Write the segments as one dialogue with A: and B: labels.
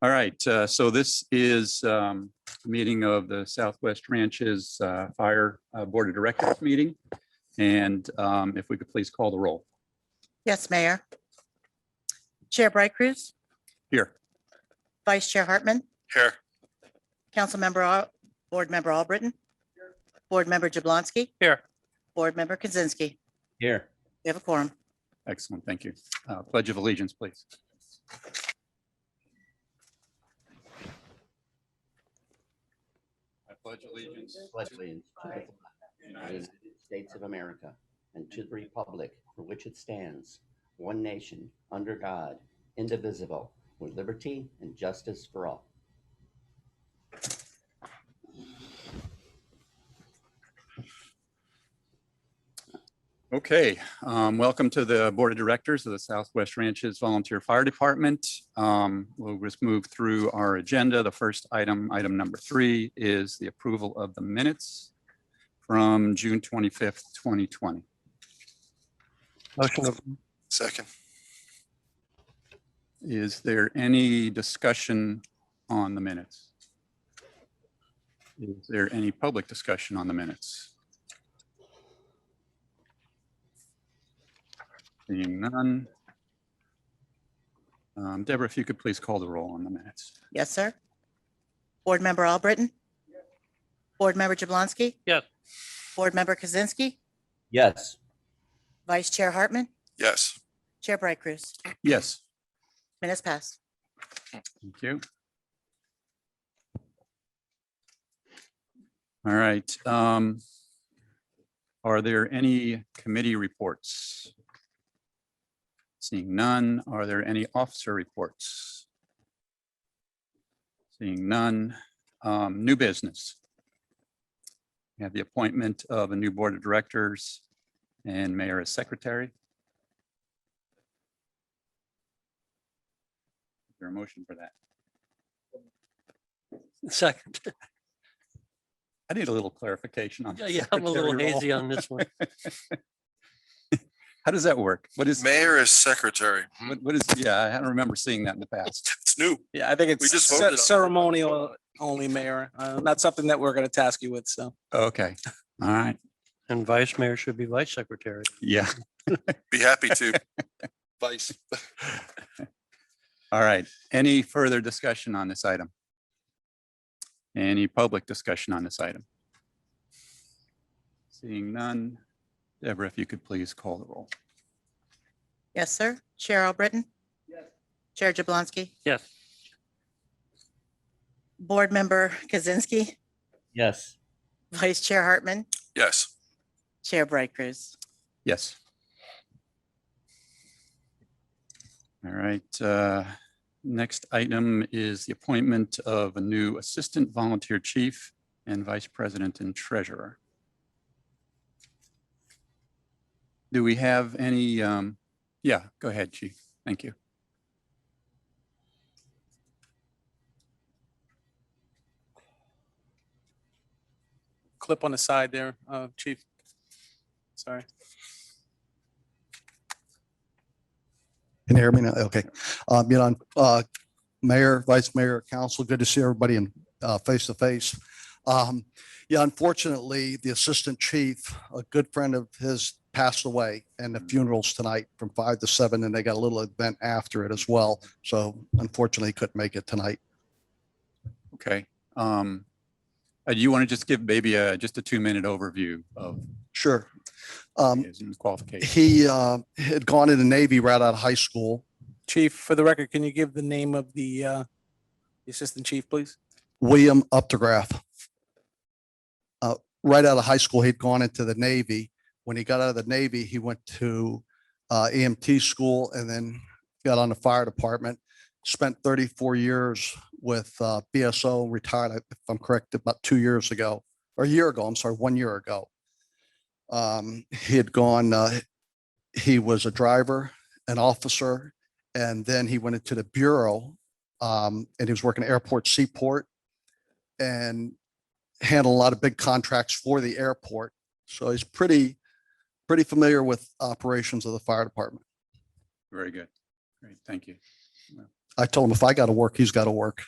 A: All right, so this is a meeting of the Southwest Ranches Fire Board of Directors meeting. And if we could please call the roll.
B: Yes, Mayor. Chair Bright Cruz,
A: Here.
B: Vice Chair Hartman,
C: Here.
B: Board Member Albritton, Board Member Jablonski,
C: Here.
B: Board Member Kaczynski.
C: Here.
B: We have a quorum.
A: Excellent, thank you. Pledge of allegiance, please. I pledge allegiance
D: to the flag of the United States of America and to the republic for which it stands, one nation, under God, indivisible, with liberty and justice for all.
A: Okay, welcome to the Board of Directors of the Southwest Ranches Volunteer Fire Department. We'll just move through our agenda. The first item, item number 3, is the approval of the minutes from June 25th, 2020.
C: Motion. Second.
A: Is there any discussion on the minutes? Is there any public discussion on the minutes? Seeing none. Deborah, if you could please call the roll on the minutes.
B: Yes, sir. Board Member Albritton. Board Member Jablonski.
C: Yes.
B: Board Member Kaczynski.
D: Yes.
B: Vice Chair Hartman,
C: Yes.
B: Chair Bright Cruz.
A: Yes,
B: Minutes pass.
A: thank you. All right. Are there any committee reports? Seeing none. Are there any officer reports? Seeing none. New business. We have the appointment of a new board of directors and mayor as secretary. Is there a motion for that?
E: Second.
A: I need a little clarification on.
E: Yeah, I'm a little
A: secretary
E: hazy
A: role.
E: on this one.
A: How does that work? What is,
C: Mayor is secretary.
A: what is, yeah, I don't remember seeing that in the past.
C: It's new.
F: Yeah, I think
C: We
F: it's
C: just voted on it.
F: ceremonial only, Mayor. Not something that we're going to task you with. So
A: Okay, all right,
E: And vice mayor should be vice secretary.
A: yeah,
C: Be happy to. Vice.
A: all right. Any further discussion on this item? Any public discussion on this item? Seeing none. Deborah, if you could please call the roll.
B: Yes, sir. Chair Albritton. Yes. Chair Jablonski.
E: Yes.
B: Board Member Kaczynski.
D: Yes.
B: Vice Chair Hartman,
C: Yes.
B: Chair Bright Cruz.
A: Yes. All right. Next item is the appointment of a new assistant volunteer chief and vice president and treasurer. Do we have any? Yeah, go ahead, chief. Thank you.
F: clip on the side there, Chief. Sorry.
G: Can you hear me now? Okay. Mayor, Vice Mayor, Council, good to see everybody in face to face. Yeah, unfortunately, the Assistant Chief, a good friend of his, passed away, and the funeral's tonight from 5 to 7, and they got a little event after it as well. So unfortunately, couldn't make it tonight.
A: Okay. Do you want to just give maybe just a 2-minute overview of
G: Sure.
A: his qualifications?
G: He had gone in the Navy right out of high school.
F: Chief, for the record, can you give the name of the Assistant Chief, please?
G: William Updegraff. Right out of high school, he'd gone into the Navy. When he got out of the Navy, he went to EMT school and then got on the fire department. Spent 34 years with BSO, retired, if I'm correct, about 2 years ago, or a year ago, I'm sorry, 1 year ago. He had gone, he was a driver, an officer, and then he went into the Bureau and he was working airport, seaport, and handled a lot of big contracts for the airport. So he's pretty familiar with operations of the fire department.
A: Very good. Great. Thank you.
G: I told him if I got to work, he's got to work.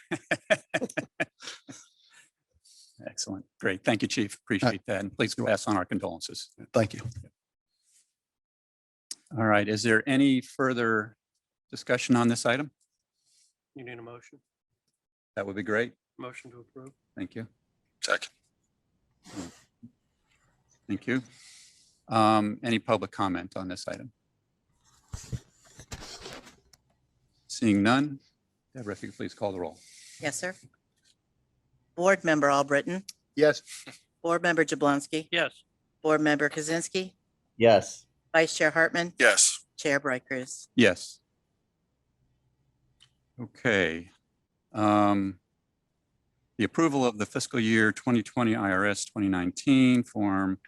A: Excellent. Great. Thank you, Chief. Appreciate that. And please pass on our condolences.
G: Thank you.
A: All right. Is there any further discussion on this item?
E: You need a motion?
A: That would be great.
E: Motion to approve?
A: Thank you.
C: Second.
A: Thank you. Any public comment on this item? Seeing none, Deborah, if you could please call the roll.
B: Yes, sir. Board Member Albritton,
C: Yes.
B: Board Member Jablonski,
E: Yes.
B: Board Member Kaczynski,
D: Yes.
B: Vice Chair Hartman,
C: Yes.
B: Chair Bright Cruz.
A: Yes. Okay. The approval of the fiscal year 2020 IRS 2019 Form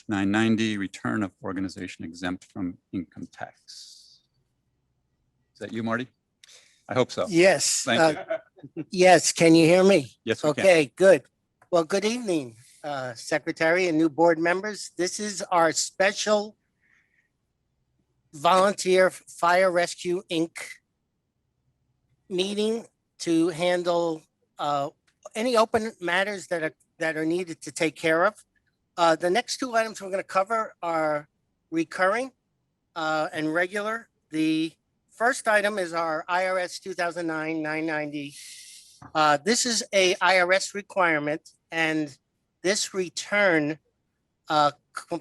A: 990, return of organization exempt from income tax. Is that you, Marty? I hope so.
H: Yes,
A: Thank you.
H: yes. Can you hear me?
A: Yes, we can.
H: Okay, good. Well, good evening, Secretary and new board members. This is our special Volunteer Fire Rescue, Inc. meeting to handle any open matters that are needed to take care of. The next two items we're going to cover are recurring and regular. The first item is our IRS 2009-990. This is a IRS requirement, and this return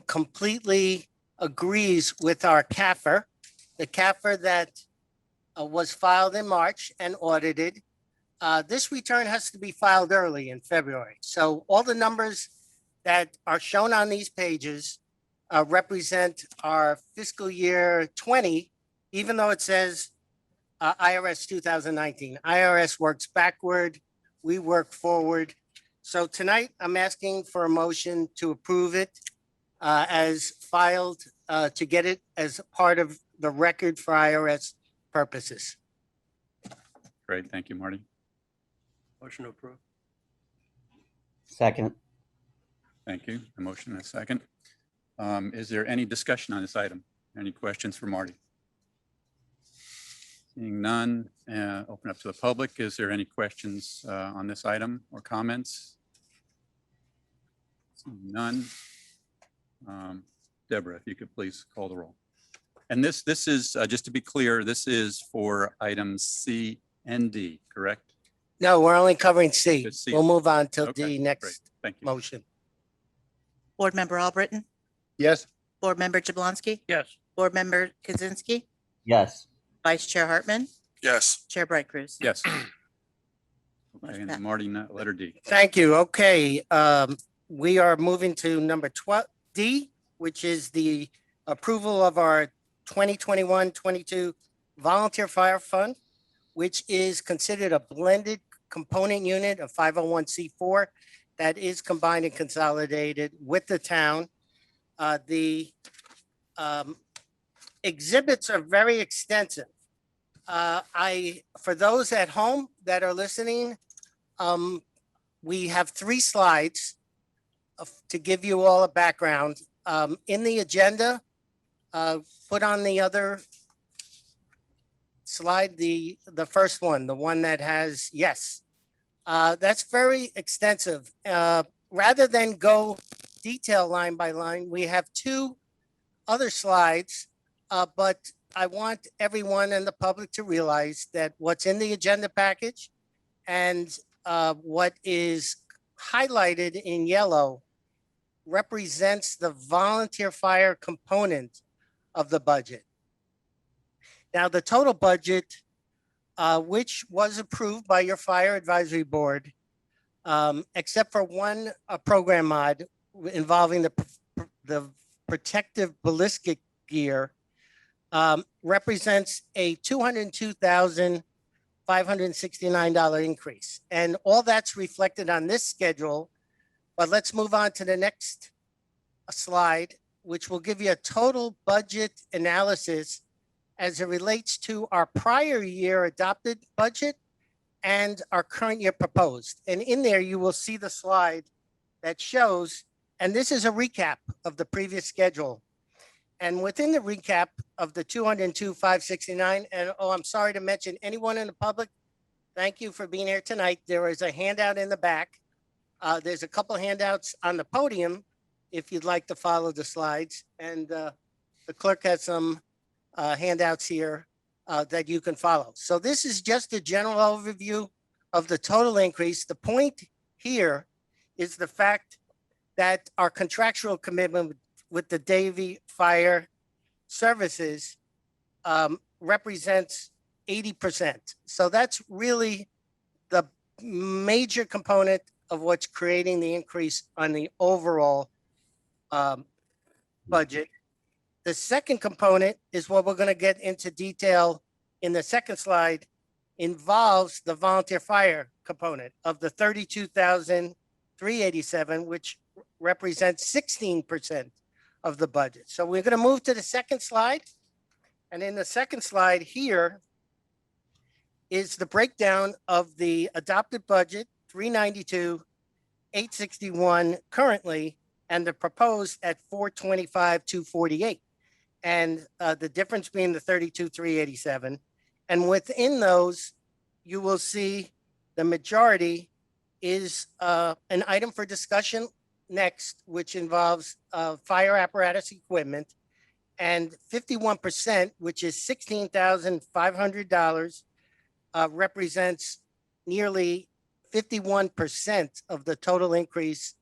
H: completely agrees with our CAFR, the CAFR that was filed in March and audited. This return has to be filed early in February. So all the numbers that are shown on these pages represent our fiscal year 20, even though it says IRS 2019. IRS works backward, we work forward. So tonight I'm asking for a motion to approve it as filed to get it as part of the record for IRS purposes.
A: Great. Thank you, Marty.
E: Motion to approve?
D: Second.
A: Thank you. A motion and a second. Is there any discussion on this item? Any questions for Marty? Seeing none, open up to the public. Is there any questions on this item or comments? Seeing none. Deborah, if you could please call the roll. And this is, just to be clear, this is for items C and D, correct?
H: No, we're only covering C.
A: Just C.
H: We'll move on to
A: Okay,
H: the
A: great.
H: next
A: Thank you.
H: motion.
B: Board Member Albritton,
C: Yes.
B: Board Member Jablonski,
E: Yes.
B: Board Member Kaczynski,
D: Yes.
B: Vice Chair Hartman,
C: Yes.
B: Chair Bright Cruz.
A: Yes. Okay,
B: Motion
A: and
B: passed.
A: Marty, letter D.
H: Thank you. Okay, we are moving to number 12D, which is the approval of our 2021-22 Volunteer Fire Fund, which is considered a blended component unit of 501c4 that is combined and consolidated with the town. The exhibits are very extensive. For those at home that are listening, we have 3 slides to give you all a background. In the agenda, put on the other slide, the first one, the one that has yes. That's very extensive. Rather than go detail line by line, we have 2 other slides, but I want everyone and the public to realize that what's in the agenda package and what is highlighted in yellow represents the volunteer fire component of the budget. Now, the total budget, which was approved by your fire advisory board, except for one program mod involving the protective ballistic gear, represents a $202,569 increase. And all that's reflected on this schedule. But let's move on to the next slide, which will give you a total budget analysis as it relates to our prior year adopted budget and our current year proposed. And in there, you will see the slide that shows, and this is a recap of the previous schedule. And within the recap of the 202,569, and oh, I'm sorry to mention anyone in the public, thank you for being here tonight. There is a handout in the back. There's a couple handouts on the podium if you'd like to follow the slides. And the clerk has some handouts here that you can follow. So this is just a general overview of the total increase. The point here is the fact that our contractual commitment with the Davie Fire Services represents 80%. So that's really the major component of what's creating the increase on the overall budget. The second component is what we're going to get into detail in the second slide, involves the volunteer fire component of the 32,387, which represents 16% of the budget. So we're going to move to the second slide. And in the second slide here is the breakdown of the adopted budget, 392, 861 currently, and the proposed at 425, 248. And the difference being the 32,387. And within those, you will see the majority is an item for discussion next, which involves fire apparatus equipment, and 51%, which is $16,500, represents nearly 51% of the total increase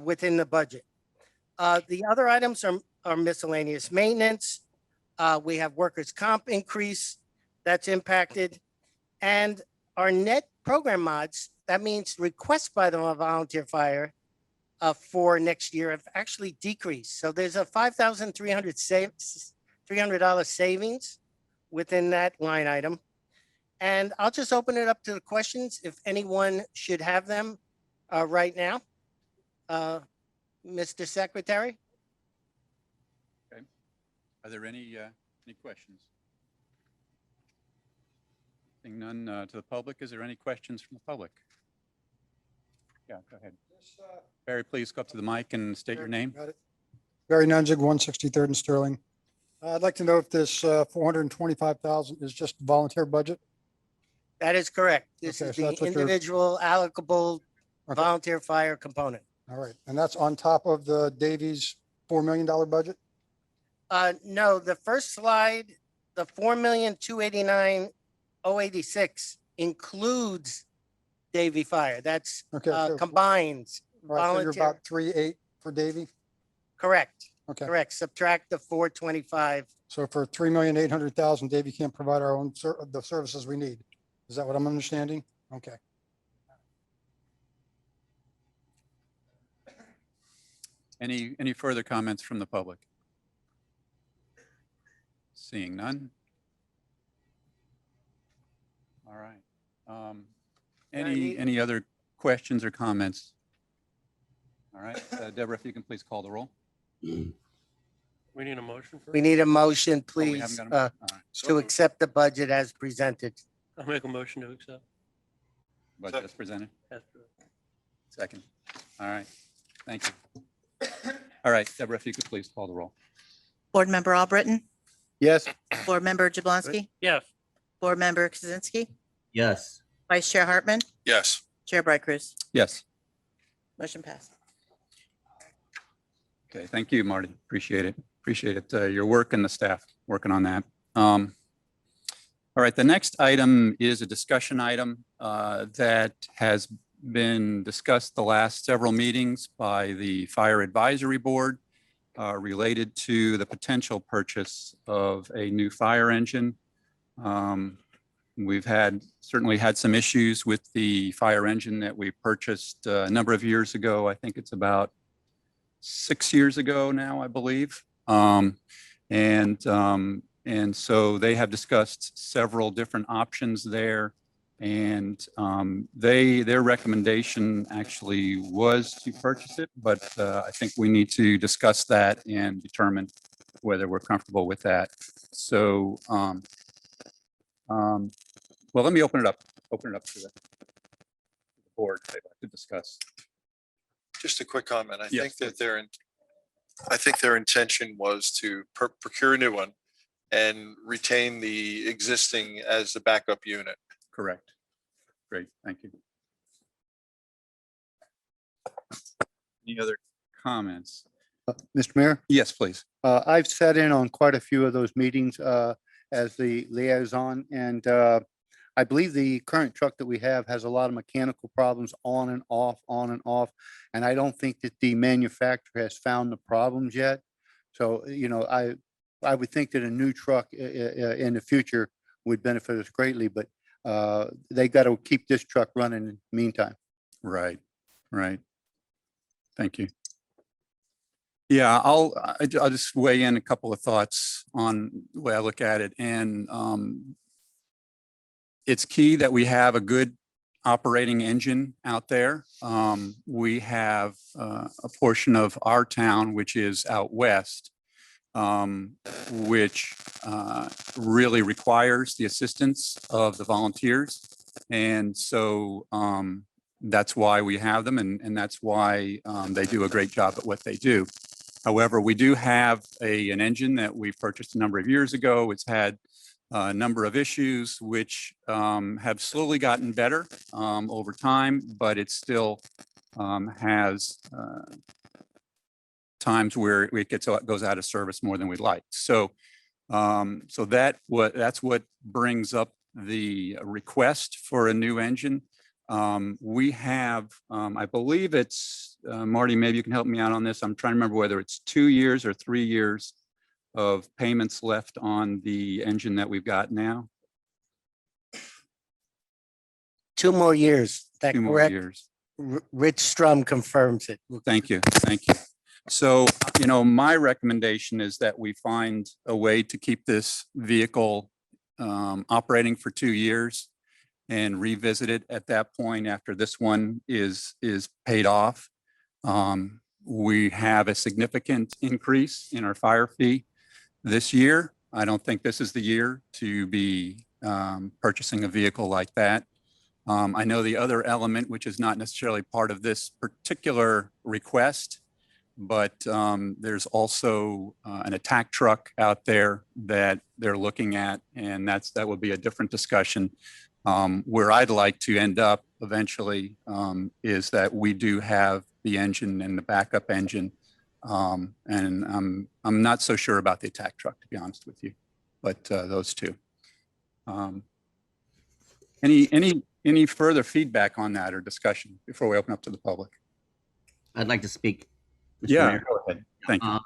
H: within the budget. The other items are miscellaneous maintenance. We have workers' comp increase that's impacted, and our net program mods, that means requests by the volunteer fire for next year have actually decreased. So there's a $5,300 savings within that line item. And I'll just open it up to the questions if anyone should have them right now. Mr. Secretary?
A: Are there any questions? Seeing none to the public, is there any questions from the public? Yeah, go ahead. Barry, please go up to the mic and state your name.
I: Got it. Barry Nunzig, 163rd and Sterling. I'd like to know if this 425,000 is just volunteer budget.
H: That is correct. This
I: Okay,
H: is
I: so
H: the
I: that's what you're-
H: individual allocable
I: Okay.
H: volunteer fire component.
I: All right. And that's on top of the Davies $4 million budget?
H: No, the first slide, the 4,289,086 includes Davie Fire. That's
I: Okay. So,
H: combines
I: all right, so you're
H: volunteer.
I: about 3.8 for Davie?
H: Correct,
I: Okay.
H: correct. Subtract the 425.
I: So for 3,800,000, Davie can't provide our own the services we need. Is that what I'm understanding? Okay.
A: Any further comments from the public? Seeing none. All right. Any other questions or comments? All right, Deborah, if you can please call the roll.
E: We need a motion for
H: We
E: it?
H: need a motion,
A: Oh, we
H: please,
A: haven't got 'em? All right.
H: to accept the budget as presented.
E: I'll make a motion to accept.
A: Budget as presented.
E: As per-
A: Second. All right. Thank you. All right, Deborah, if you could please call the roll.
B: Board Member Albritton?
F: Yes.
B: Board Member Jablonski?
E: Yes,
B: Board Member Kaczynski?
D: Yes.
B: Vice Chair Hartman?
C: Yes.
B: Chair Bright Cruz?
A: Yes.
B: Motion passed.
A: Okay, thank you, Marty. Appreciate it. Appreciate it. Your work and the staff working on that. All right, the next item is a discussion item that has been discussed the last several meetings by the Fire Advisory Board related to the potential purchase of a new fire engine. We've certainly had some issues with the fire engine that we purchased a number of years ago. I think it's about 6 years ago now, I believe. And so they have discussed several different options there. And their recommendation actually was to purchase it, but I think we need to discuss that and determine whether we're comfortable with that. So, well, let me open it up to the board if they'd like to discuss.
C: Just a quick comment. I
A: Yes,
C: think that I think their intention was to procure a new one and retain the existing as the backup unit.
A: Correct. Great, thank you. Any other comments?
J: Mr. Mayor,
A: Yes, please.
J: I've sat in on quite a few of those meetings as the liaison, and I believe the current truck that we have has a lot of mechanical problems on and off, on and off. And I don't think that the manufacturer has found the problems yet. So, you know, I would think that a new truck in the future would benefit us greatly, but they got to keep this truck running in the meantime.
A: Right, right. Thank you. Yeah, I'll just weigh in a couple of thoughts on the way I look at it. And it's key that we have a good operating engine out there. We have a portion of our town, which is out west, which really requires the assistance of the volunteers. And so that's why we have them, and that's why they do a great job at what they do. However, we do have an engine that we purchased a number of years ago. It's had a number of issues which have slowly gotten better over time, but it still has times where it goes out of service more than we'd like. So, that's what brings up the request for a new engine. We have, I believe it's, Marty, maybe you can help me out on this. I'm trying to remember whether it's 2 years or 3 years of payments left on the engine that we've got now.
H: 2 more years. That
A: 2 more
H: correct?
A: years.
H: Rich Strum confirms it.
A: Thank you. Thank you. So, you know, my recommendation is that we find a way to keep this vehicle operating for 2 years and revisit it at that point after this one is paid off. We have a significant increase in our fire fee this year. I don't think this is the year to be purchasing a vehicle like that. I know the other element, which is not necessarily part of this particular request, but there's also an attack truck out there that they're looking at, and that would be a different discussion. Where I'd like to end up eventually is that we do have the engine and the backup engine. And I'm not so sure about the attack truck, to be honest with you, but those two. Any further feedback on that or discussion before we open up to the public?
D: I'd like to speak. Mr.
A: Yeah,
D: Mayor.
A: go ahead. Thank you.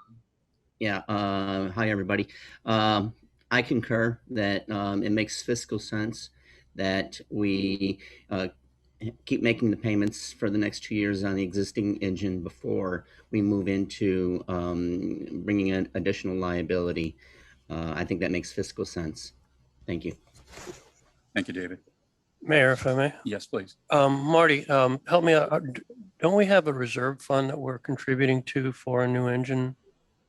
D: Hi, everybody. I concur that it makes fiscal sense that we keep making the payments for the next 2 years on the existing engine before we move into bringing in additional liability. I think that makes fiscal sense. Thank you.
A: Thank you, David.
E: Mayor, if I may.
A: Yes, please.
E: Marty, help me out. Don't we have a reserve fund that we're contributing to for a new engine?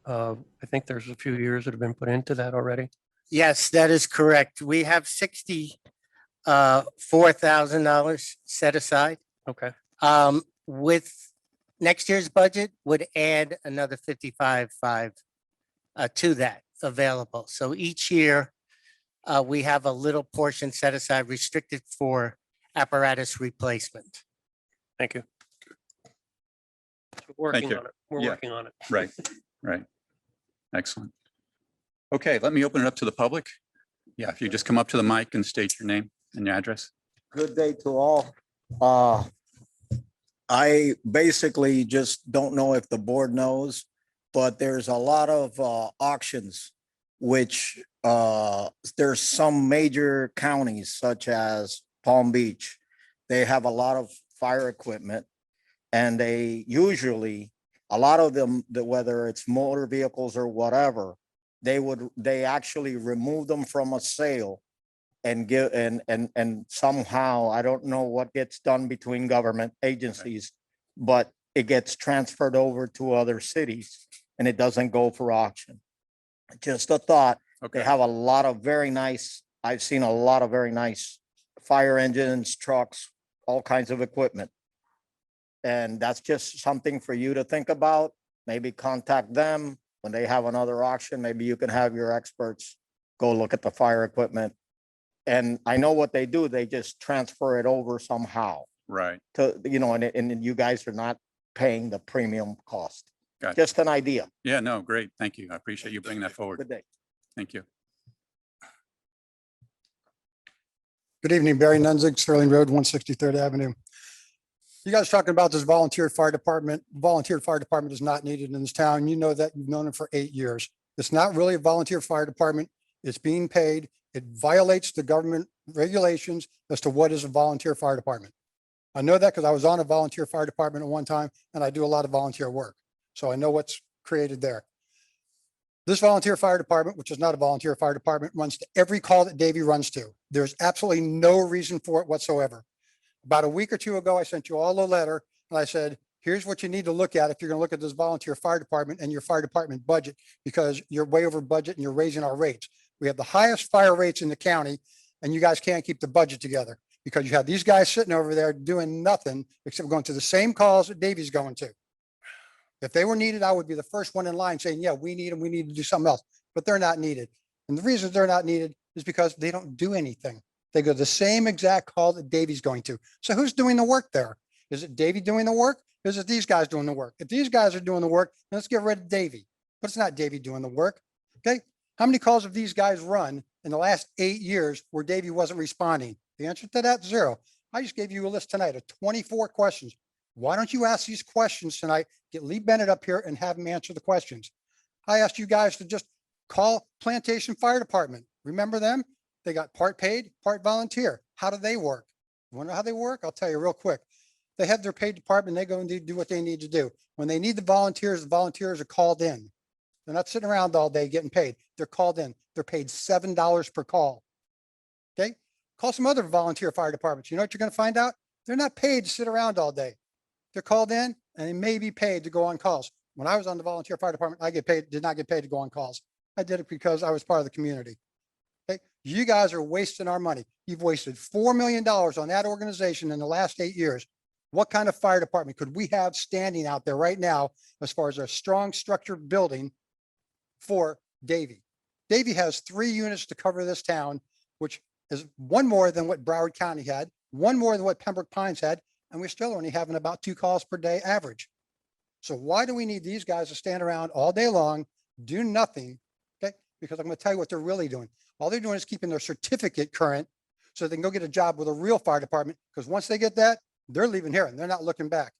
E: I think there's a few years that have been put into that already.
H: Yes, that is correct. We have $64,000 set aside.
E: Okay.
H: With next year's budget would add another 55.5 to that available. So each year we have a little portion set aside restricted for apparatus replacement.
E: Thank you. So we're working
A: you.
E: on it. We're
A: Yeah.
E: working on it.
A: Right, right. Excellent. Okay, let me open it up to the public. Yeah, if you just come up to the mic and state your name and your address.
K: Good day to all. I basically just don't know if the board knows, but there's a lot of auctions, which there's some major counties such as Palm Beach. They have a lot of fire equipment, and they usually, a lot of them, whether it's motor vehicles or whatever, they actually remove them from a sale and give and somehow, I don't know what gets done between government agencies, but it gets transferred over to other cities and it doesn't go for auction. Just a thought.
A: Okay.
K: They have a lot of very nice, I've seen a lot of very nice fire engines, trucks, all kinds of equipment. And that's just something for you to think about. maybe contact them when they have another auction. Maybe you can have your experts go look at the fire equipment. And I know what they do. They just transfer it over somehow
A: Right.
K: to, and you guys are not paying the premium cost.
A: Gotcha.
K: Just an idea.
A: Yeah, no, great. Thank you. I appreciate you bringing that forward.
K: Good day.
A: Thank you.
I: Good evening, Barry Nunzig, Sterling Road, 163rd Avenue. You guys talking about this volunteer fire department. Volunteer fire department is not needed in this town. You know that. You've known it for 8 years. It's not really a volunteer fire department. It's being paid. It violates the government regulations as to what is a volunteer fire department. I know that because I was on a volunteer fire department at one time, and I do a lot of volunteer work. So I know what's created there. This volunteer fire department, which is not a volunteer fire department, runs to every call that Davey runs to. There's absolutely no reason for it whatsoever. About a week or two ago, I sent you all a letter and I said, here's what you need to look at if you're going to look at this volunteer fire department and your fire department budget, because you're way over budget and you're raising our rates. We have the highest fire rates in the county, and you guys can't keep the budget together because you have these guys sitting over there doing nothing except going to the same calls that Davey's going to. If they were needed, I would be the first one in line saying, yeah, we need them. We need to do something else, but they're not needed. And the reason they're not needed is because they don't do anything. They go to the same exact call that Davey's going to. So who's doing the work there? Is it Davey doing the work? Or is it these guys doing the work? If these guys are doing the work, then let's get rid of Davey. But it's not Davey doing the work. Okay. How many calls have these guys run in the last 8 years where Davey wasn't responding? The answer to that, 0. I just gave you a list tonight of 24 questions. Why don't you ask these questions tonight? Get Lee Bennett up here and have him answer the questions. I asked you guys to just call Plantation Fire Department. Remember them? They got part paid, part volunteer. How do they work? You want to know how they work? I'll tell you real quick. They have their paid department. They go and do what they need to do. When they need the volunteers are called in. They're not sitting around all day getting paid. They're called in. They're paid $7 per call. Okay. Call some other volunteer fire departments. You know what you're going to find out? They're not paid to sit around all day. They're called in and they may be paid to go on calls. When I was on the volunteer fire department, I did not get paid to go on calls. I did it because I was part of the community. Okay. You guys are wasting our money. You've wasted $4 million on that organization in the last 8 years. What kind of fire department could we have standing out there right now as far as a strong structured building for Davey? Davey has 3 units to cover this town, which is one more than what Broward County had, one more than what Pembroke Pines had, and we're still only having about 2 calls per day average. So why do we need these guys to stand around all day long, do nothing? Okay, because I'm going to tell you what they're really doing. All they're doing is keeping their certificate current so they can go get a job with a real fire department, because once they get that, they're leaving here and they're not looking back.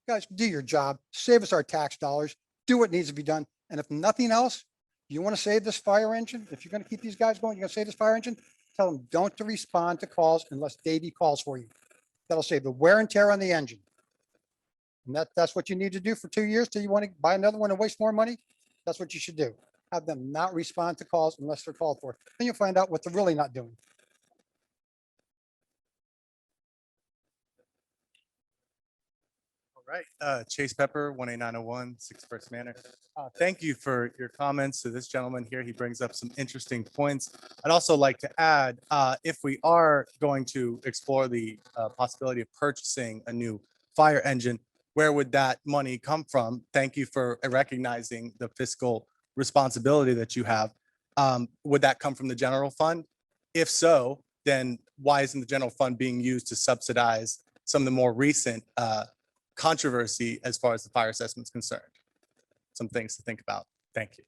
I: Guys, do your job, save us our tax dollars, do what needs to be done. And if nothing else, you want to save this fire engine? If you're going to keep these guys going, you're going to save this fire engine, tell them don't to respond to calls unless Davey calls for you. That'll save the wear and tear on the engine. And that's what you need to do for 2 years till you want to buy another one and waste more money. That's what you should do. Have them not respond to calls unless they're called for. Then you'll find out what they're really not doing.
L: All right, Chase Pepper, 18901 61st Manor. Thank you for your comments to this gentleman here. He brings up some interesting points. I'd also like to add, if we are going to explore the possibility of purchasing a new fire engine, where would that money come from? Thank you for recognizing the fiscal responsibility that you have. Would that come from the general fund? If so, then why isn't the general fund being used to subsidize some of the more recent controversy as far as the fire assessment is concerned? Some things to think about. Thank you.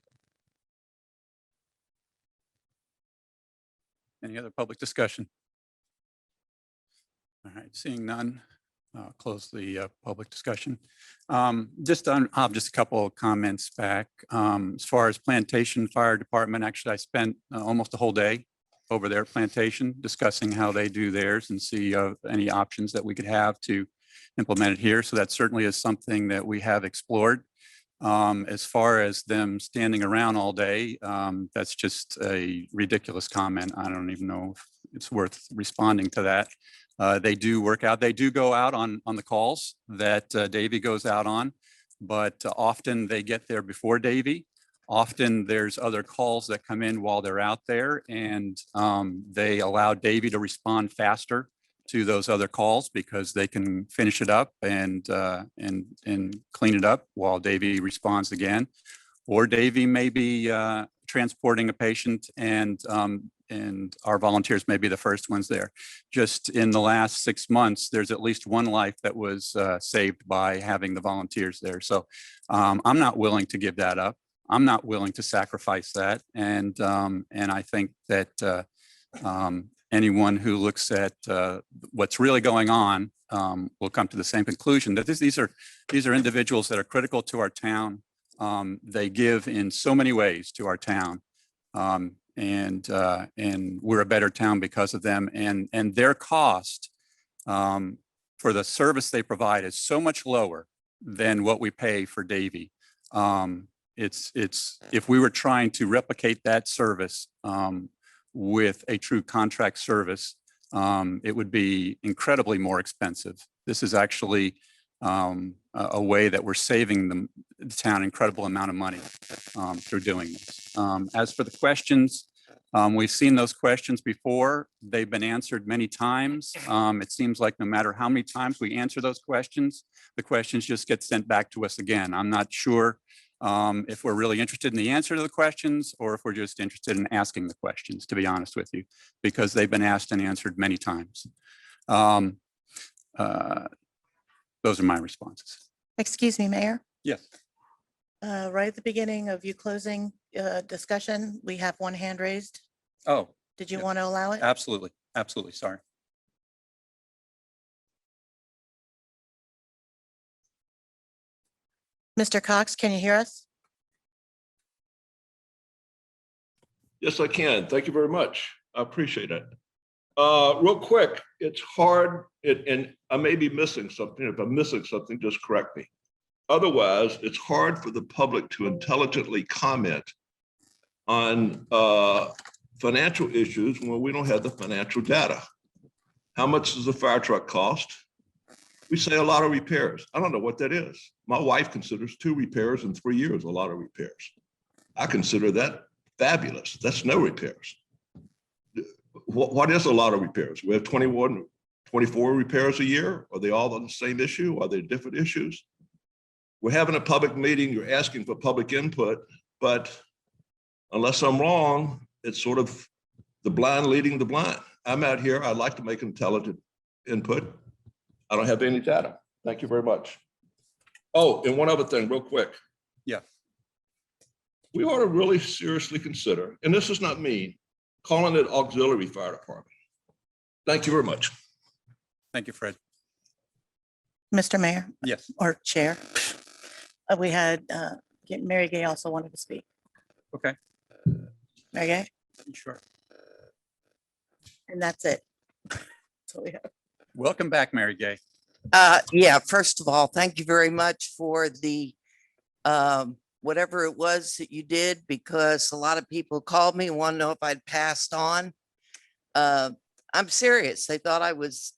A: Any other public discussion? All right, seeing none, close the public discussion. Just a couple of comments back. As far as Plantation Fire Department, actually, I spent almost a whole day over there at Plantation discussing how they do theirs and see any options that we could have to implement it here. So that certainly is something that we have explored. As far as them standing around all day, that's just a ridiculous comment. I don't even know if it's worth responding to that. They do work out. They do go out on the calls that Davey goes out on, but often they get there before Davey. Often there's other calls that come in while they're out there, and they allow Davey to respond faster to those other calls because they can finish it up and clean it up while Davy responds again. Or Davy may be transporting a patient and our volunteers may be the first ones there. Just in the last 6 months, there's at least one life that was saved by having the volunteers there. So I'm not willing to give that up. I'm not willing to sacrifice that. And I think that anyone who looks at what's really going on will come to the same conclusion that these are individuals that are critical to our town. They give in so many ways to our town. And we're a better town because of them. And their cost for the service they provide is so much lower than what we pay for Davy. It's if we were trying to replicate that service with a true contract service, it would be incredibly more expensive. This is actually a way that we're saving the town incredible amount of money through doing this. As for the questions, we've seen those questions before. They've been answered many times. It seems like no matter how many times we answer those questions, the questions just get sent back to us again. I'm not sure if we're really interested in the answer to the questions or if we're just interested in asking the questions, to be honest with you, because they've been asked and answered many times. Those are my responses.
B: Excuse me, Mayor.
A: Yes.
B: Right at the beginning of you closing discussion, we have one hand raised.
A: Oh,
B: Did you
A: yeah.
B: want to allow it?
A: Absolutely. Absolutely. Sorry.
B: Mr. Cox, can you hear us?
M: Yes, I can. Thank you very much. I appreciate it. Real quick, it's hard, and I may be missing something. If I'm missing something, just correct me. Otherwise, it's hard for the public to intelligently comment on financial issues when we don't have the financial data. How much does a fire truck cost? We say a lot of repairs. I don't know what that is. My wife considers 2 repairs in 3 years a lot of repairs. I consider that fabulous. That's no repairs. What is a lot of repairs? We have 21, 24 repairs a year. Are they all on the same issue? Are they different issues? We're having a public meeting. You're asking for public input, but unless I'm wrong, it's sort of the blind leading the blind. I'm out here. I'd like to make intelligent input. I don't have any data. Thank you very much. Oh, and one other thing real quick.
A: Yeah.
M: We ought to really seriously consider, and this is not me, calling it auxiliary fire department. Thank you very much.
A: Thank you, Fred.
B: Mr. Mayor
A: Yes.
B: or Chair, we had Mary Gay also wanted to speak.
A: Okay.
B: Mary Gay,
A: Sure.
B: and that's it. So we have.
A: Welcome back, Mary Gay.
N: Yeah, first of all, thank you very much for the whatever it was that you did, because a lot of people called me and want to know if I'd passed on. I'm serious. They thought I was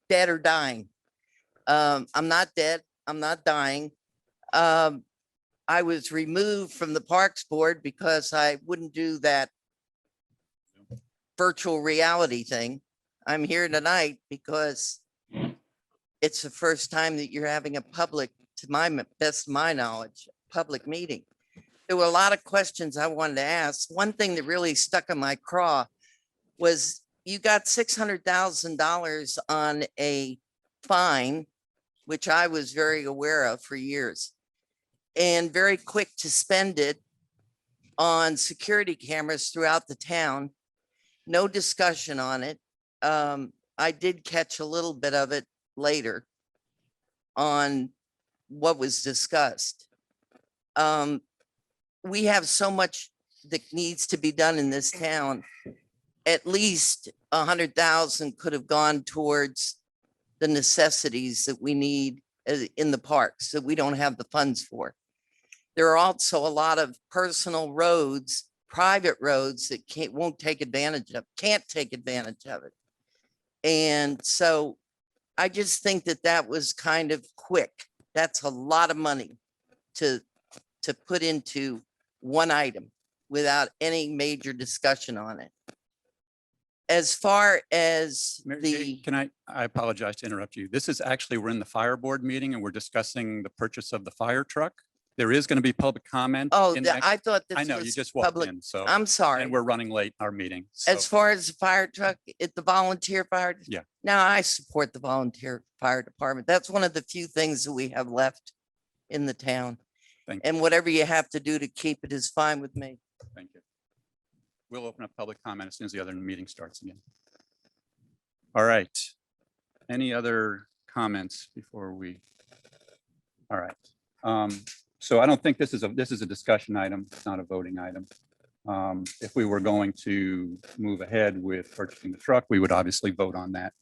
N: dead or dying. I'm not dead. I'm not dying. I was removed from the Parks Board because I wouldn't do that virtual reality thing. I'm here tonight because it's the first time that you're having a public, to my best of my knowledge, public meeting. There were a lot of questions I wanted to ask. One thing that really stuck in my craw was you got $600,000 on a fine, which I was very aware of for years, and very quick to spend it on security cameras throughout the town. No discussion on it. I did catch a little bit of it later on what was discussed. We have so much that needs to be done in this town. At least 100,000 could have gone towards the necessities that we need in the parks that we don't have the funds for. There are also a lot of personal roads, private roads that won't take advantage of, can't take advantage of it. And so I just think that that was kind of quick. That's a lot of money to put into one item without any major discussion on it. as far as
A: Mary
N: the,
A: Kay, can I apologize to interrupt you. This is actually, we're in the fire board meeting and we're discussing the purchase of the fire truck. There is going to be public comment.
N: oh,
A: in the next-
N: I thought
A: I
N: this
A: know, you
N: was
A: just walked
N: public.
A: in, so,
N: I'm sorry.
A: and we're running late, our meeting. So,
N: As far as the fire truck, the volunteer fire.
A: Yeah.
N: Now I support the volunteer fire department. That's one of the few things that we have left in the town.
A: Thank you.
N: And whatever you have to do to keep it is fine with me.
A: Thank you. We'll open up public comment as soon as the other meeting starts again. All right. Any other comments before we? All right. So I don't think this is a discussion item. It's not a voting item. If we were going to move ahead with purchasing the truck, we would obviously vote on that.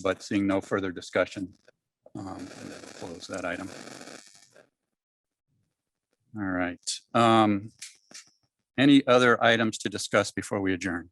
A: But seeing no further discussion, close that item. All right. Any other items to discuss before we adjourn?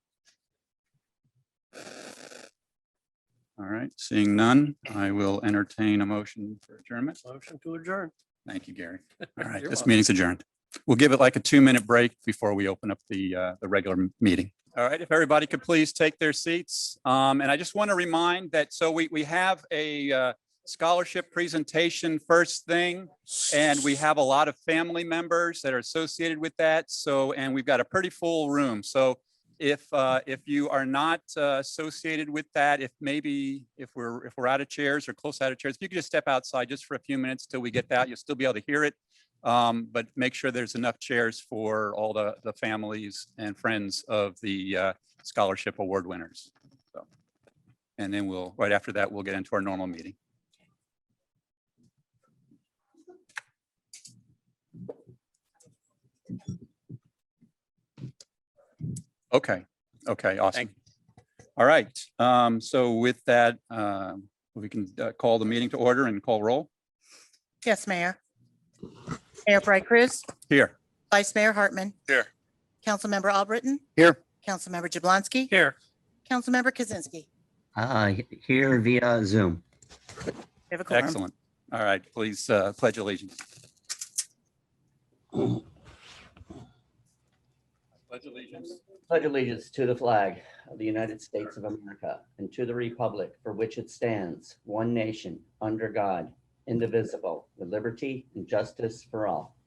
A: All right, seeing none, I will entertain a motion for adjournment.
E: Motion to adjourn.
A: Thank you, Gary. All right,
E: You're
A: this
E: welcome.
A: meeting's adjourned. We'll give it like a 2-minute break before we open up the regular meeting. All right, if everybody could please take their seats. And I just want to remind that, so we have a scholarship presentation first thing, and we have a lot of family members that are associated with that. So, and we've got a pretty full room. So if you are not associated with that, if we're out of chairs or close out of chairs, if you could just step outside just for a few minutes till we get that, you'll still be able to hear it. But make sure there's enough chairs for all the families and friends of the scholarship award winners. So, and then right after that, we'll get into our normal meeting. Okay, awesome. All right, so with that, we can call the meeting to order and call roll.
B: Yes, Mayor. Mayor Bright Cruz,
A: Here.
B: Vice Mayor Hartman,
C: Here.
B: Councilmember Albritton,
J: Here.
B: Councilmember Jablonski,
E: Here.
B: Councilmember Kaczynski.
D: Here via Zoom.
B: We have a quorum.
A: Excellent. All right, please pledge allegiance. Pledge allegiance.
D: Pledge allegiance to the flag of the United States of America and to the republic for which it stands, one nation, under God, indivisible, with liberty and justice for all.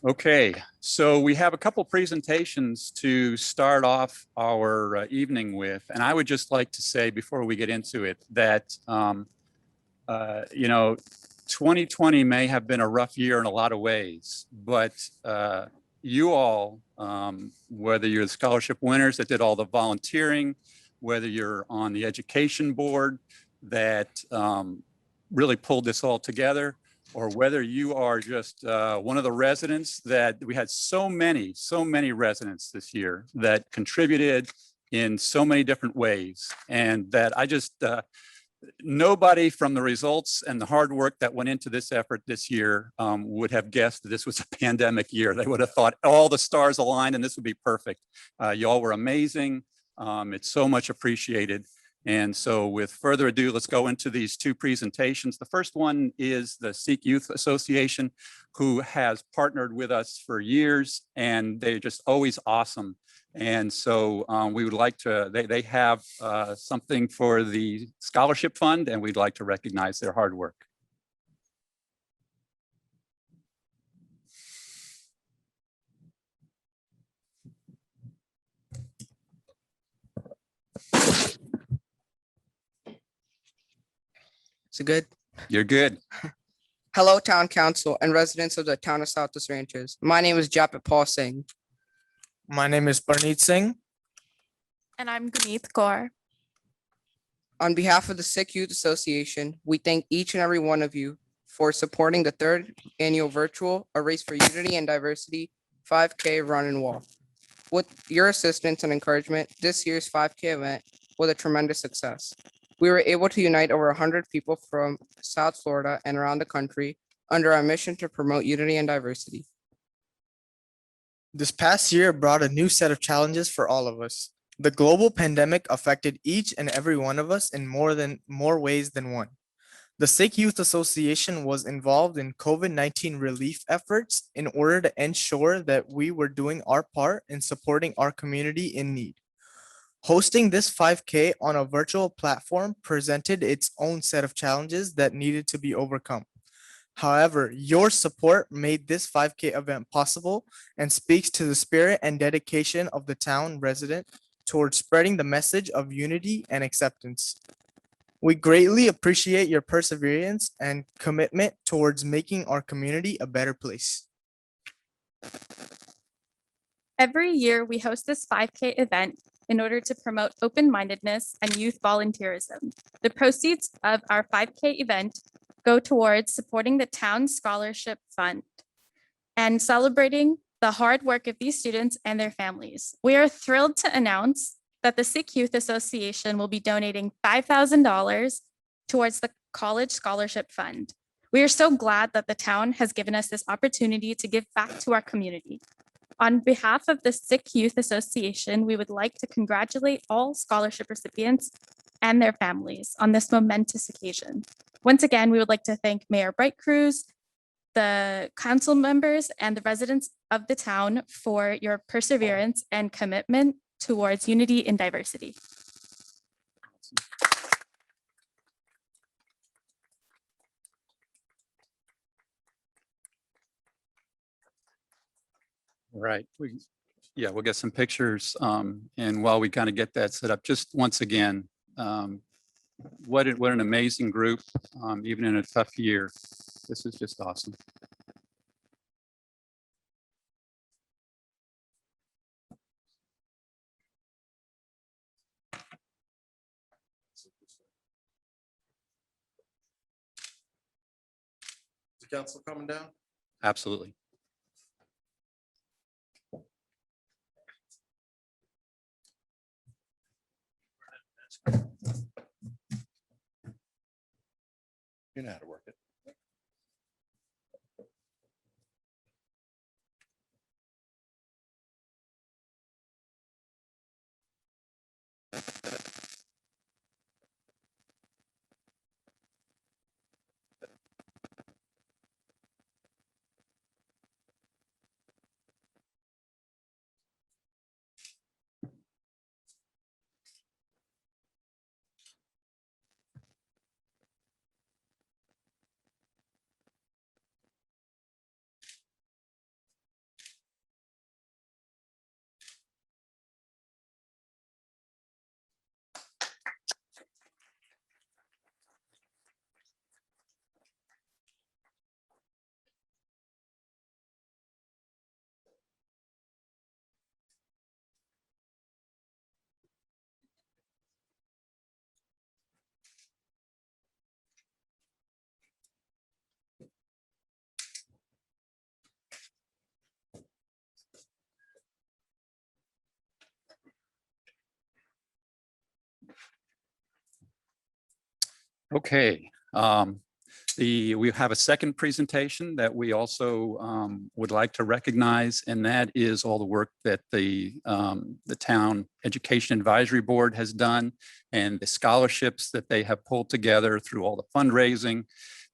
A: Okay, so we have a couple presentations to start off our evening with, and I would just like to say before we get into it that, 2020 may have been a rough year in a lot of ways, but you all, whether you're the scholarship winners that did all the volunteering, whether you're on the education board that really pulled this all together, or whether you are just one of the residents that we had so many residents this year that contributed in so many different ways. And that I just, nobody from the results and the hard work that went into this effort this year would have guessed that this was a pandemic year. They would have thought all the stars aligned and this would be perfect. You all were amazing. It's so much appreciated. And so with further ado, let's go into these two presentations. The first one is the Sikh Youth Association, who has partnered with us for years, and they're just always awesome. And so we would like to, they have something for the scholarship fund, and we'd like to recognize their hard work.
O: Is it good?
A: You're good.
O: Hello, Town Council and residents of the town of Southwest Ranches. My name is Japit Paul Singh.
P: My name is Parneet Singh.
Q: And I'm Guneet Kaur.
O: On behalf of the Sikh Youth Association, we thank each and every one of you for supporting the third annual virtual A Race for Unity and Diversity 5K Run and Walk. With your assistance and encouragement, this year's 5K event was a tremendous success. We were able to unite over 100 people from South Florida and around the country under our mission to promote unity and diversity.
P: This past year brought a new set of challenges for all of us. The global pandemic affected each and every one of us in more ways than one. The Sikh Youth Association was involved in COVID-19 relief efforts in order to ensure that we were doing our part in supporting our community in need. Hosting this 5K on a virtual platform presented its own set of challenges that needed to be overcome. However, your support made this 5K event possible and speaks to the spirit and dedication of the town resident towards spreading the message of unity and acceptance. We greatly appreciate your perseverance and commitment towards making our community a better place.
Q: Every year, we host this 5K event in order to promote open-mindedness and youth volunteerism. The proceeds of our 5K event go towards supporting the town's scholarship fund and celebrating the hard work of these students and their families. We are thrilled to announce that the Sikh Youth Association will be donating $5,000 towards the College Scholarship Fund. We are so glad that the town has given us this opportunity to give back to our community. On behalf of the Sikh Youth Association, we would like to congratulate all scholarship recipients and their families on this momentous occasion. Once again, we would like to thank Mayor Bright Cruz, the council members, and the residents of the town for your perseverance and commitment towards unity in diversity.
A: Right. We'll get some pictures. And while we kind of get that set up, just once again, what an amazing group, even in a tough year. This is just awesome.
R: Is the council coming down?
A: Absolutely.
R: You know how to work it.
A: Okay. We have a second presentation that we also would like to recognize, and that is all the work that the Town Education Advisory Board has done and the scholarships that they have pulled together through all the fundraising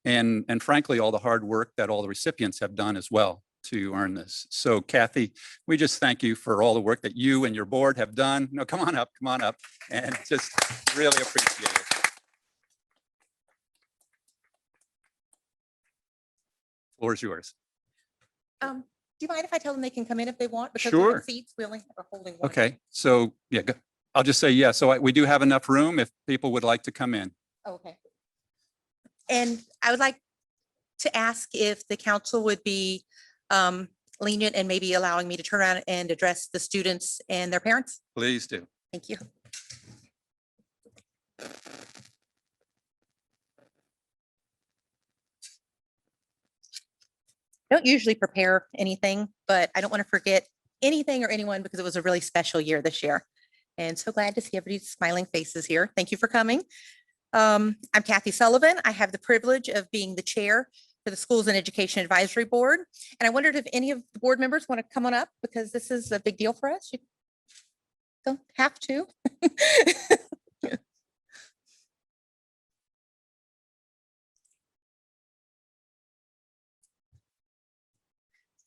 A: and frankly, all the hard work that all the recipients have done as well to earn this. So Kathy, we just thank you for all the work that you and your board have done. No, come on up, and just really appreciate it. Floor is yours.
B: Do you mind if I tell them they can come in if they want? Because we
A: Sure.
B: have seats, we only have a holding one.
A: Okay, so yeah, I'll just say, yeah, so we do have enough room if people would like to come in.
B: Okay. And I would like to ask if the council would be lenient and maybe allowing me to turn around and address the students and their parents.
A: Please do.
B: Thank you. I don't usually prepare anything, but I don't want to forget anything or anyone because it was a really special year this year. And so glad to see everybody's smiling faces here. Thank you for coming. I'm Kathy Sullivan. I have the privilege of being the chair for the Schools and Education Advisory Board. And I wondered if any of the board members want to come on up because this is a big deal for us. You don't have to.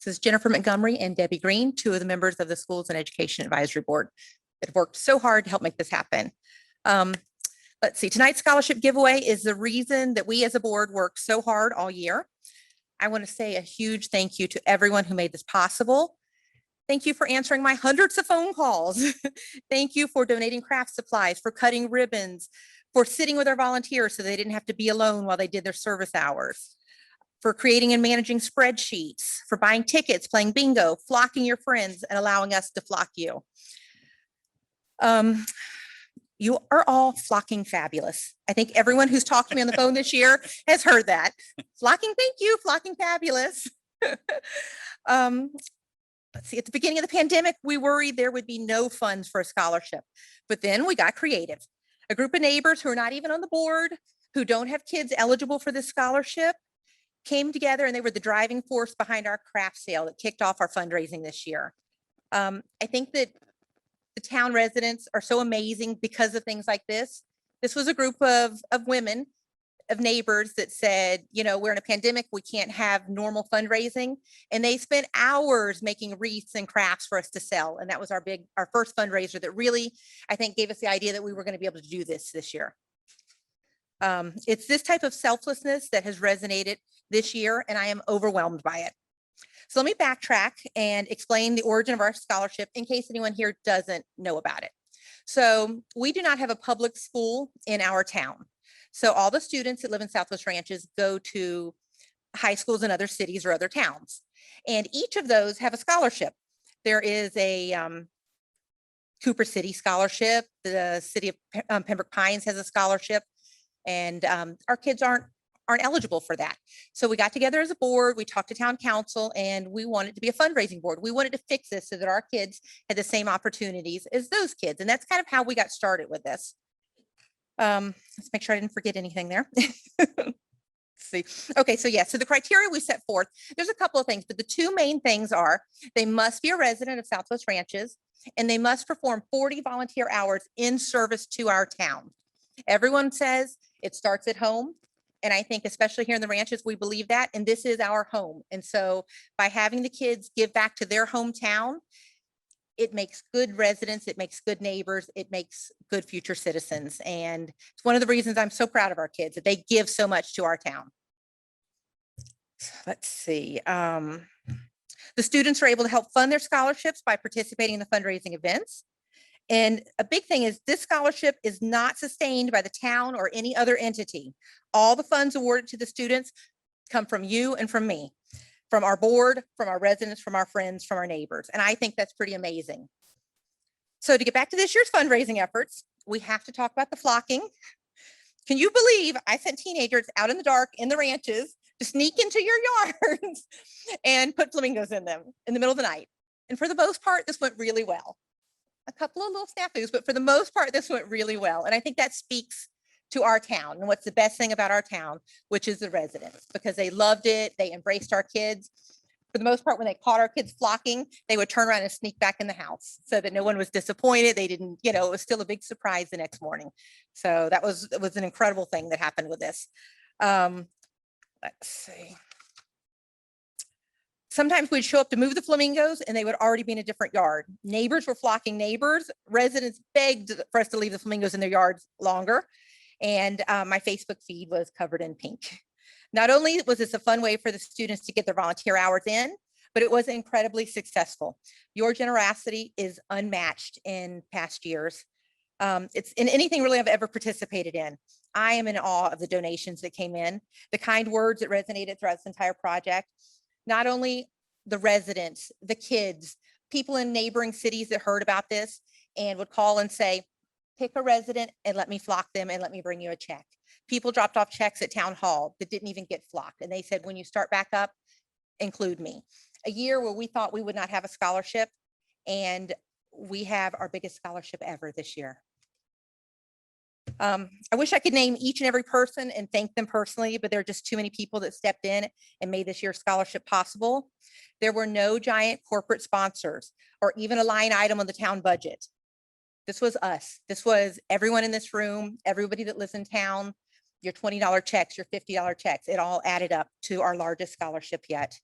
B: This is Jennifer Montgomery and Debbie Green, two of the members of the Schools and Education Advisory Board that have worked so hard to help make this happen. Let's see, tonight's scholarship giveaway is the reason that we as a board worked so hard all year. I want to say a huge thank you to everyone who made this possible. Thank you for answering my hundreds of phone calls. Thank you for donating craft supplies, for cutting ribbons, for sitting with our volunteers so they didn't have to be alone while they did their service hours, for creating and managing spreadsheets, for buying tickets, playing bingo, flocking your friends, and allowing us to flock you. You are all flocking fabulous. I think everyone who's talked to me on the phone this year has heard that. Flocking, thank you, flocking fabulous. Let's see, at the beginning of the pandemic, we worried there would be no funds for a scholarship, but then we got creative. A group of neighbors who are not even on the board, who don't have kids eligible for this scholarship, came together and they were the driving force behind our craft sale that kicked off our fundraising this year. I think that the town residents are so amazing because of things like this. This was a group of women, of neighbors that said, you know, we're in a pandemic, we can't have normal fundraising. And they spent hours making wreaths and crafts for us to sell. And that was our first fundraiser that really, I think, gave us the idea that we were going to be able to do this year. It's this type of selflessness that has resonated this year, and I am overwhelmed by it. So let me backtrack and explain the origin of our scholarship in case anyone here doesn't know about it. So we do not have a public school in our town. So all the students that live in Southwest Ranches go to high schools in other cities or other towns. And each of those have a scholarship. There is a Cooper City scholarship. The city of Pembroke Pines has a scholarship. And our kids aren't eligible for that. So we got together as a board, we talked to town council, and we wanted to be a fundraising board. We wanted to fix this so that our kids had the same opportunities as those kids. And that's kind of how we got started with this. Let's make sure I didn't forget anything there. Let's see. Okay, so yeah, so the criteria we set forth, there's a couple of things, but the two main things are they must be a resident of Southwest Ranches and they must perform 40 volunteer hours in service to our town. Everyone says it starts at home. And I think especially here in the ranches, we believe that, and this is our home. And so by having the kids give back to their hometown, it makes good residents, it makes good neighbors, it makes good future citizens. And it's one of the reasons I'm so proud of our kids, that they give so much to our town. Let's see. The students are able to help fund their scholarships by participating in the fundraising events. And a big thing is this scholarship is not sustained by the town or any other entity. All the funds awarded to the students come from you and from me, from our board, from our residents, from our friends, from our neighbors. And I think that's pretty amazing. So to get back to this year's fundraising efforts, we have to talk about the flocking. Can you believe I sent teenagers out in the dark in the ranches to sneak into your yards and put flamingos in them in the middle of the night? And for the most part, this went really well. A couple of little snafus, but for the most part, this went really well. And I think that speaks to our town and what's the best thing about our town, which is the residents, because they loved it. They embraced our kids. For the most part, when they caught our kids flocking, they would turn around and sneak back in the house so that no one was disappointed. They didn't, you know, it was still a big surprise the next morning. So it was an incredible thing that happened with this. Let's see. Sometimes we'd show up to move the flamingos and they would already be in a different yard. Neighbors were flocking neighbors. Residents begged for us to leave the flamingos in their yards longer. And my Facebook feed was covered in pink. Not only was this a fun way for the students to get their volunteer hours in, but it was incredibly successful. Your generosity is unmatched in past years. It's in anything really I've ever participated in. I am in awe of the donations that came in, the kind words that resonated throughout this entire project. Not only the residents, the kids, people in neighboring cities that heard about this and would call and say, pick a resident and let me flock them and let me bring you a check. People dropped off checks at town hall that didn't even get flocked. And they said, when you start back up, include me. A year where we thought we would not have a scholarship, and we have our biggest scholarship ever this year. I wish I could name each and every person and thank them personally, but there are just too many people that stepped in and made this year's scholarship possible. There were no giant corporate sponsors or even a line item on the town budget. This was us. This was everyone in this room, everybody that lives in town, your $20 checks, your $50 checks. It all added up to our largest scholarship yet.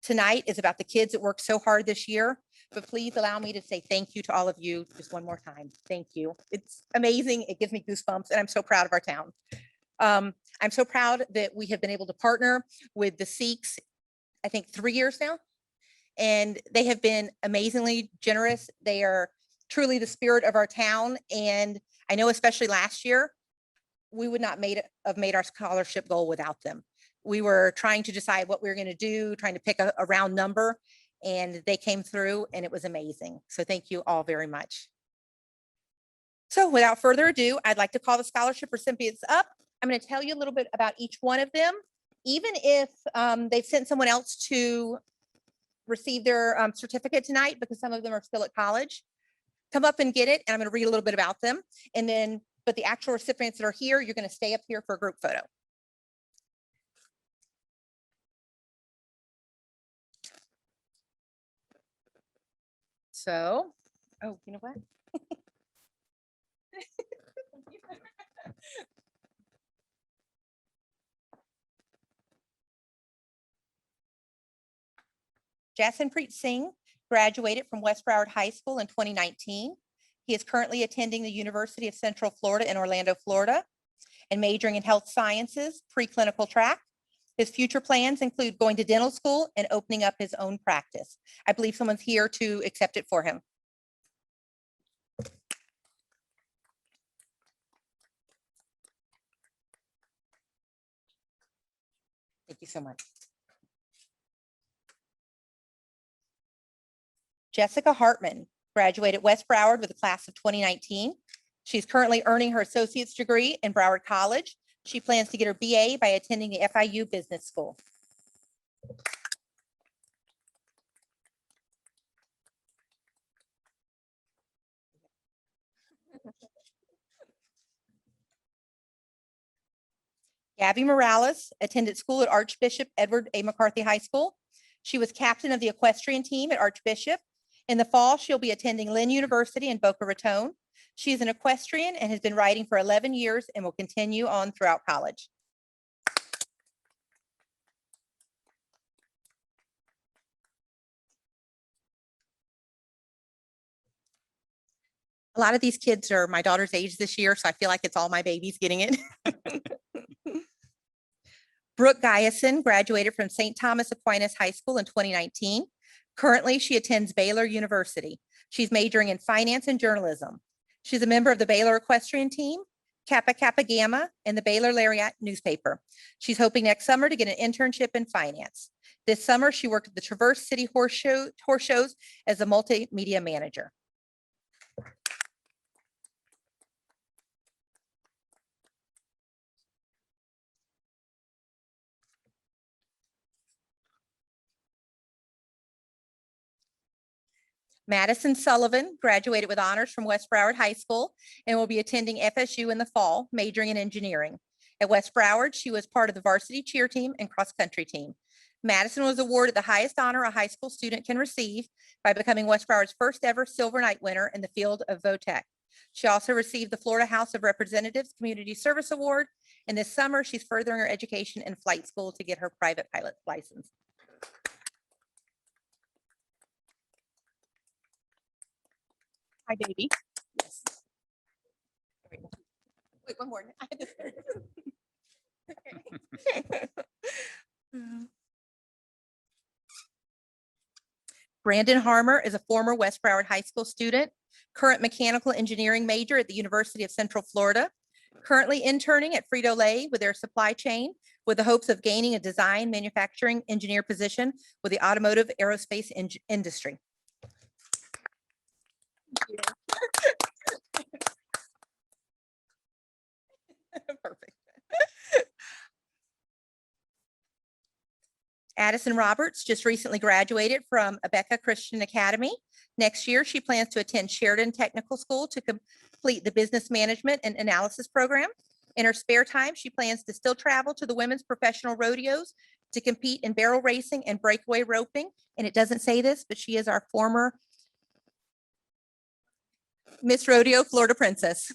B: tonight is about the kids that worked so hard this year, but please allow me to say thank you to all of you just one more time. Thank you. It's amazing. It gives me goosebumps, and I'm so proud of our town. I'm so proud that we have been able to partner with the Sikhs, I think 3 years now, and they have been amazingly generous. They are truly the spirit of our town, and I know especially last year, we would not have made our scholarship goal without them. We were trying to decide what we were going to do, trying to pick a round number, and they came through, and it was amazing. So thank you all very much. So without further ado, I'd like to call the scholarship recipients up. I'm going to tell you a little bit about each one of them, even if they've sent someone else to receive their certificate tonight, because some of them are still at college. Come up and get it, and I'm going to read a little bit about them. And then, but the actual recipients that are here, you're going to stay up here for a group photo. So, oh, you know what? Jasinpreet Singh graduated from West Broward High School in 2019. He is currently attending the University of Central Florida in Orlando, Florida, and majoring in health sciences, preclinical track. His future plans include going to dental school and opening up his own practice. I believe someone's here to accept it for him. Thank you so much. Jessica Hartman graduated West Broward with a class of 2019. She's currently earning her associate's degree in Broward College. She plans to get her BA by attending the FIU Business School. Gabby Morales attended school at Archbishop Edward A. McCarthy High School. She was captain of the equestrian team at Archbishop. In the fall, she'll be attending Lynn University in Boca Raton. She is an equestrian and has been riding for 11 years and will continue on throughout college. A lot of these kids are my daughter's age this year, so I feel like it's all my babies getting it. Brooke Guyson graduated from St. Thomas Aquinas High School in 2019. Currently, she attends Baylor University. She's majoring in finance and journalism. She's a member of the Baylor equestrian team, Kappa Kappa Gamma, and the Baylor Lariat newspaper. She's hoping next summer to get an internship in finance. This summer, she worked at the Traverse City Horse Shows as a multimedia manager. Madison Sullivan graduated with honors from West Broward High School and will be attending FSU in the fall, majoring in engineering. At West Broward, she was part of the varsity cheer team and cross-country team. Madison was awarded the highest honor a high school student can receive by becoming West Broward's first ever Silver Knight winner in the field of VOTEC. She also received the Florida House of Representatives Community Service Award, and this summer she's furthering her education in flight school to get her private pilot license. Hi, baby. Yes. Wait, one more. Brandon Harmer is a former West Broward High School student, current mechanical engineering major at the University of Central Florida, currently interning at Frito-Lay with their supply chain with the hopes of gaining a design manufacturing engineer position with the automotive aerospace industry. Perfect. Addison Roberts just recently graduated from Abeka Christian Academy. Next year, she plans to attend Sheridan Technical School to complete the business management and analysis program. In her spare time, she plans to still travel to the women's professional rodeos to compete in barrel racing and breakaway roping. And it doesn't say this, but she is our former Miss Rodeo Florida Princess.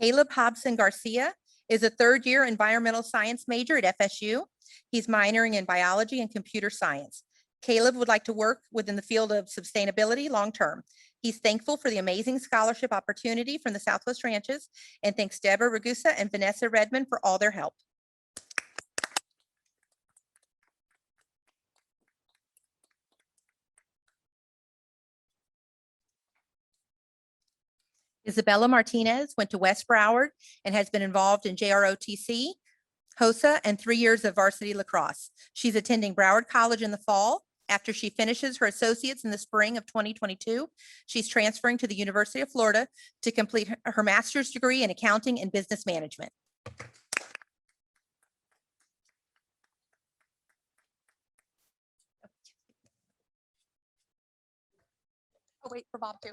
B: Caleb Hobson Garcia is a third-year environmental science major at FSU. He's minoring in biology and computer science. Caleb would like to work within the field of sustainability long-term. He's thankful for the amazing scholarship opportunity from the Southwest Ranches and thanks Deborah Ragusa and Vanessa Redmond for all their help. Isabella Martinez went to West Broward and has been involved in JROTC, HOSA, and 3 years of varsity lacrosse. She's attending Broward College in the fall. After she finishes her associates in the spring of 2022, she's transferring to the University of Florida to complete her master's degree in accounting and business management. Oh, wait for Bob too.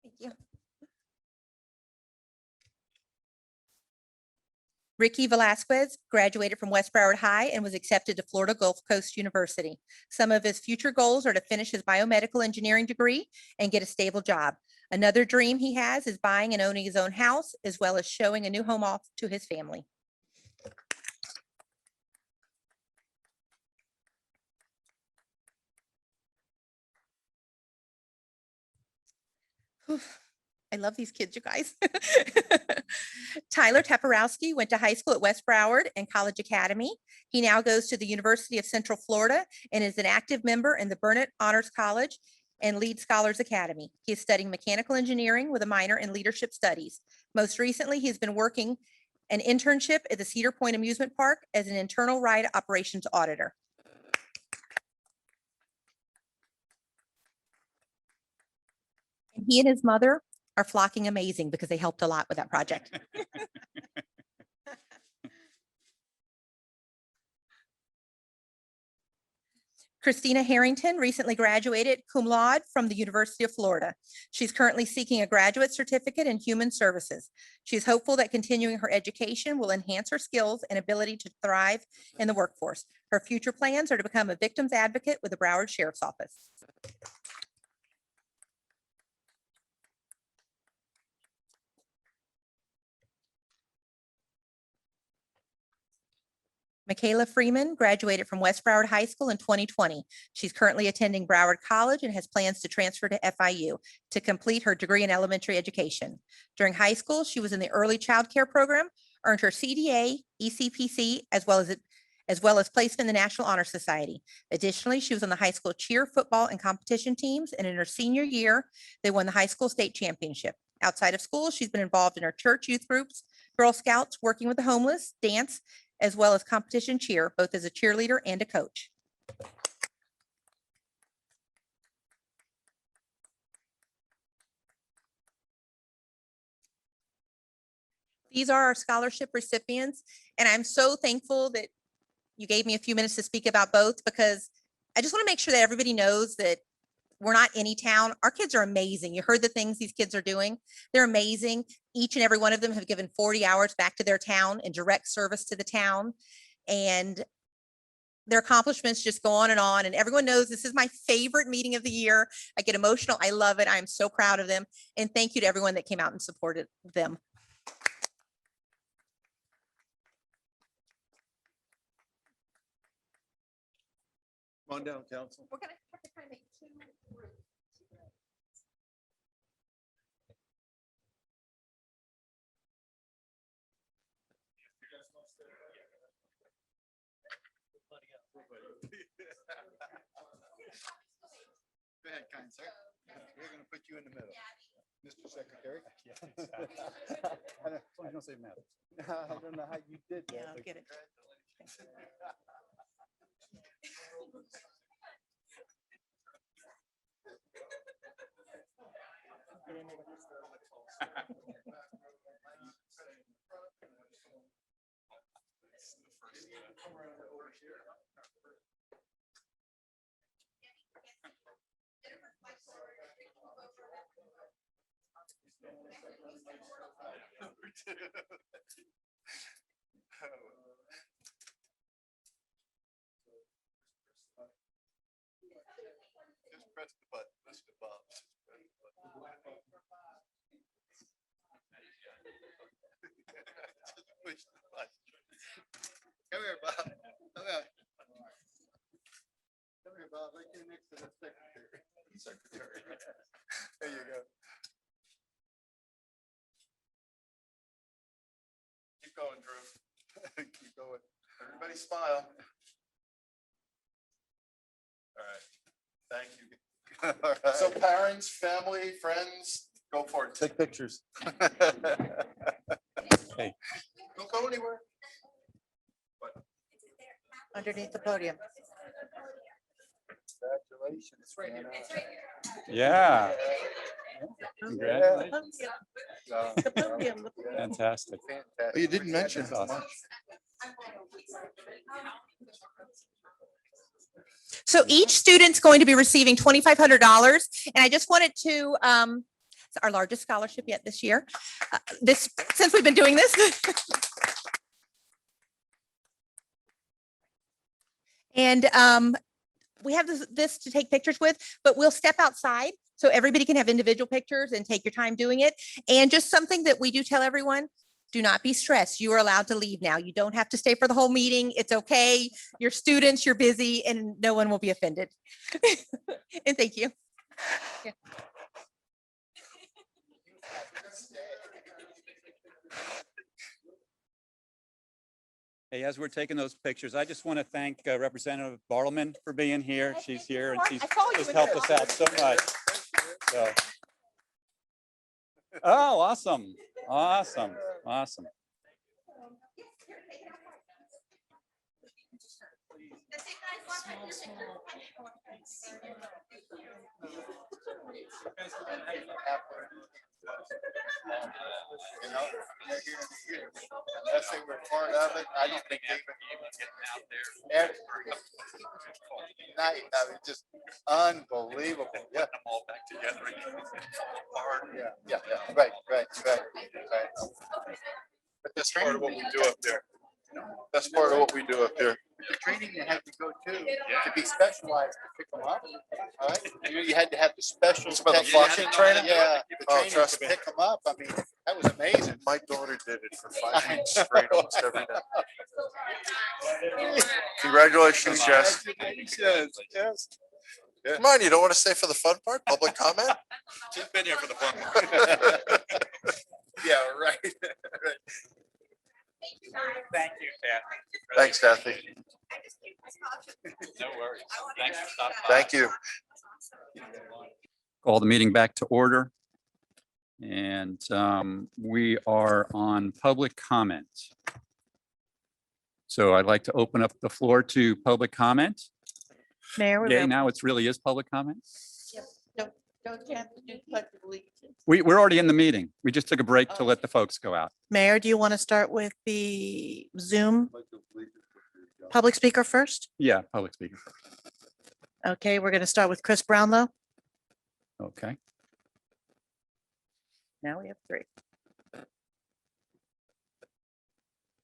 B: Thank you. Ricky Velasquez graduated from West Broward High and was accepted to Florida Gulf Coast University. Some of his future goals are to finish his biomedical engineering degree and get a stable job. Another dream he has is buying and owning his own house, as well as showing a new home off to his family. I love these kids, you guys. Tyler Teporowski went to high school at West Broward and College Academy. He now goes to the University of Central Florida and is an active member in the Burnett Honors College and Lead Scholars Academy. He is studying mechanical engineering with a minor in leadership studies. Most recently, he's been working an internship at the Cedar Point Amusement Park as an internal ride operations auditor. And he and his mother are flocking amazing because they helped a lot with that project. Christina Harrington recently graduated cum laude from the University of Florida. She's currently seeking a graduate certificate in human services. She's hopeful that continuing her education will enhance her skills and ability to thrive in the workforce. Her future plans are to become a victims advocate with the Broward Sheriff's Office. Michaela Freeman graduated from West Broward High School in 2020. She's currently attending Broward College and has plans to transfer to FIU to complete her degree in elementary education. During high school, she was in the early child care program, earned her CDA, ECPC, as well as placement in the National Honor Society. Additionally, she was on the high school cheer, football, and competition teams, and in her senior year, they won the high school state championship. Outside of school, she's been involved in her church youth groups, Girl Scouts, working with the homeless, dance, as well as competition cheer, both as a cheerleader and a coach. These are our scholarship recipients, and I'm so thankful that you gave me a few minutes to speak about both, because I just want to make sure that everybody knows that we're not any town. Our kids are amazing. You heard the things these kids are doing. They're amazing. Each and every one of them have given 40 hours back to their town in direct service to the town. And their accomplishments just go on. And everyone knows this is my favorite meeting of the year. I get emotional. I love it. I'm so proud of them. And thank you to everyone that came out and supported them.
R: Come on down, council.
B: We're gonna have to kind of make two groups.
R: Go ahead, kind sir. We're gonna put you in the middle. Mr. Secretary. I don't say Madam. I don't know how you did that.
B: Yeah, I'll get it.
R: Just press the button, Mr. Bob. Come here, Bob. Come here. Come here, Bob. Right here next to the secretary. Secretary. There you go. Keep going, Drew. Keep going. Everybody smile. All right. Thank you. All right. So parents, family, friends, go for it. Take pictures.
A: Okay.
R: Don't go anywhere.
B: Underneath the podium.
R: Congratulations. Anna.
A: Yeah.
R: Yeah.
A: Congratulations.
B: The podium.
A: Fantastic.
R: Oh, you didn't mention
A: That's awesome.
B: So each student's going to be receiving $2,500. And I just wanted to, it's our largest scholarship yet this year. Since we've been doing this. And we have this to take pictures with, but we'll step outside so everybody can have individual pictures and take your time doing it. And just something that we do tell everyone, do not be stressed. You are allowed to leave now. You don't have to stay for the whole meeting. It's okay. You're students, you're busy, and no one will be offended. And thank you. Yeah.
A: Hey, as we're taking those pictures, I just want to thank Representative Bartleman for being here. She's here and she's just helped us out so much. So. Oh, awesome. Awesome. Awesome.
R: You know, unless they were part of it, I don't think they even getting out there every night. I mean, just unbelievable. Yeah. Them all back together. Yeah. Right. But that's part of what we do up there. That's part of what we do up there. The training you had to go to be specialized to pick them up. All right. You had to have the special.
C: It's about the flushing training?
R: Yeah. The
C: Oh,
R: training
C: trust
R: to
C: me.
R: pick them up. I mean, that was amazing.
C: My daughter did it for 5 weeks straight almost every day. Congratulations, Jess.
R: Congratulations. Yes. Yeah.
C: Come on, you don't want to stay for the fun part, public comment?
R: She's been here for the fun part. Yeah, right.
A: Thank you, Kathy.
C: Thanks, Kathy.
A: No worries. Thanks for stopping by.
C: Thank you.
A: Call the meeting back to order. And we are on public comment. So I'd like to open up the floor to public comment.
B: Mayor,
A: Yay, now it's really is public comment.
B: don't you have to do the pledge of allegiance?
A: We're already in the meeting. We just took a break to let the folks go out.
B: Mayor, do you want to start with the Zoom public speaker first?
A: Yeah, public speaker.
B: Okay, we're going to start with Chris Brownlow.
A: Okay.
B: Now we have 3.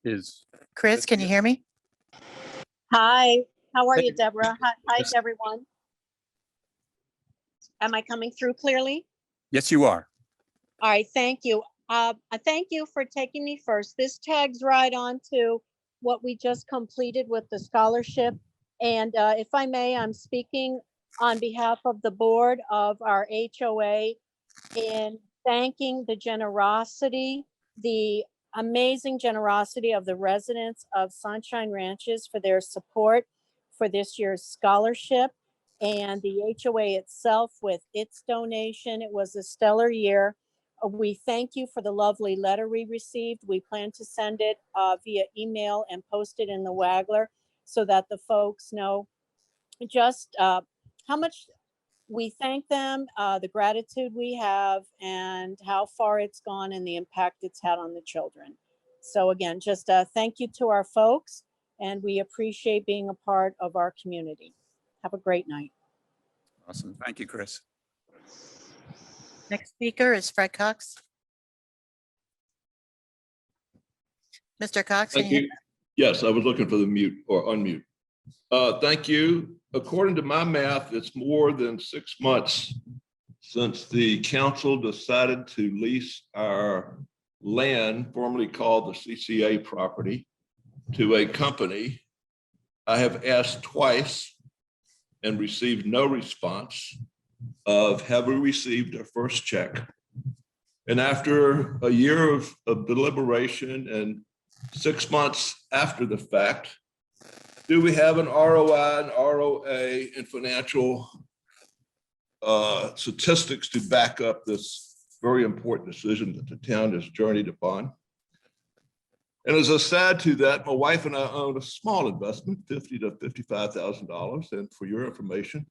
A: Is
B: Chris, can you hear me?
S: Hi, how are
A: Thank
S: you,
A: you.
S: Deborah? Hi
A: Yes.
S: to everyone. Am I coming through clearly?
A: yes, you are.
S: All right, thank you. I thank you for taking me first. This tags right on to what we just completed with the scholarship. And if I may, I'm speaking on behalf of the board of our HOA in thanking the generosity, the amazing generosity of the residents of Sunshine Ranches for their support for this year's scholarship, and the HOA itself with its donation. It was a stellar year. We thank you for the lovely letter we received. We plan to send it via email and post it in the Waggler so that the folks know just how much we thank them, the gratitude we have, and how far it's gone and the impact it's had on the children. So again, just thank you to our folks, and we appreciate being a part of our community. Have a great night.
A: Awesome. Thank you, Chris.
B: Next speaker is Fred Cox. Mr. Cox, can
M: Thank
B: you?
M: you. Yes, I was looking for the mute or unmute. Thank you. According to my math, it's more than 6 months since the council decided to lease our land, formerly called the CCA property. to a company. I have asked twice and received no response of have we received our first check. And after a year of deliberation and 6 months after the fact, do we have an ROI and ROA and financial statistics to back up this very important decision that the town has journeyed upon? And as a side to that, my wife and I own a small investment, $50,000 to $55,000. And for your information,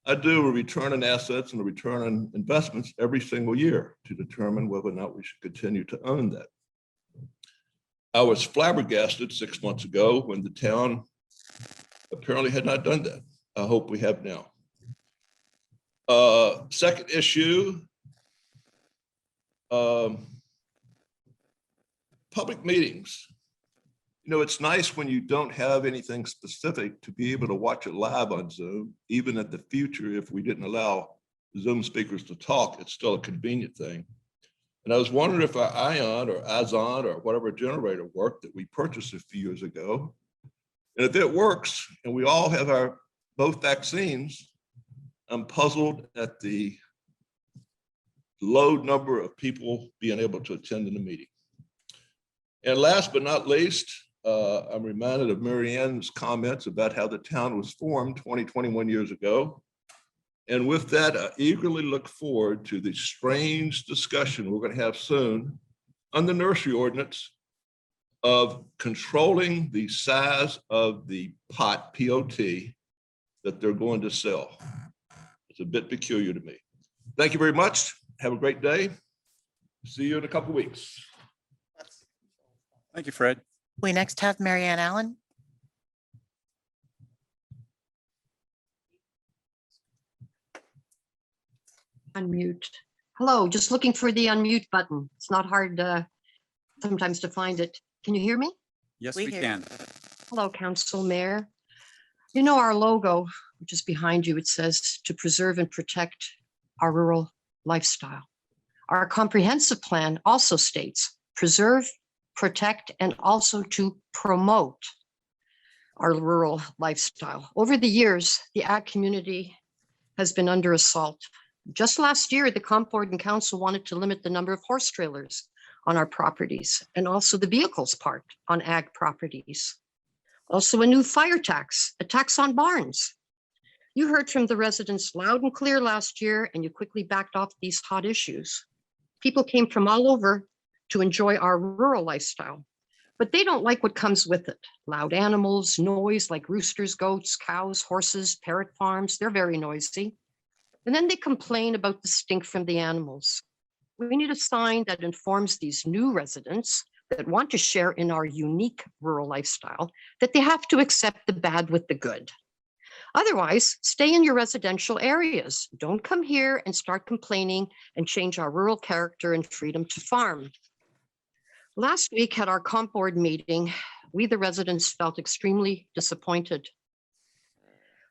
M: I do a return on assets and a return on investments every single year to determine whether or not we should continue to own that. I was flabbergasted 6 months ago when the town apparently had not done that. I hope we have now. Second issue, public meetings. You know, it's nice when you don't have anything specific to be able to watch it live on Zoom. Even in the future, if we didn't allow Zoom speakers to talk, it's still a convenient thing. And I was wondering if our Ion or Azon or whatever generator worked that we purchased a few years ago. And if it works and we all have our both vaccines, I'm puzzled at the low number of people being able to attend in the meeting. And last but not least, I'm reminded of Mary Ann's comments about how the town was formed 21 years ago. And with that, I eagerly look forward to the strange discussion we're going to have soon on the nursery ordinance of controlling the size of the pot, P-O-T, that they're going to sell. It's a bit peculiar to me. Thank you very much. Have a great day. See you in a couple of weeks.
A: Thank you, Fred.
B: We next have Mary Ann Allen.
T: Unmute. Hello, just looking for the unmute button. It's not hard sometimes to find it. Can you hear me?
A: Yes, we can.
T: Hello, Council Mayor. You know our logo, which is behind you, it says to preserve and protect our rural lifestyle. Our comprehensive plan also states preserve, protect, and also to promote our rural lifestyle. Over the years, the ag community has been under assault. Just last year, the Comp Board and Council wanted to limit the number of horse trailers on our properties and also the vehicles parked on ag properties. Also a new fire tax, a tax on barns. You heard from the residents loud and clear last year, and you quickly backed off these hot issues. People came from all over to enjoy our rural lifestyle, but they don't like what comes with it. Loud animals, noise like roosters, goats, cows, horses, parrot farms, they're very noisy. And then they complain about the stink from the animals. We need a sign that informs these new residents that want to share in our unique rural lifestyle that they have to accept the bad with the good. Otherwise, stay in your residential areas. Don't come here and start complaining and change our rural character and freedom to farm. Last week at our Comp Board meeting, we, the residents, felt extremely disappointed.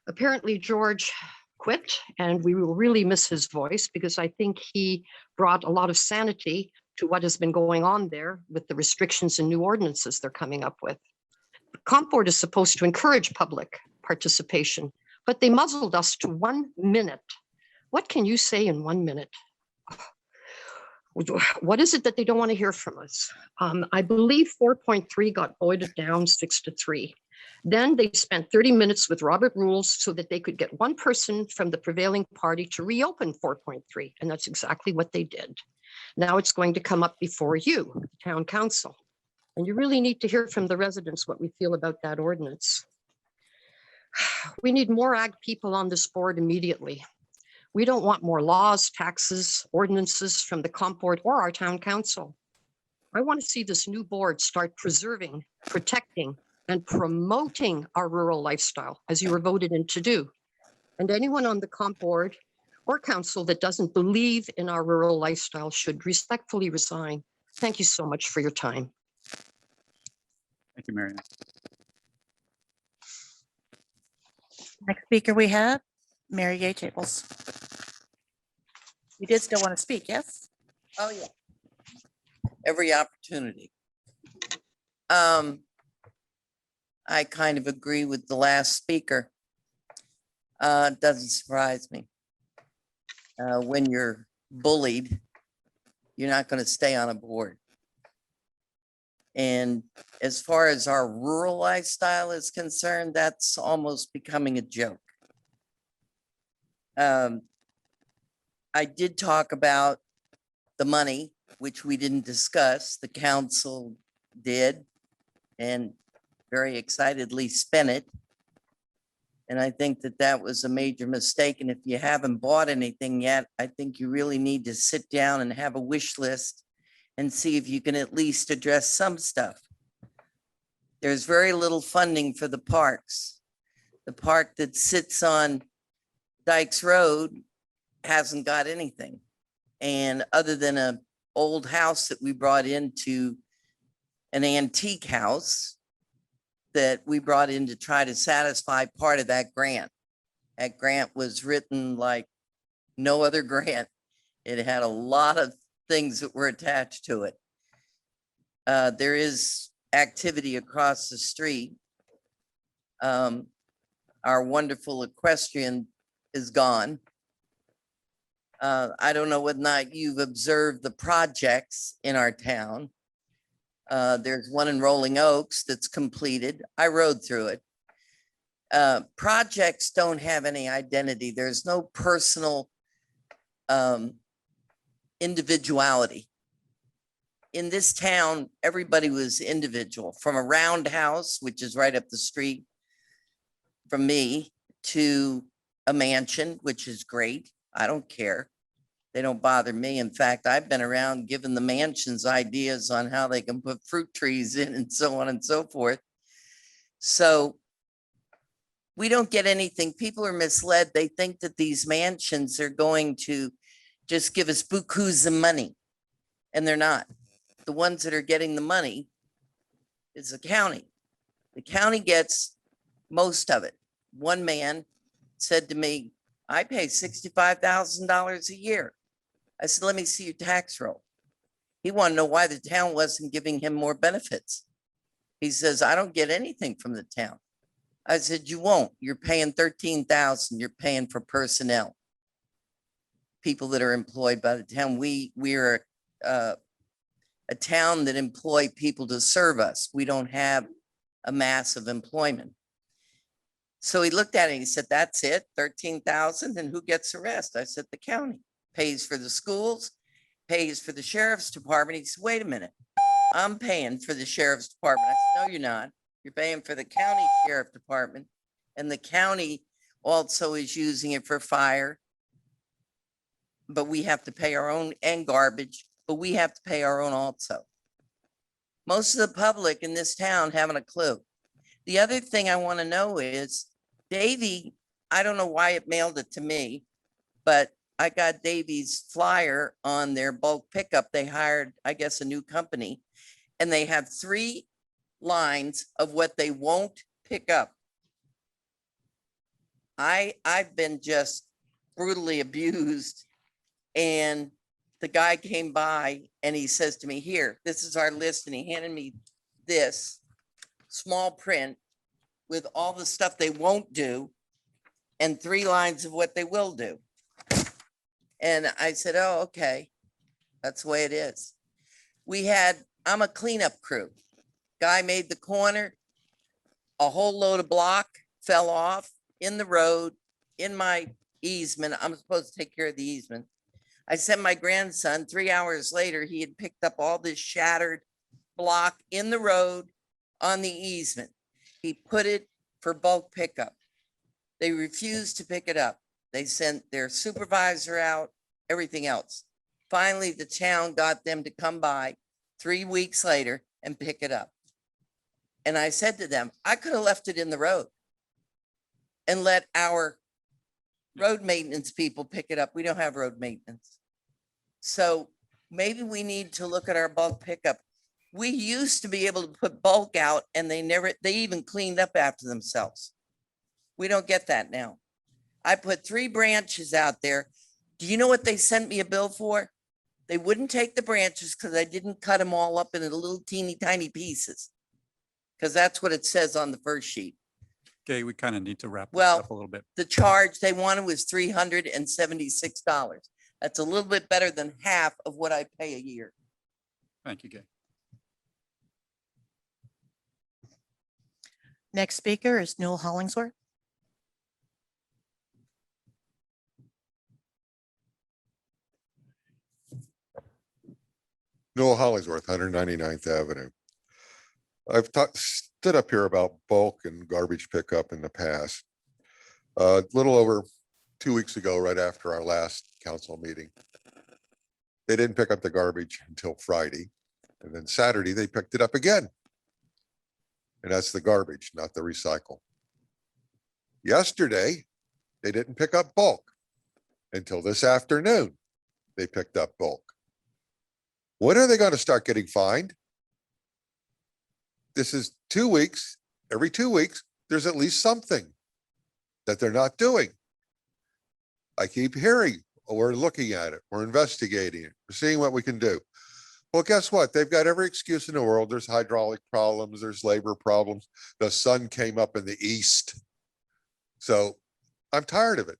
T: Apparently, George quit, and we will really miss his voice because I think he brought a lot of sanity to what has been going on there with the restrictions and new ordinances they're coming up with. The Comp Board is supposed to encourage public participation, but they muzzled us to 1 minute. What can you say in 1 minute? What is it that they don't want to hear from us? I believe 4.3 got voided down 6-3. Then they spent 30 minutes with Robert Rules so that they could get one person from the prevailing party to reopen 4.3. And that's exactly what they did. Now it's going to come up before you, the town council. And you really need to hear from the residents what we feel about that ordinance. We need more ag people on this board immediately. We don't want more laws, taxes, ordinances from the Comp Board or our town council. I want to see this new board start preserving, protecting, and promoting our rural lifestyle as you were voted in to do. And anyone on the Comp Board or council that doesn't believe in our rural lifestyle should respectfully resign. Thank you so much for your time.
A: Thank you, Mary Ann.
B: Next speaker we have, Mary Gay Tables. You did still want to speak, yes?
N: Oh, yeah. Every opportunity. I kind of agree with the last speaker. It doesn't surprise me. When you're bullied, you're not going to stay on a board. And as far as our rural lifestyle is concerned, that's almost becoming a joke. I did talk about the money, which we didn't discuss. The council did and very excitedly spent it. And I think that that was a major mistake. And if you haven't bought anything yet, I think you really need to sit down and have a wish list and see if you can at least address some stuff. There's very little funding for the parks. The park that sits on Dykes Road hasn't got anything. And other than an old house that we brought into an antique house that we brought in to try to satisfy part of that grant. That grant was written like no other grant. It had a lot of things that were attached to it. There is activity across the street. Our wonderful Equestrian is gone. I don't know whether or not you've observed the projects in our town. There's one in Rolling Oaks that's completed. I rode through it. Projects don't have any identity. There's no personal individuality. In this town, everybody was individual, from a roundhouse, which is right up the street from me, to a mansion, which is great. I don't care. They don't bother me. In fact, I've been around giving the mansions ideas on how they can put fruit trees in and so on and so forth. So we don't get anything. People are misled. They think that these mansions are going to just give us bukus of money, and they're not. The ones that are getting the money is the county. The county gets most of it. One man said to me, I pay $65,000 a year. I said, let me see your tax roll. He wanted to know why the town wasn't giving him more benefits. He says, I don't get anything from the town. I said, you won't. You're paying $13,000. You're paying for personnel, people that are employed by the town. We're a town that employ people to serve us. We don't have a massive employment. So he looked at it and he said, that's it, 13,000, and who gets the rest? I said, the county pays for the schools, pays for the sheriff's department. He said, wait a minute, I'm paying for the sheriff's department. I said, no, you're not. You're paying for the county sheriff department, and the county also is using it for fire. But we have to pay our own, and garbage, but we have to pay our own also. Most of the public in this town haven't a clue. The other thing I want to know is Davy, I don't know why it mailed it to me, but I got Davy's flyer on their bulk pickup. They hired, I guess, a new company, and they have 3 lines of what they won't pick up. I've been just brutally abused, and the guy came by and he says to me, here, this is our list, and he handed me this small print with all the stuff they won't do and 3 lines of what they will do. And I said, oh, okay, that's the way it is. I'm a cleanup crew. Guy made the corner, a whole load of block fell off in the road, in my easement. I'm supposed to take care of the easement. I sent my grandson, 3 hours later, he had picked up all this shattered block in the road on the easement. He put it for bulk pickup. They refused to pick it up. They sent their supervisor out, everything else. Finally, the town got them to come by 3 weeks later and pick it up. And I said to them, I could have left it in the road and let our road maintenance people pick it up. We don't have road maintenance. So maybe we need to look at our bulk pickup. We used to be able to put bulk out, and they even cleaned up after themselves. We don't get that now. I put 3 branches out there. Do you know what they sent me a bill for? They wouldn't take the branches because I didn't cut them all up into little teeny tiny pieces. because that's what it says on the first sheet.
A: Okay, we kind of need to wrap this
N: Well,
A: up a little bit.
N: the charge they wanted was $376. That's a little bit better than half of what I pay a year.
A: Thank you, Gay.
B: Next speaker is Newell Hollingsworth.
U: Noel Hollingsworth, 199th Avenue. I've stood up here about bulk and garbage pickup in the past. A little over 2 weeks ago, right after our last council meeting, they didn't pick up the garbage until Friday. And then Saturday, they picked it up again. And that's the garbage, not the recycle. Yesterday, they didn't pick up bulk until this afternoon. They picked up bulk. When are they going to start getting fined? This is 2 weeks. Every 2 weeks, there's at least something that they're not doing. I keep hearing, oh, we're looking at it. We're investigating it. We're seeing what we can do. Well, guess what? They've got every excuse in the world. There's hydraulic problems. There's labor problems. The sun came up in the east. So I'm tired of it.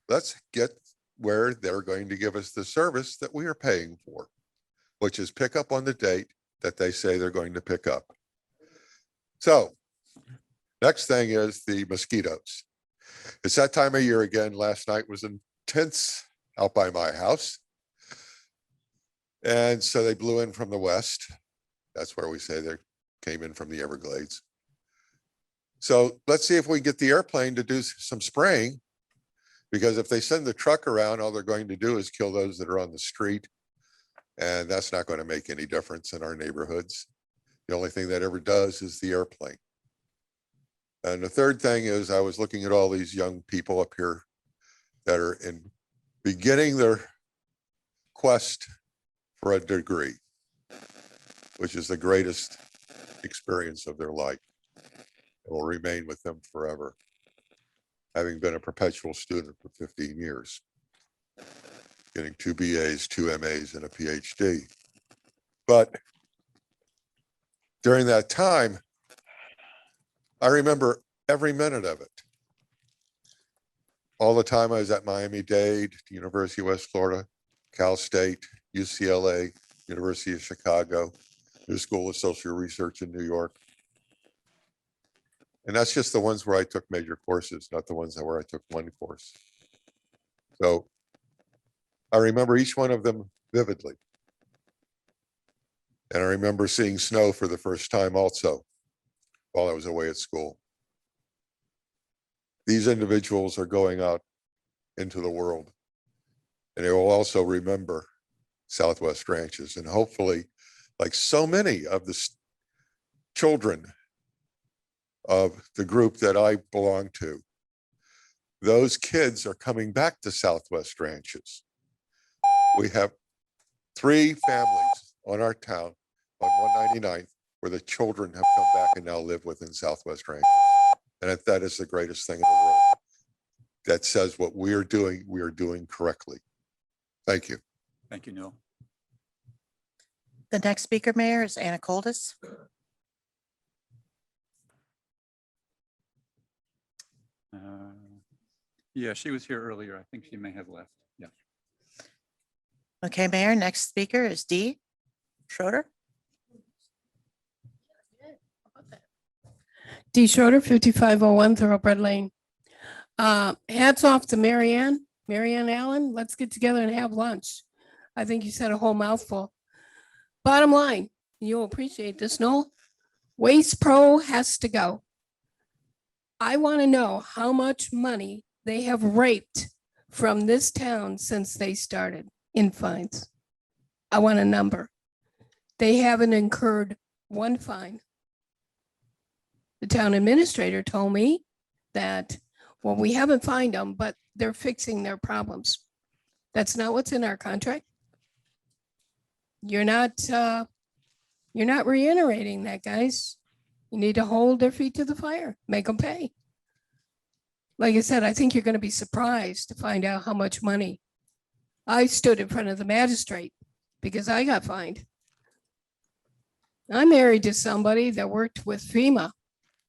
U: Let's get where they're going to give us the service that we are paying for, which is pick up on the date that they say they're going to pick up. So next thing is the mosquitoes. It's that time of year again. Last night was intense out by my house. And so they blew in from the west. That's where we say they came in from the Everglades. So let's see if we can get the airplane to do some spraying, because if they send the truck around, all they're going to do is kill those that are on the street. And that's not going to make any difference in our neighborhoods. The only thing that ever does is the airplane. And the third thing is, I was looking at all these young people up here that are beginning their quest for a degree, which is the greatest experience of their life. It will remain with them forever, having been a perpetual student for 15 years, getting 2 BAs, 2 MAs, and a PhD. But during that time, I remember every minute of it. All the time I was at Miami-Dade, University of West Florida, Cal State, UCLA, University of Chicago, New School of Social Research in New York. And that's just the ones where I took major courses, not the ones where I took one course. So I remember each one of them vividly. And I remember seeing snow for the first time also while I was away at school. These individuals are going out into the world, and they will also remember Southwest Ranches. And hopefully, like so many of the children of the group that I belong to, those kids are coming back to Southwest Ranches. We have 3 families on our town on 199th where the children have come back and now live within Southwest Ranches. And that is the greatest thing in the world. That says what we are doing correctly. Thank you.
A: Thank you, Neil.
B: The next speaker, Mayor, is Anna Coldis.
A: Yeah, she was here earlier. I think she may have left. Yeah.
B: Okay, Mayor, next speaker is Dee Schroeder.
V: D. Schroeder, 5501 Thoroughbred Lane. Hats off to Marianne Allen. Let's get together and have lunch. I think you said a whole mouthful. Bottom line, you'll appreciate this, Noel. Waste Pro has to go. I want to know how much money they have raped from this town since they started in fines. I want a number. They haven't incurred one fine. The town administrator told me that, well, we haven't fined them, but they're fixing their problems. That's not what's in our contract. You're not reiterating that, guys. You need to hold their feet to the fire, make them pay. Like I said, I think you're going to be surprised to find out how much money. I stood in front of the magistrate because I got fined. I'm married to somebody that worked with FEMA.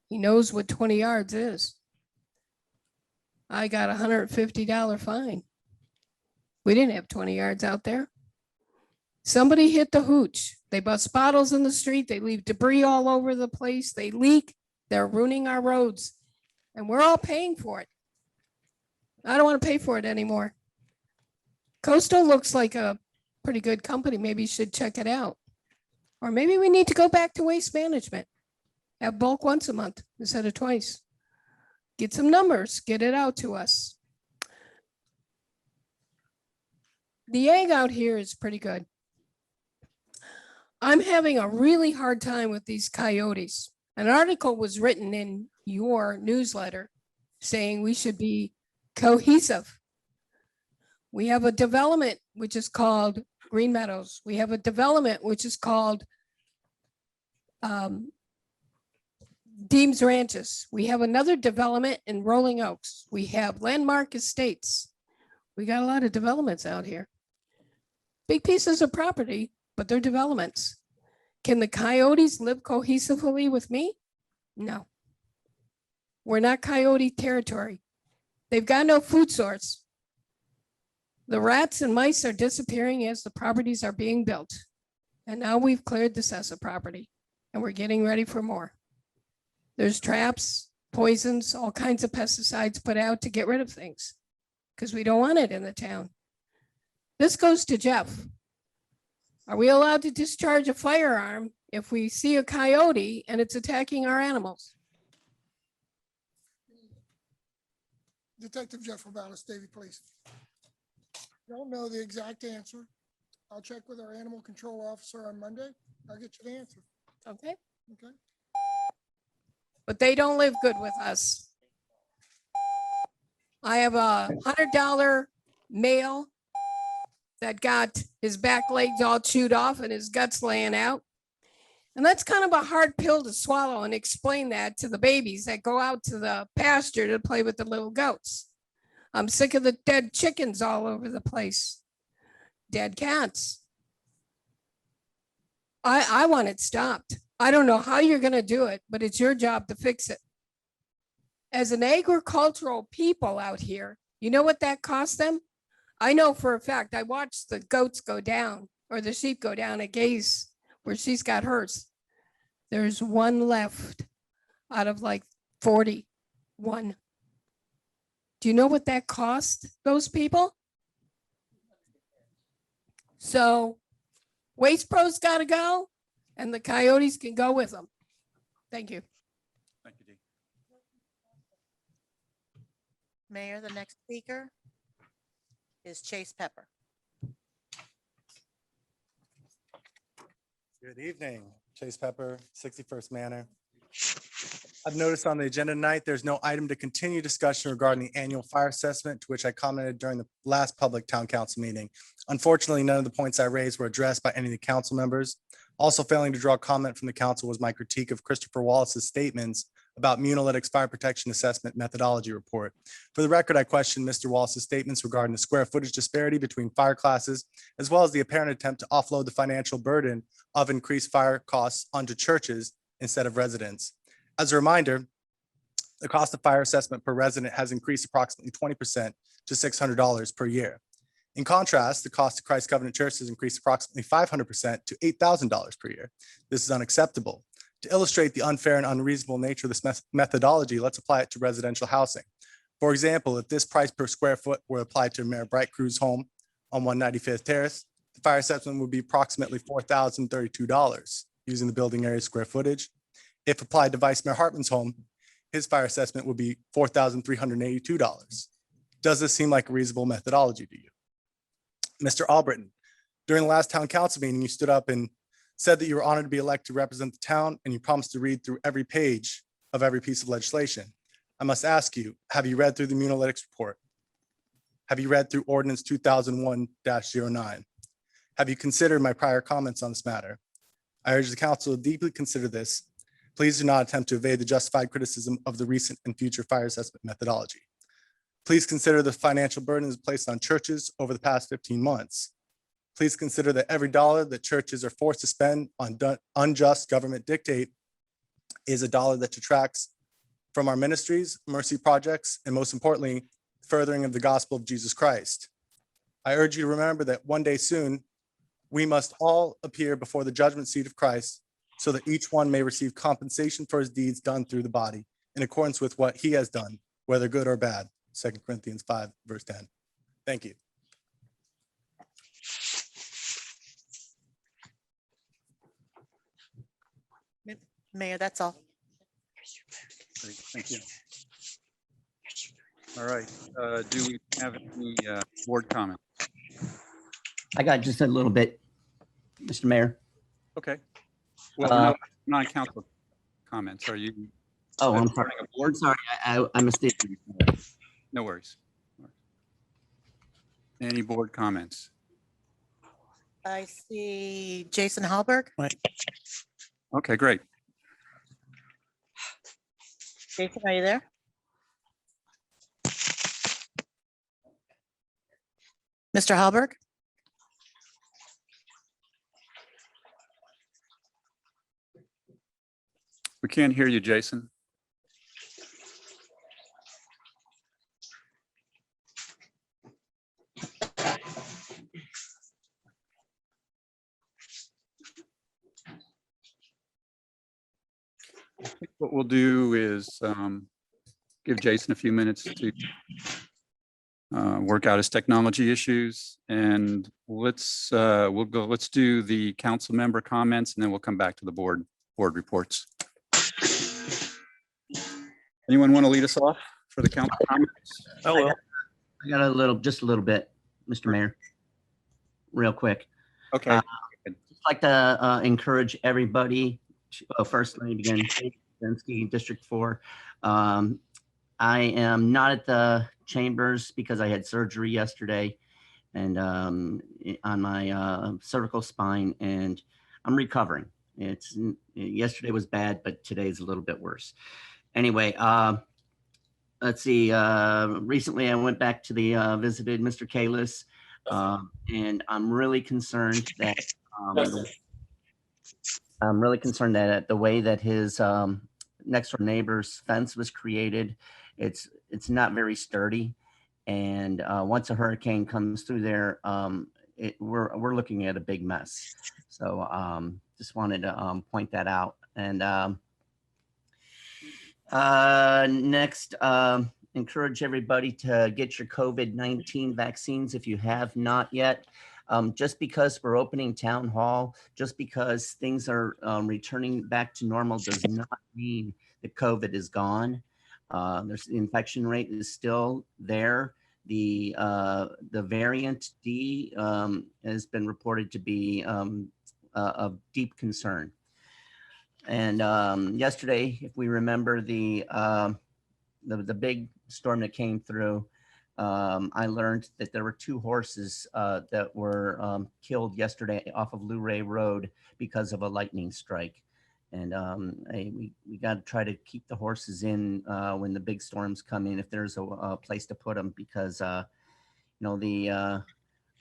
V: He knows what 20 yards is. I got a $150 fine. We didn't have 20 yards out there. Somebody hit the hooch. They bust bottles in the street. They leave debris all over the place. They leak. They're ruining our roads. And we're all paying for it. I don't want to pay for it anymore. Coastal looks like a pretty good company. Maybe you should check it out. Or maybe we need to go back to waste management. Have bulk once a month instead of twice. Get some numbers, get it out to us. The egg out here is pretty good. I'm having a really hard time with these coyotes. An article was written in your newsletter saying we should be cohesive. We have a development which is called Green Meadows. We have a development which is called Deems Ranches. We have another development in Rolling Oaks. We have Landmark Estates. We got a lot of developments out here. Big pieces of property, but they're developments. Can the coyotes live cohesively with me? No. We're not coyote territory. They've got no food source. The rats and mice are disappearing as the properties are being built. And now we've cleared the Sessa property and we're getting ready for more. There's traps, poisons, all kinds of pesticides put out to get rid of things because we don't want it in the town. This goes to Jeff. Are we allowed to discharge a firearm if we see a coyote and it's attacking our animals?
F: Detective Jeff Robalis, Davie Police. Don't know the exact answer. I'll check with our animal control officer on Monday. I'll get you the answer.
V: Okay.
F: Okay.
V: But they don't live good with us. I have a $100 male that got his back legs all chewed off and his guts laying out. And that's kind of a hard pill to swallow and explain that to the babies that go out to the pasture to play with the little goats. I'm sick of the dead chickens all over the place. Dead cats. I want it stopped. I don't know how you're going to do it, but it's your job to fix it. As an agricultural people out here, you know what that costs them? I know for a fact, I watched the goats go down or the sheep go down at Gaze where she's got hers. There's one left out of like 41. Do you know what that cost those people? So Waste Pro's got to go and the coyotes can go with them. Thank you.
A: Thank you, Dee.
B: Mayor, the next speaker is Chase Pepper.
L: Good evening, Chase Pepper, 61st Manor. I've noticed on the agenda tonight, there's no item to continue discussion regarding the annual fire assessment, to which I commented during the last public town council meeting. Unfortunately, none of the points I raised were addressed by any of the council members. Also failing to draw comment from the council was my critique of Christopher Wallace's statements about Munalytics Fire Protection Assessment Methodology Report. For the record, I questioned Mr. Wallace's statements regarding the square footage disparity between fire classes, as well as the apparent attempt to offload the financial burden of increased fire costs onto churches instead of residents. As a reminder, the cost of fire assessment per resident has increased approximately 20% to $600 per year. In contrast, the cost of Christ Covenant Church has increased approximately 500% to $8,000 per year. This is unacceptable. To illustrate the unfair and unreasonable nature of this methodology, let's apply it to residential housing. For example, if this price per square foot were applied to Mayor Bright Cruz's home on 195th Terrace, the fire assessment would be approximately $4,032 using the building area square footage. If applied to Vice Mayor Hartman's home, his fire assessment would be $4,382. Does this seem like a reasonable methodology to you? Mr. Albritton, during the last town council meeting, you stood up and said that you were honored to be elected to represent the town, and you promised to read through every page of every piece of legislation. I must ask you, have you read through the Munalytics report? Have you read through Ordinance 2001-09? Have you considered my prior comments on this matter? I urge the council to deeply consider this. Please do not attempt to evade the justified criticism of the recent and future fire assessment methodology. Please consider the financial burdens placed on churches over the past 15 months. Please consider that every dollar that churches are forced to spend on unjust government dictate is a dollar that detracts from our ministries, mercy projects, and most importantly, furthering of the gospel of Jesus Christ. I urge you to remember that one day soon, we must all appear before the judgment seat of Christ so that each one may receive compensation for his deeds done through the body in accordance with what he has done, whether good or bad. 2 Corinthians 5, verse 10. Thank you.
B: Mayor, that's all.
A: Great, thank you. All right, do we have any board comment?
D: I got just a little bit, Mr. Mayor.
A: Okay. Well, no, non-council comments. Are you?
D: Oh, I'm sorry. I'm sorry. I mistaken.
A: No worries. Any board comments?
B: I see Jason Hallberg.
A: Okay, great.
B: Jason, are you there? Mr. Hallberg?
A: We can't hear you, Jason. I think what we'll do is give Jason a few minutes to work out his technology issues, and let's do the council member comments, and then we'll come back to the board reports. Anyone want to lead us off for the council comments?
D: I got just a little bit, Mr. Mayor, real quick.
A: Okay.
D: I'd like to encourage everybody. First, let me begin. District 4. I am not at the chambers because I had surgery yesterday and on my cervical spine, and I'm recovering. Yesterday was bad, but today's a little bit worse. Anyway, let's see. Recently, I went back to the visited Mr. Kalis, and I'm really concerned that the way that his next door neighbor's fence was created, it's not very sturdy. And once a hurricane comes through there, we're looking at a big mess. So just wanted to point that out. And next, encourage everybody to get your COVID-19 vaccines if you have not yet. Just because we're opening town hall, just because things are returning back to normal does not mean that COVID is gone. The infection rate is still there. The variant D has been reported to be of deep concern. And yesterday, if we remember the big storm that came through, I learned that there were 2 horses that were killed yesterday off of Luray Road because of a lightning strike. And we got to try to keep the horses in when the big storms come in, if there's a place to put them, because the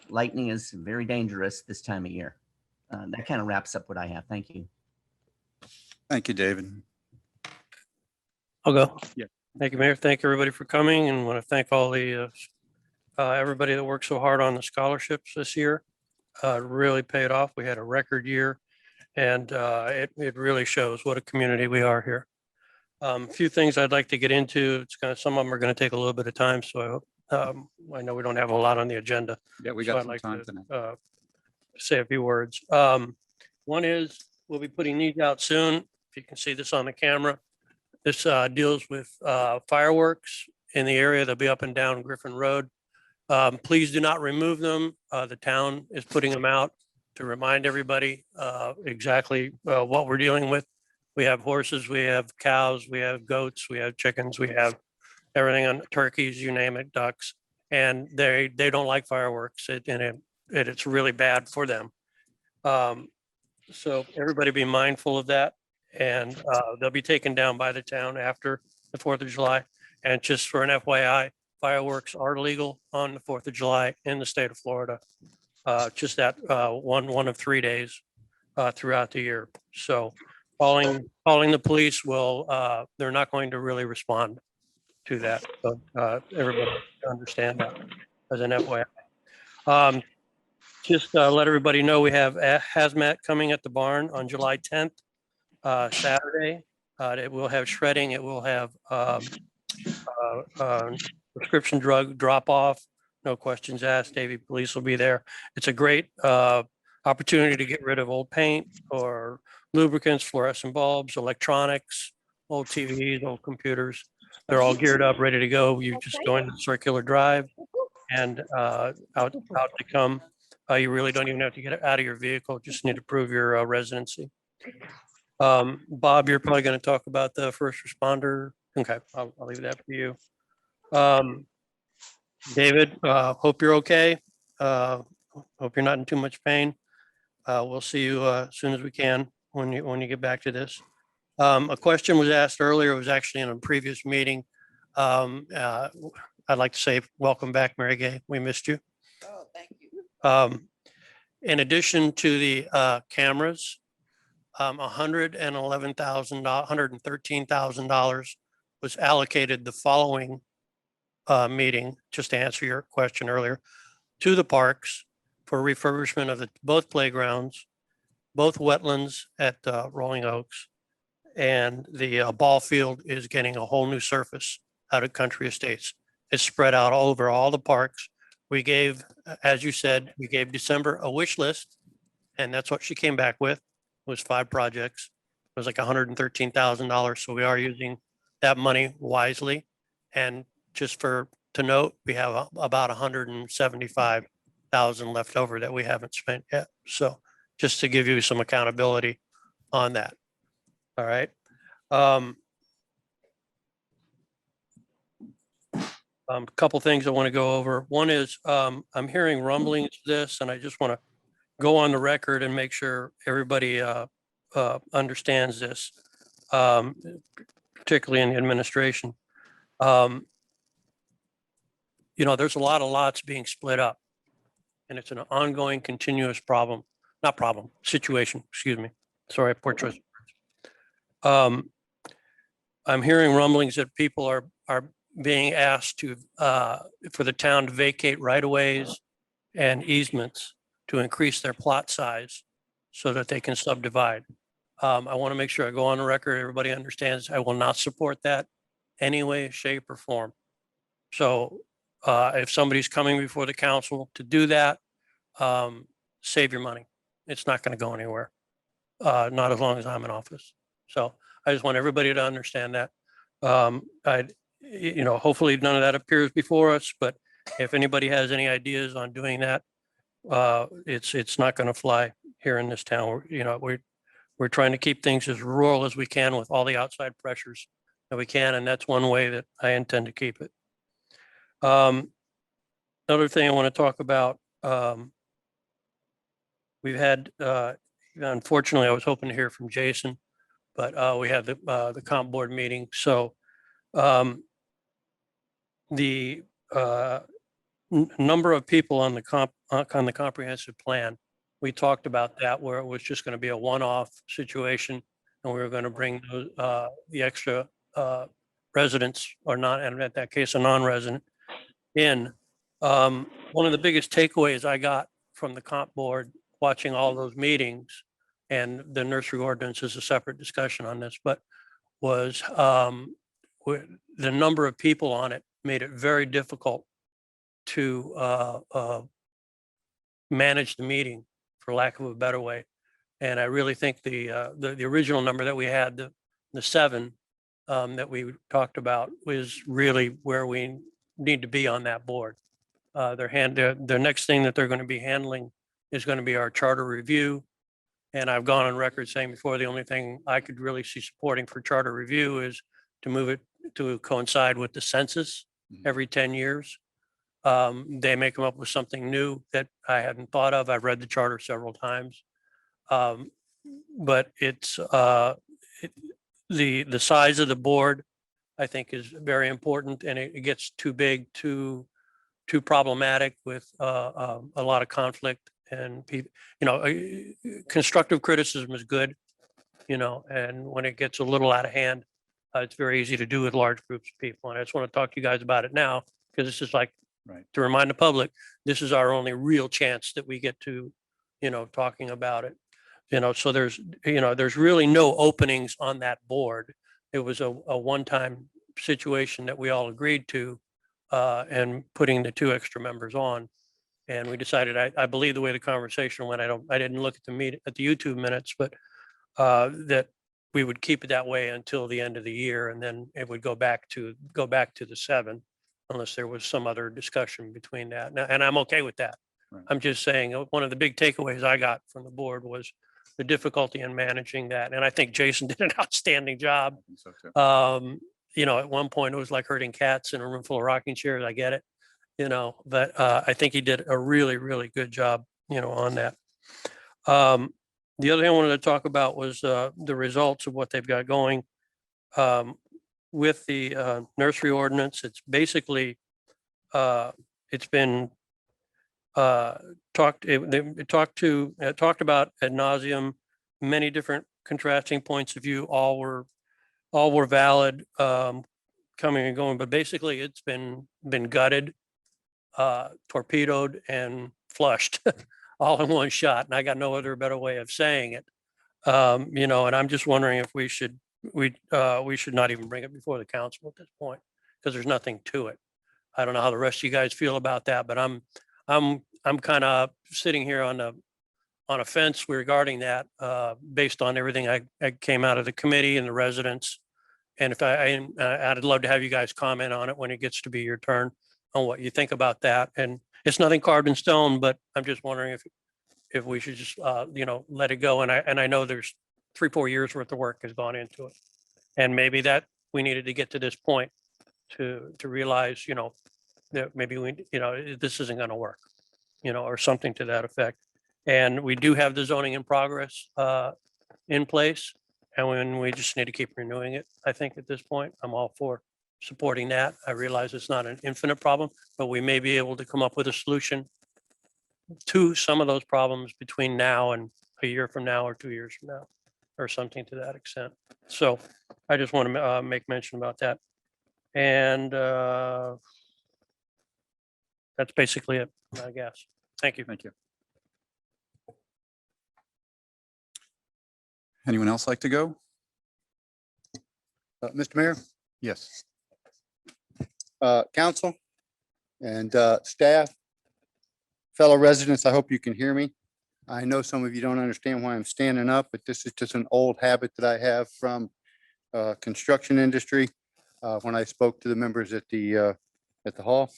D: lightning is very dangerous this time of year. That kind of wraps up what I have. Thank you.
A: Thank you, David.
E: I'll go.
A: Yeah.
E: Thank you, Mayor. Thank you, everybody, for coming, and want to thank all the everybody that worked so hard on the scholarships this year. Really paid off. We had a record year, and it really shows what a community we are here. A few things I'd like to get into. Some of them are going to take a little bit of time, so I hope I know we don't have a lot on the agenda.
A: Yeah, we
E: so
A: got
E: I'd
A: some
E: like
A: time
E: to,
A: tonight.
E: say a few words. One is we'll be putting these out soon. If you can see this on the camera, this deals with fireworks in the area. They'll be up and down Griffin Road. Please do not remove them. The town is putting them out to remind everybody exactly what we're dealing with. We have horses, we have cows, we have goats, we have chickens, we have everything on turkeys, you name it, ducks, and they don't like fireworks, and it's really bad for them. So everybody be mindful of that, and they'll be taken down by the town after the 4th of July. And just for an FYI, fireworks are legal on the 4th of July in the state of Florida. just that one of 3 days throughout the year. So calling the police will, they're not going to really respond to that. So everybody understand that as an FYI. Just let everybody know we have a hazmat coming at the barn on July 10th, Saturday. It will have shredding. It will have prescription drug drop off. No questions asked. Davie Police will be there. It's a great opportunity to get rid of old paint or lubricants, fluorescent bulbs, electronics, old TVs, old computers. They're all geared up, ready to go. You just go into the circular drive and out to come. You really don't even have to get out of your vehicle. Just need to prove your residency. Bob, you're probably going to talk about the first responder. Okay, I'll leave that for you. David, hope you're okay. Hope you're not in too much pain. We'll see you as soon as we can when you get back to this. A question was asked earlier. It was actually in a previous meeting. I'd like to say welcome back, Mary Gay. We missed you.
N: Oh, thank you.
E: In addition to the cameras, $113,000 was allocated the following meeting, just to answer your question earlier, to the parks for refurbishment of both playgrounds, both wetlands at Rolling Oaks, and the ball field is getting a whole new surface out at Country Estates. It's spread out all over all the parks. We gave, as you said, we gave December a wish list, and that's what she came back with, was 5 projects. It was like $113,000. So we are using that money wisely. And just to note, we have about $175,000 left over that we haven't spent yet. So just to give you some accountability on that. All right. A couple things I want to go over. One is I'm hearing rumblings of this, and I just want to go on the record and make sure everybody understands this, particularly in the administration. There's a lot of lots being split up, and it's an ongoing, continuous situation. Excuse me. Sorry, poor choice. I'm hearing rumblings that people are being asked for the town to vacate right-of-ways and easements to increase their plot size so that they can subdivide. I want to make sure I go on the record, everybody understands I will not support that any way, shape, or form. So if somebody's coming before the council to do that, save your money. It's not going to go anywhere, not as long as I'm in office. So I just want everybody to understand that. Hopefully none of that appears before us, but if anybody has any ideas on doing that, it's not going to fly here in this town. We're trying to keep things as rural as we can with all the outside pressures that we can, and that's one way that I intend to keep it. Another thing I want to talk about, we've had, unfortunately, I was hoping to hear from Jason, but we had the comp board meeting. So the number of people on the comprehensive plan, we talked about that, where it was just going to be a one-off situation, and we were going to bring the extra residents, or not, and in that case, a non-resident in. One of the biggest takeaways I got from the comp board watching all those meetings, and the nursery ordinance is a separate discussion on this, but was the number of people on it made it very difficult to manage the meeting, for lack of a better way. And I really think the original number that we had, the 7 that we talked about, was really where we need to be on that board. The next thing that they're going to be handling is going to be our charter review. And I've gone on record saying before, the only thing I could really see supporting for charter review is to move it to coincide with the census every 10 years. They may come up with something new that I hadn't thought of. I've read the charter several times. But it's the size of the board, I think, is very important, and it gets too big, too problematic with a lot of conflict. And people, constructive criticism is good, and when it gets a little out of hand, it's very easy to do with large groups of people. And I just want to talk to you guys about it now, because this is like, to remind the public, this is our only real chance that we get to, talking about it. So there's really no openings on that board. It was a one-time situation that we all agreed to, and putting the 2 extra members on. And we decided, I believe the way the conversation went, I didn't look at the YouTube minutes, but that we would keep it that way until the end of the year, and then it would go back to the 7, unless there was some other discussion between that. And I'm okay with that. I'm just saying, one of the big takeaways I got from the board was the difficulty in managing that. And I think Jason did an outstanding job. At one point it was like herding cats in a room full of rocking chairs. I get it, but I think he did a really, really good job, on that. The other thing I wanted to talk about was the results of what they've got going with the nursery ordinance. It's basically, it's been talked about ad nauseum, many different contrasting points of view. All were valid, coming and going, but basically it's been gutted, torpedoed, and flushed all in one shot. And I got no other better way of saying it. And I'm just wondering if we should not even bring it before the council at this point, because there's nothing to it. I don't know how the rest of you guys feel about that, but I'm kind of sitting here on a fence regarding that, based on everything I came out of the committee and the residents. And if I'd love to have you guys comment on it when it gets to be your turn on what you think about that. And it's nothing carved in stone, but I'm just wondering if we should just, let it go. And I know there's 3-4 years worth of work has gone into it. And maybe that we needed to get to this point to realize, that maybe this isn't going to work, or something to that effect. And we do have the zoning in progress in place, and when we just need to keep renewing it. I think at this point, I'm all for supporting that. I realize it's not an infinite problem, but we may be able to come up with a solution to some of those problems between now and a year from now or 2 years from now, or something to that extent. So I just want to make mention about that. And that's basically it, I guess. Thank you.
A: Thank you. Anyone else like to go?
J: Mr. Mayor,
A: Yes.
J: council, and staff, fellow residents, I hope you can hear me. I know some of you don't understand why I'm standing up, but this is just an old habit that I have from construction industry. When I spoke to the members at the hall,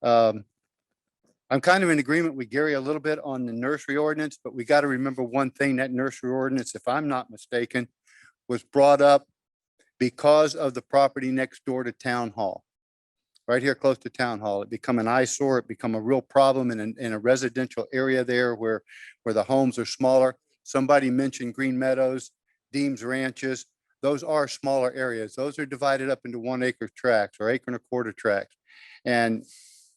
J: I'm kind of in agreement with Gary a little bit on the nursery ordinance, but we got to remember one thing: that nursery ordinance, if I'm not mistaken, was brought up because of the property next door to town hall. Right here close to town hall. It become an eyesore. It become a real problem in a residential area there where the homes are smaller. Somebody mentioned Green Meadows, Deems Ranches. Those are smaller areas. Those are divided up into 1 acre tracts or 1.25 acre tracts. And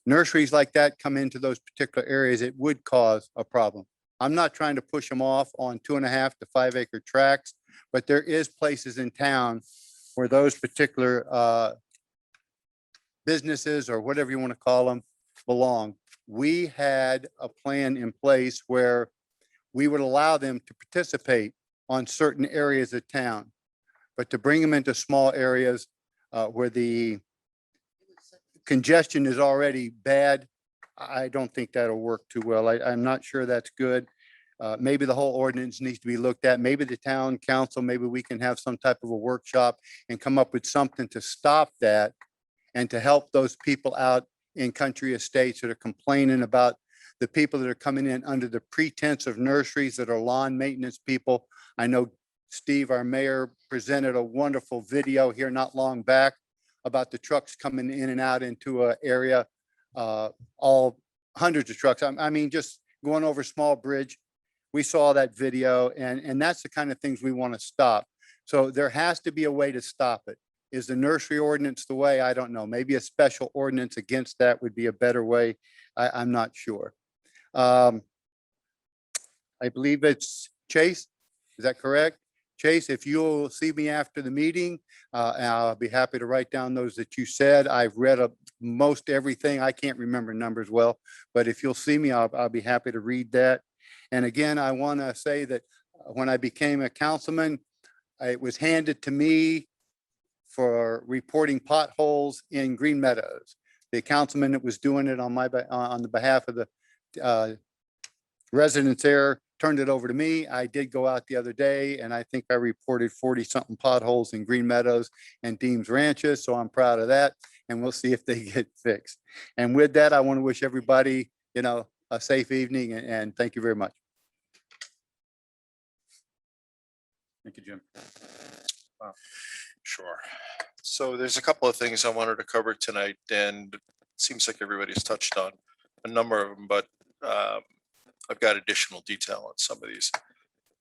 J: nurseries like that come into those particular areas, it would cause a problem. I'm not trying to push them off on 2.5 to 5 acre tracts, but there is places in town where those particular businesses, or whatever you want to call them, belong. We had a plan in place where we would allow them to participate on certain areas of town, but to bring them into small areas where the congestion is already bad, I don't think that'll work too well. I'm not sure that's good. Maybe the whole ordinance needs to be looked at. Maybe the town council, maybe we can have some type of a workshop and come up with something to stop that and to help those people out in country estates that are complaining about the people that are coming in under the pretense of nurseries that are lawn maintenance people. I know Steve, our mayor, presented a wonderful video here not long back about the trucks coming in and out into an area, all hundreds of trucks. I mean, just going over a small bridge. We saw that video, and that's the kind of things we want to stop. So there has to be a way to stop it. Is the nursery ordinance the way? I don't know. Maybe a special ordinance against that would be a better way. I'm not sure. I believe it's Chase. Is that correct? Chase, if you'll see me after the meeting, I'll be happy to write down those that you said. I've read most everything. I can't remember numbers well, but if you'll see me, I'll be happy to read that. And again, I want to say that when I became a councilman, it was handed to me for reporting potholes in Green Meadows. The councilman that was doing it on the behalf of the residents there turned it over to me. I did go out the other day and I think I reported 40 something potholes in Green Meadows and Deems Ranches. So I'm proud of that and we'll see if they get fixed. And with that, I want to wish everybody, a safe evening and thank you very much.
A: Thank you, Jim.
C: Sure. So there's a couple of things I wanted to cover tonight, and it seems like everybody's touched on a number of them, but I've got additional detail on some of these.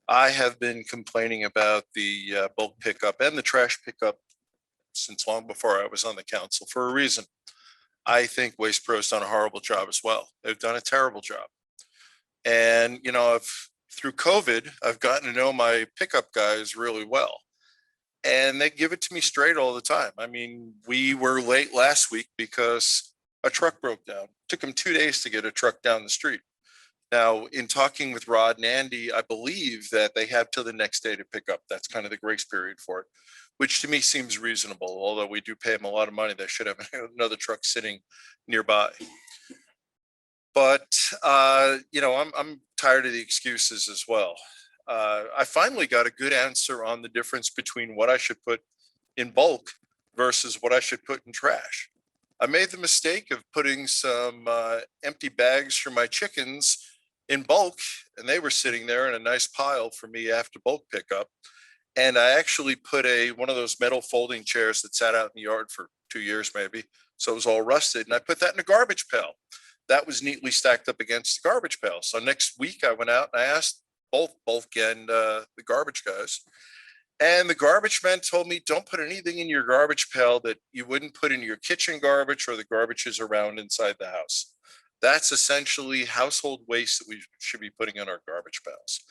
C: I have been complaining about the bulk pickup and the trash pickup since long before I was on the council for a reason. I think Waste Pro's done a horrible job as well. They've done a terrible job. And, through COVID, I've gotten to know my pickup guys really well. And they give it to me straight all the time. I mean, we were late last week because a truck broke down. It took them 2 days to get a truck down the street. Now, in talking with Rod and Andy, I believe that they have till the next day to pick up. That's kind of the grace period for it, which to me seems reasonable. Although we do pay them a lot of money, they should have another truck sitting nearby. But, I'm tired of the excuses as well. I finally got a good answer on the difference between what I should put in bulk versus what I should put in trash. I made the mistake of putting some empty bags for my chickens in bulk, and they were sitting there in a nice pile for me after bulk pickup. And I actually put one of those metal folding chairs that sat out in the yard for 2 years maybe, so it was all rusted, and I put that in a garbage pail. That was neatly stacked up against the garbage pail. So next week I went out and I asked both bulk and the garbage guys. And the garbage men told me, don't put anything in your garbage pail that you wouldn't put in your kitchen garbage or the garbages around inside the house. That's essentially household waste that we should be putting in our garbage pails.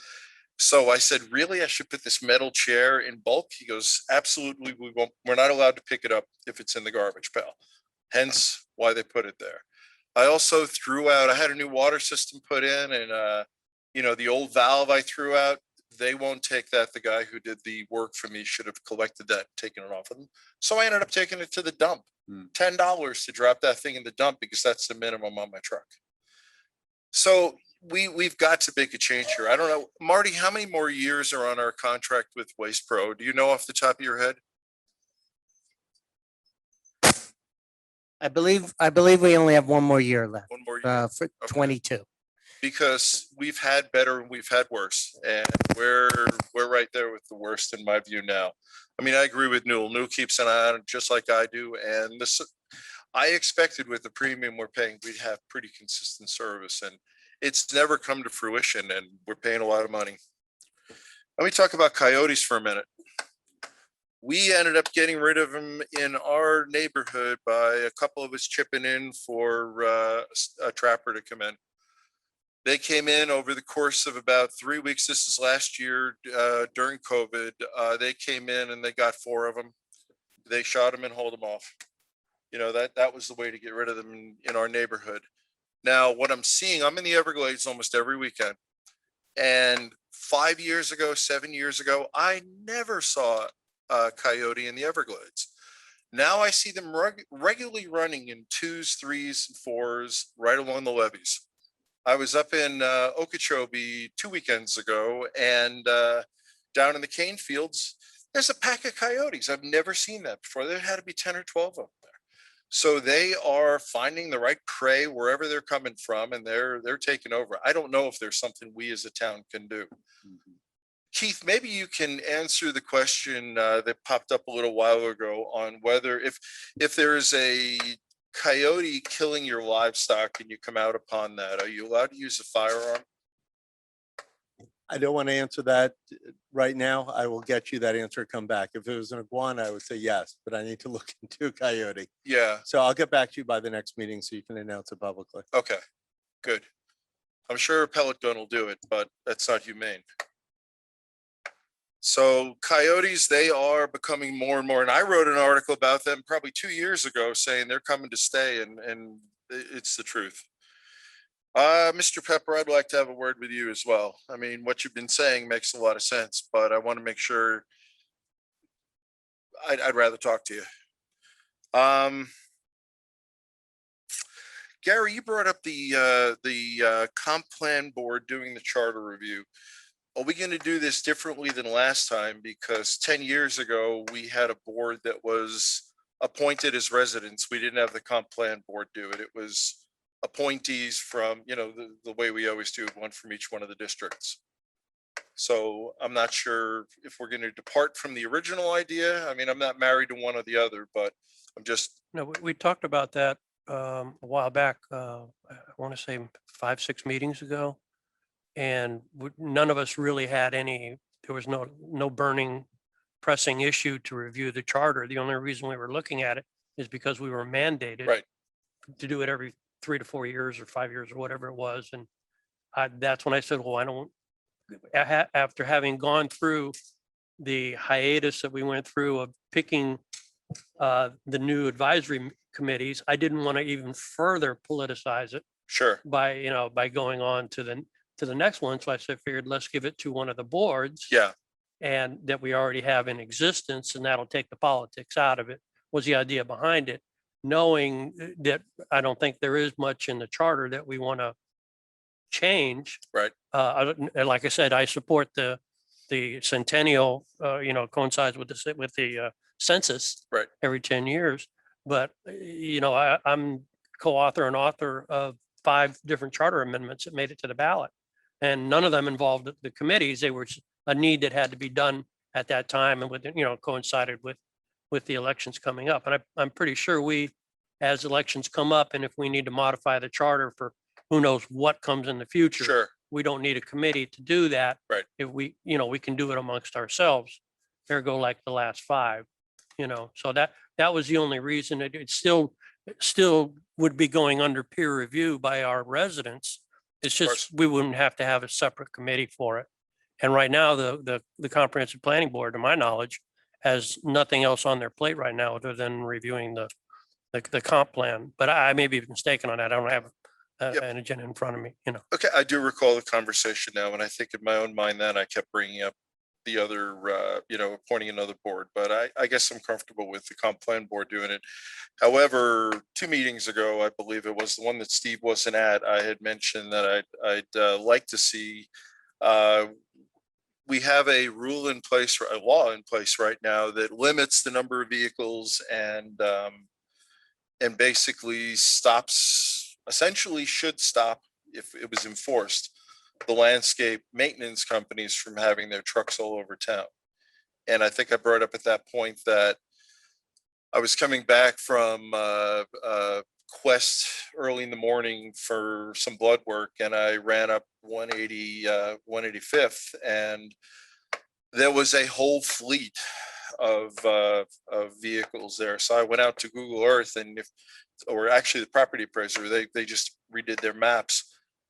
C: So I said, really, I should put this metal chair in bulk? He goes, absolutely, we won't. We're not allowed to pick it up if it's in the garbage pail. Hence why they put it there. I also threw out, I had a new water system put in and, the old valve I threw out, they won't take that. The guy who did the work for me should have collected that, taken it off of them. So I ended up taking it to the dump, $10 to drop that thing in the dump because that's the minimum on my truck. So we've got to make a change here. I don't know, Marty, how many more years are on our contract with Waste Pro? Do you know off the top of your head?
G: I believe we only have one more year left.
C: One more year.
G: For 22.
C: Because we've had better and we've had worse, and we're right there with the worst in my view now. I mean, I agree with Newell. Newell keeps an eye on it just like I do, and this I expected with the premium we're paying, we'd have pretty consistent service, and it's never come to fruition, and we're paying a lot of money. Let me talk about Coyotes for a minute. We ended up getting rid of them in our neighborhood by a couple of us chipping in for a trapper to come in. They came in over the course of about 3 weeks. This is last year during COVID. They came in and they got 4 of them. They shot them and hauled them off. That was the way to get rid of them in our neighborhood. Now, what I'm seeing, I'm in the Everglades almost every weekend. And 5 years ago, 7 years ago, I never saw a coyote in the Everglades. Now I see them regularly running in 2s, 3s, and 4s right along the levees. I was up in Okeechobee 2 weekends ago, and down in the cane fields, there's a pack of coyotes. I've never seen that before. There had to be 10 or 12 of them there. So they are finding the right prey wherever they're coming from, and they're taking over. I don't know if there's something we as a town can do. Keith, maybe you can answer the question that popped up a little while ago on whether if there is a coyote killing your livestock and you come out upon that, are you allowed to use a firearm?
H: I don't want to answer that right now. I will get you that answer, come back. If it was an iguana, I would say yes, but I need to look into a coyote.
C: Yeah.
H: So I'll get back to you by the next meeting so you can announce it publicly.
C: Okay, good. I'm sure a pellet gun will do it, but that's not humane. So coyotes, they are becoming more and more, and I wrote an article about them probably 2 years ago saying they're coming to stay, and it's the truth. Mr. Pepper, I'd like to have a word with you as well. I mean, what you've been saying makes a lot of sense, but I want to make sure I'd rather talk to you. Gary, you brought up the comp plan board doing the charter review. Are we going to do this differently than last time? Because 10 years ago, we had a board that was appointed as residents. We didn't have the comp plan board do it. It was appointees from, you know, the way we always do, one from each one of the districts. So I'm not sure if we're going to depart from the original idea. I mean, I'm not married to one or the other, but I'm just.
E: No, we talked about that a while back. I want to say 5-6 meetings ago. And none of us really had any, there was no burning, pressing issue to review the charter. The only reason we were looking at it is because we were mandated to do it every 3 to 4 years or 5 years or whatever it was. And that's when I said, well, I don't, after having gone through the hiatus that we went through of picking the new advisory committees, I didn't want to even further politicize it.
C: Sure.
E: By going on to the next one. So I figured, let's give it to one of the boards.
C: Yeah.
E: And that we already have in existence, and that'll take the politics out of it, was the idea behind it. Knowing that I don't think there is much in the charter that we want to change.
C: Right.
E: Like I said, I support the centennial, coincides with the census every 10 years. But, I'm co-author and author of 5 different charter amendments that made it to the ballot. And none of them involved the committees. They were a need that had to be done at that time, and coincided with the elections coming up. And I'm pretty sure as elections come up, and if we need to modify the charter for who knows what comes in the future, we don't need a committee to do that.
C: Right.
E: If we can do it amongst ourselves. There go like the last 5, so that was the only reason. It still would be going under peer review by our residents. It's just, we wouldn't have to have a separate committee for it. And right now, the Comprehensive Planning Board, to my knowledge, has nothing else on their plate right now other than reviewing the comp plan. But I may be mistaken on that. I don't have an agenda in front of me,
C: Okay, I do recall the conversation now, and I think in my own mind then I kept bringing up the other, appointing another board, but I guess I'm comfortable with the comp plan board doing it. However, 2 meetings ago, I believe it was the one that Steve wasn't at, I had mentioned that I'd like to see, we have a rule in place, a law in place right now that limits the number of vehicles and basically essentially should stop, if it was enforced, the landscape maintenance companies from having their trucks all over town. And I think I brought up at that point that I was coming back from Quest early in the morning for some blood work, and I ran up 185th, and there was a whole fleet of vehicles there. So I went out to Google Earth, and or actually the property appraiser, they just redid their maps.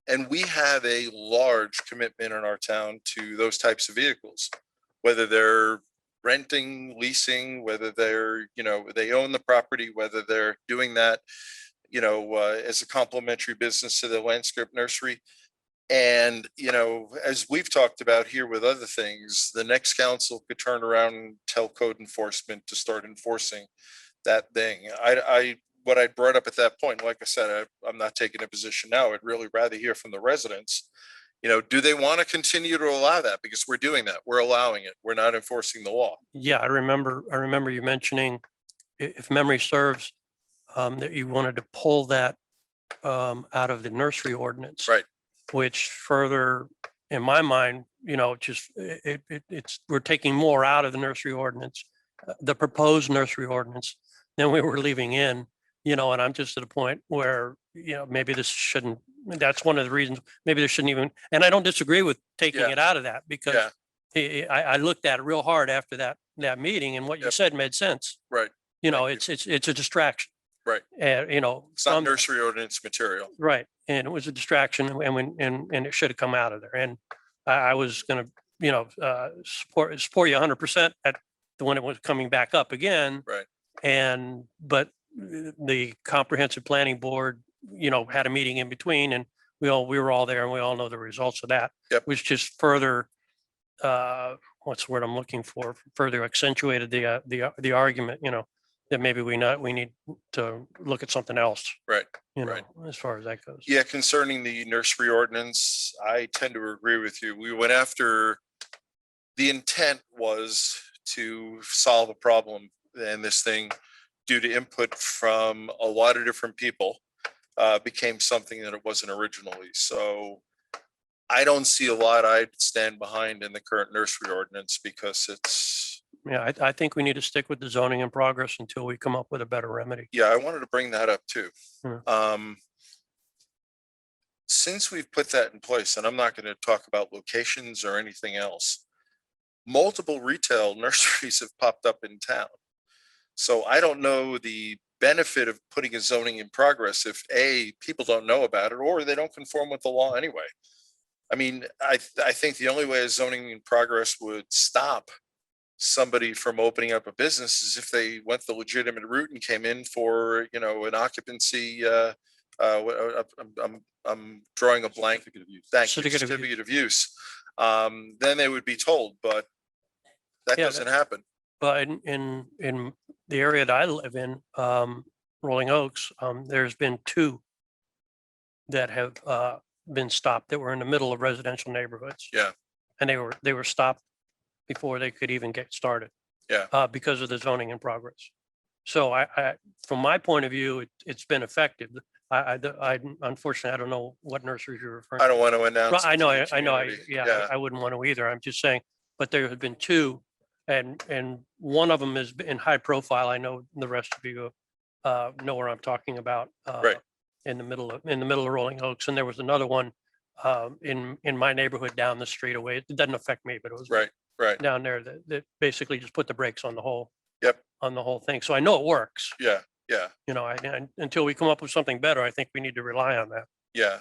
C: And we have a large commitment in our town to those types of vehicles, whether they're renting, leasing, whether they're, they own the property, whether they're doing that, as a complementary business to the landscape nursery. And, as we've talked about here with other things, the next council could turn around and tell code enforcement to start enforcing that thing. What I brought up at that point, like I said, I'm not taking a position now. I'd really rather hear from the residents. Do they want to continue to allow that? Because we're doing that. We're allowing it. We're not enforcing the law.
E: Yeah, I remember you mentioning, if memory serves, that you wanted to pull that out of the nursery ordinance.
C: Right.
E: Which further, in my mind, we're taking more out of the nursery ordinance, the proposed nursery ordinance, than we were leaving in. And I'm just at a point where, maybe this shouldn't, that's one of the reasons, maybe there shouldn't even, and I don't disagree with taking it out of that, because I looked at it real hard after that meeting, and what you said made sense.
C: Right.
E: It's a distraction.
C: Right.
E: And,
C: It's not
E: from-
C: nursery ordinance material.
E: Right, and it was a distraction, and it should have come out of there. And I was gonna, support you 100% at when it was coming back up again.
C: Right.
E: But the comprehensive planning board, had a meeting in between, and we were all there, and we all know the results of that.
C: Yep.
E: Which just further, what's the word I'm looking for? Further accentuated the argument, that maybe we need to look at something else.
C: Right.
E: As far as that goes.
C: Yeah, concerning the nursery ordinance, I tend to agree with you. We went after, the intent was to solve a problem, and this thing, due to input from a lot of different people, became something that it wasn't originally. So I don't see a lot I'd stand behind in the current nursery ordinance, because it's,
E: Yeah, I think we need to stick with the zoning in progress until we come up with a better remedy.
C: yeah, I wanted to bring that up too.
E: Hmm.
C: Since we've put that in place, and I'm not going to talk about locations or anything else, multiple retail nurseries have popped up in town. So I don't know the benefit of putting a zoning in progress if A, people don't know about it, or they don't conform with the law anyway. I mean, I think the only way a zoning in progress would stop somebody from opening up a business is if they went the legitimate route and came in for, an occupancy, I'm drawing a blank. Thank you, certificate of use. Then they would be told, but that
E: Yeah,
C: doesn't happen.
E: But in the area that I live in, Rolling Oaks, there's been 2 that have been stopped that were in the middle of residential neighborhoods.
C: Yeah.
E: And they were stopped before they could even get started.
C: Yeah.
E: Because of the zoning in progress. So I from my point of view, it's been effective. I unfortunately, I don't know what nurseries you're referring to.
C: I don't want to announce.
E: I
C: it
E: know,
C: to the community.
E: yeah, I wouldn't want to either. I'm just saying, but there have been 2, and one of them is in high profile. I know the rest of you know where I'm talking about.
C: Right.
E: In the middle of Rolling Oaks, and there was another one in my neighborhood down the street away. It doesn't affect me, but it was
C: Right.
E: down there that basically just put the brakes on the whole.
C: Yep.
E: On the whole thing. So I know it works.
C: Yeah.
E: Until we come up with something better, I think we need to rely on that.
C: Yeah.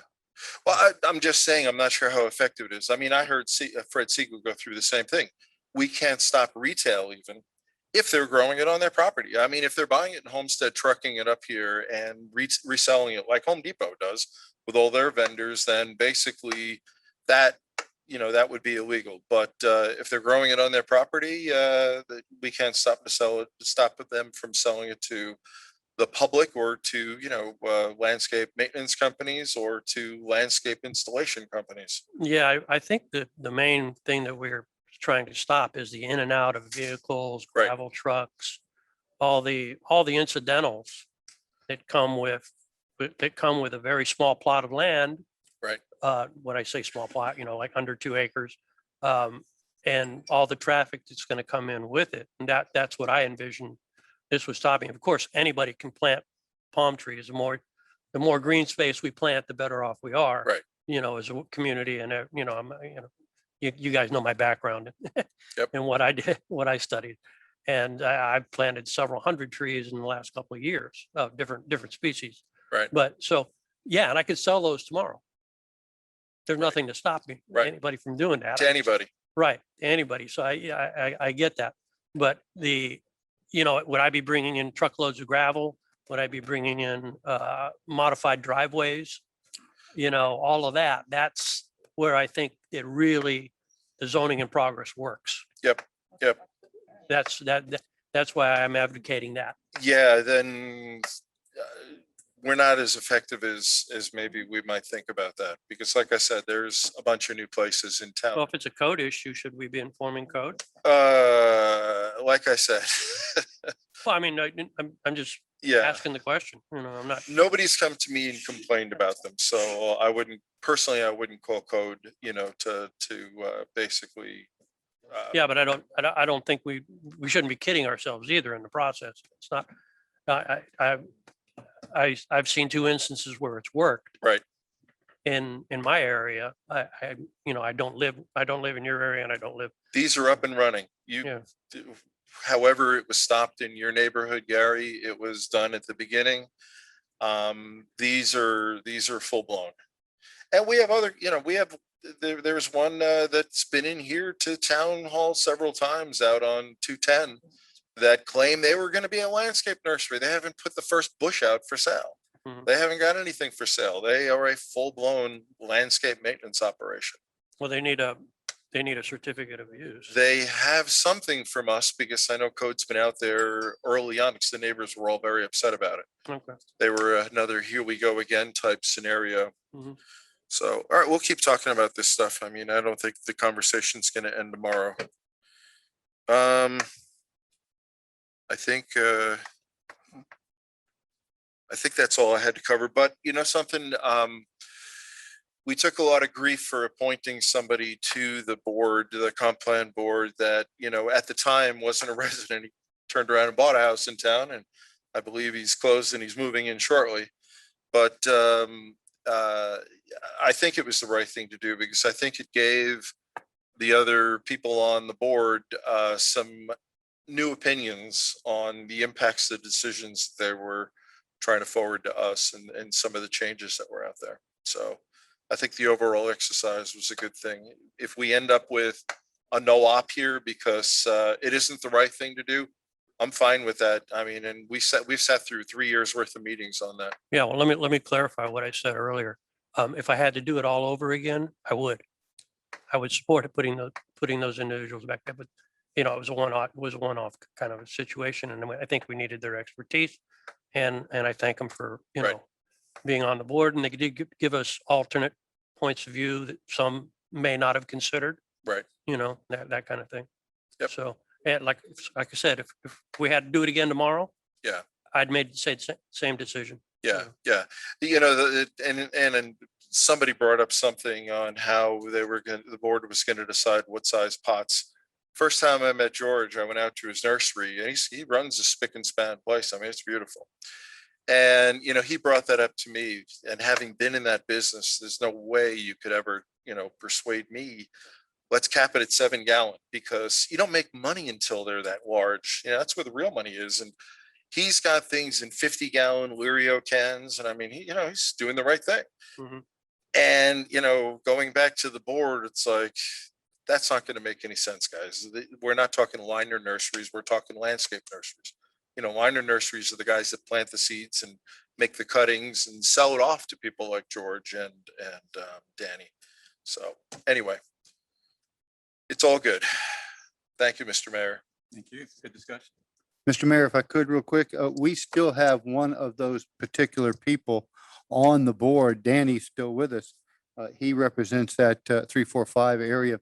C: Well, I'm just saying, I'm not sure how effective it is. I mean, I heard Fred Siegel go through the same thing. We can't stop retail even if they're growing it on their property. I mean, if they're buying it in Homestead, trucking it up here and reselling it like Home Depot does with all their vendors, then basically that would be illegal. But if they're growing it on their property, we can't stop them from selling it to the public or to, landscape maintenance companies or to landscape installation companies.
E: Yeah, I think that the main thing that we're trying to stop is the in and out of vehicles,
C: Right.
E: gravel trucks, all the incidentals that come with a very small plot of land.
C: Right.
E: When I say small plot, like under 2 acres, and all the traffic that's going to come in with it. And that's what I envision this was stopping. Of course, anybody can plant palm trees. The more green space we plant, the better off we are.
C: Right.
E: As a community, and you guys know my background
C: Yep.
E: and what I did, what I studied, and I've planted several hundred trees in the last couple of years of different species.
C: Right.
E: But so yeah, and I could sell those tomorrow. There's nothing to stop me,
C: Right.
E: anybody from doing that.
C: To anybody.
E: Right, to anybody. So I get that. But would I be bringing in truckloads of gravel? Would I be bringing in modified driveways? All of that. That's where I think the zoning in progress works.
C: Yep.
E: That's why I'm advocating that.
C: Yeah, then we're not as effective as maybe we might think about that. Because like I said, there's a bunch of new places in
E: Well,
C: town.
E: if it's a code issue, should we be informing code?
C: Like I said,
E: Well, I mean, I'm just
C: yeah.
E: asking the question. I'm not.
C: Nobody's come to me and complained about them. So I wouldn't call code, to basicve
E: Yeah, but I don't think we shouldn't be kidding ourselves either in the process. It's not, I've seen 2 instances where it's worked.
C: Right.
E: In my area, I don't live in your area, and I don't live.
C: These are up and running.
E: Yeah.
C: however it was stopped in your neighborhood, Gary, it was done at the beginning. These are full blown. And we have other, there's one that's been in here to town hall several times out on 210 that claim they were going to be a landscape nursery. They haven't put the first bush out for sale. They haven't got anything for sale. They are a full blown landscape maintenance operation.
E: Well, they need a certificate of use.
C: They have something from us because I know code's been out there early on because the neighbors were all very upset about it.
E: Okay.
C: They were another here we go again type scenario.
E: Mhm.
C: So, all right, we'll keep talking about this stuff. I mean, I don't think the conversation's going to end tomorrow. I think that's all I had to cover, but something, we took a lot of grief for appointing somebody to the board, the comp plan board that, at the time wasn't a resident. He turned around and bought a house in town, and I believe he's closed and he's moving in shortly. But I think it was the right thing to do because I think it gave the other people on the board some new opinions on the impacts of the decisions that they were trying to forward to us and some of the changes that were out there. So I think the overall exercise was a good thing. If we end up with a no op here because it isn't the right thing to do, I'm fine with that. I mean, and we've sat through 3 years worth of meetings on that.
E: Yeah, well, let me clarify what I said earlier. If I had to do it all over again, I would support it, putting those individuals back there. But it was a one-off kind of a situation, and I think we needed their expertise, and I thank them for being on the board, and they did give us alternate points of view that some may not have considered.
C: Right.
E: That kind of thing.
C: Yep.
E: So, and like I said, if we had to do it again tomorrow,
C: Yeah.
E: I'd made the same decision.
C: Yeah. Yeah. And somebody brought up something on how the board was going to decide what size pots. First time I met George, I went out to his nursery and he runs a spick and span place. I mean, it's beautiful. And, he brought that up to me, and having been in that business, there's no way you could ever, persuade me, let's cap it at 7 gallon, because you don't make money until they're that large. That's where the real money is. And he's got things in 50 gallon Lirio cans. And I mean, he's doing the right thing.
E: Mm-hmm.
C: And, going back to the board, it's like, that's not going to make any sense, guys. We're not talking liner nurseries. We're talking landscape nurseries. Liner nurseries are the guys that plant the seeds and make the cuttings and sell it off to people like George and Danny. So anyway, it's all good. Thank you, Mr. Mayor.
A: Thank you. Good discussion.
J: Mr. Mayor, if I could real quick, we still have one of those particular people on the board. Danny's still with us. He represents that 345 area.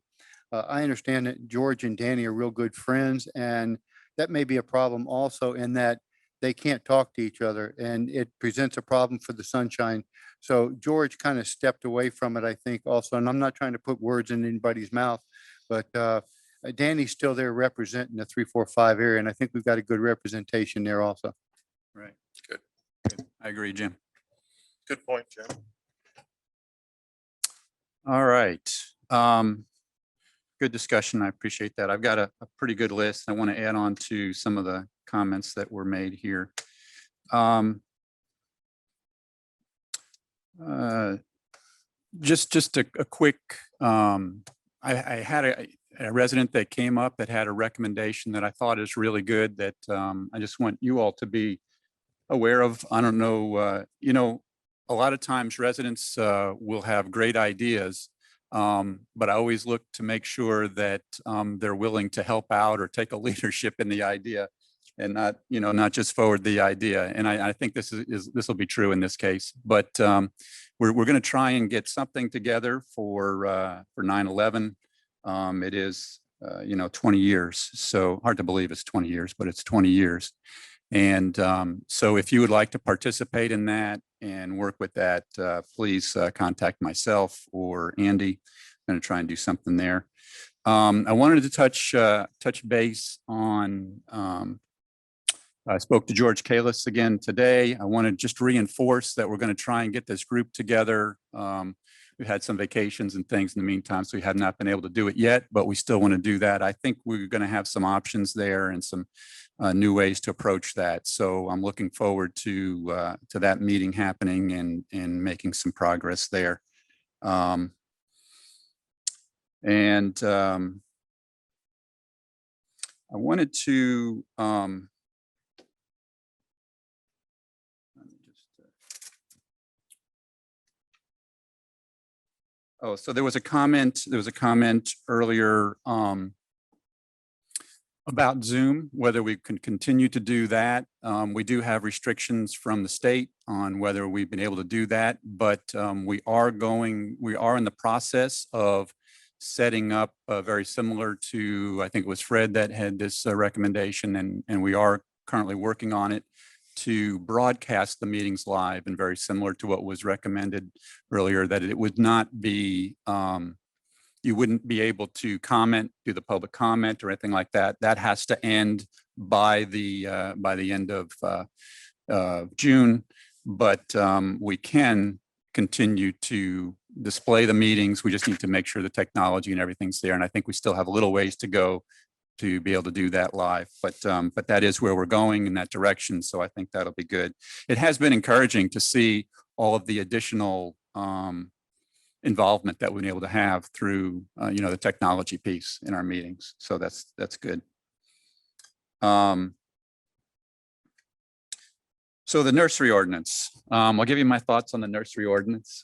J: I understand that George and Danny are real good friends, and that may be a problem also in that they can't talk to each other, and it presents a problem for the sunshine. So George kind of stepped away from it, I think, also, and I'm not trying to put words in anybody's mouth, but Danny's still there representing the 345 area, and I think we've got a good representation there also.
A: Right.
C: Good.
A: I agree, Jim.
C: Good point, Jim.
A: All right. Good discussion. I appreciate that. I've got a pretty good list. I want to add on to some of the comments that were made here. Just a quick, I had a resident that came up that had a recommendation that I thought is really good that I just want you all to be aware of. I don't know, a lot of times residents will have great ideas, but I always look to make sure that they're willing to help out or take a leadership in the idea and not just forward the idea. And I think this will be true in this case, but we're going to try and get something together for 9/11. It is, 20 years. So hard to believe it's 20 years, but it's 20 years. And so if you would like to participate in that and work with that, please contact myself or Andy. I'm going to try and do something there. I wanted to touch base on, I spoke to George Kalis again today. I want to just reinforce that we're going to try and get this group together. we've had some vacations and things in the meantime, so we have not been able to do it yet, but we still want to do that. I think we're going to have some options there and some new ways to approach that. So I'm looking forward to that meeting happening and making some progress there. I wanted to oh, so there was a comment earlier about Zoom, whether we can continue to do that. We do have restrictions from the state on whether we've been able to do that, but we are in the process of setting up very similar to, I think it was Fred that had this recommendation, and we are currently working on it to broadcast the meetings live, and very similar to what was recommended earlier, that it would not be, you wouldn't be able to comment, do the public comment or anything like that. That has to end by the end of June, but we can continue to display the meetings. We just need to make sure the technology and everything's there. And I think we still have a little ways to go to be able to do that live, but that is where we're going in that direction. So I think that'll be good. It has been encouraging to see all of the additional involvement that we've been able to have through, the technology piece in our meetings. So that's good. So the nursery ordinance, I'll give you my thoughts on the nursery ordinance.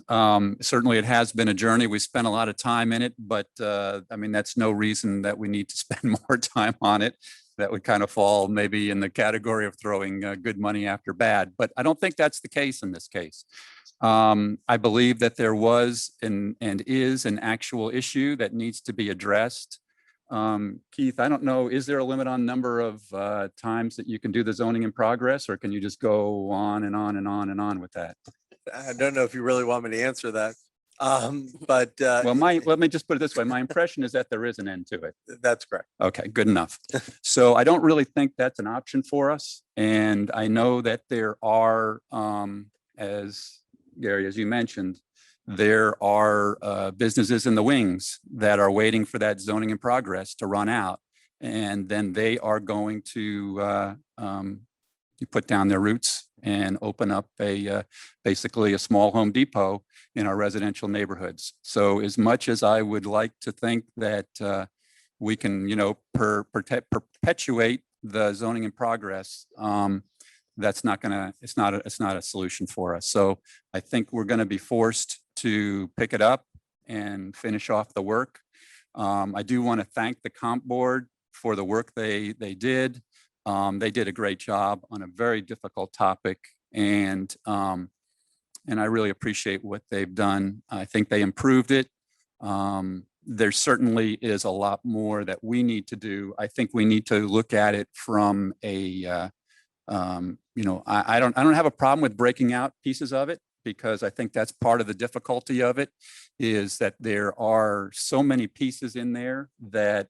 A: Certainly it has been a journey. We spent a lot of time in it, but I mean, that's no reason that we need to spend more time on it. That would kind of fall maybe in the category of throwing good money after bad, but I don't think that's the case in this case. I believe that there was and is an actual issue that needs to be addressed. Keith, I don't know, is there a limit on number of times that you can do the zoning in progress, or can you just go on and on and on and on with that?
H: I don't know if you really want me to answer that. But
A: Well, let me just put it this way. My impression is that there is an end to it.
H: that's correct.
A: Okay, good enough. So I don't really think that's an option for us. And I know that there are, as Gary, as you mentioned, there are businesses in the wings that are waiting for that zoning in progress to run out. And then they are going to put down their roots and open up basically a small Home Depot in our residential neighborhoods. So as much as I would like to think that we can, perpetuate the zoning in progress, that's not gonna, it's not a solution for us. So I think we're gonna be forced to pick it up and finish off the work. I do want to thank the comp board for the work they did. They did a great job on a very difficult topic, and I really appreciate what they've done. I think they improved it. There certainly is a lot more that we need to do. I think we need to look at it from a I don't have a problem with breaking out pieces of it, because I think that's part of the difficulty of it, is that there are so many pieces in there that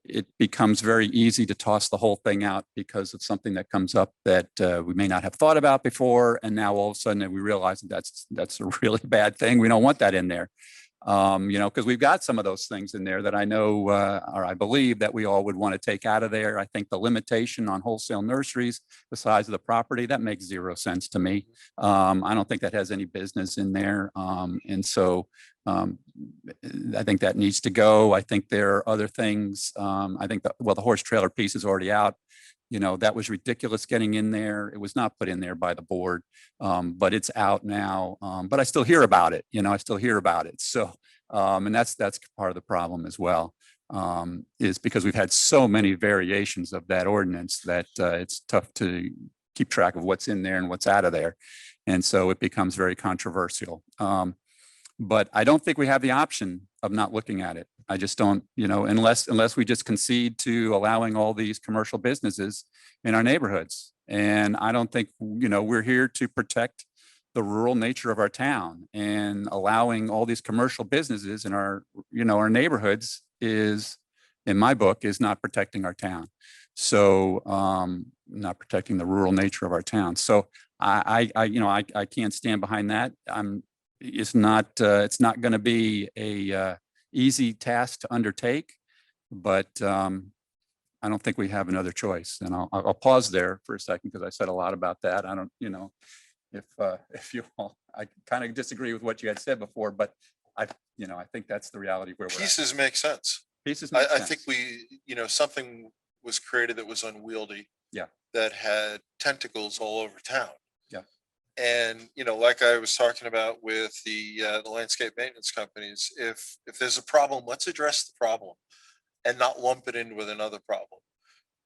A: it becomes very easy to toss the whole thing out because of something that comes up that we may not have thought about before. And now all of a sudden we realize that that's a really bad thing. We don't want that in there. Because we've got some of those things in there that I know, or I believe that we all would want to take out of there. I think the limitation on wholesale nurseries, the size of the property, that makes zero sense to me. I don't think that has any business in there. And so I think that needs to go. I think there are other things. I think the horse trailer piece is already out. That was ridiculous getting in there. It was not put in there by the board, but it's out now. But I still hear about it. I still hear about it. So, and that's part of the problem as well, is because we've had so many variations of that ordinance that it's tough to keep track of what's in there and what's out of there. And so it becomes very controversial. But I don't think we have the option of not looking at it. I just don't, unless we just concede to allowing all these commercial businesses in our neighborhoods. And I don't think, we're here to protect the rural nature of our town, and allowing all these commercial businesses in our, our neighborhoods is, in my book, is not protecting our town. So not protecting the rural nature of our town. So I can't stand behind that. it's not going to be a easy task to undertake, but I don't think we have another choice. And I'll pause there for a second because I said a lot about that. I don't, if you all, I kind of disagree with what you had said before, but I think that's the reality where we're at.
C: Pieces make sense.
A: Pieces make
C: I
A: sense.
C: think something was created that was unwieldy.
A: Yeah.
C: That had tentacles all over town.
A: Yeah.
C: And, like I was talking about with the landscape maintenance companies, if there's a problem, let's address the problem and not lump it in with another problem.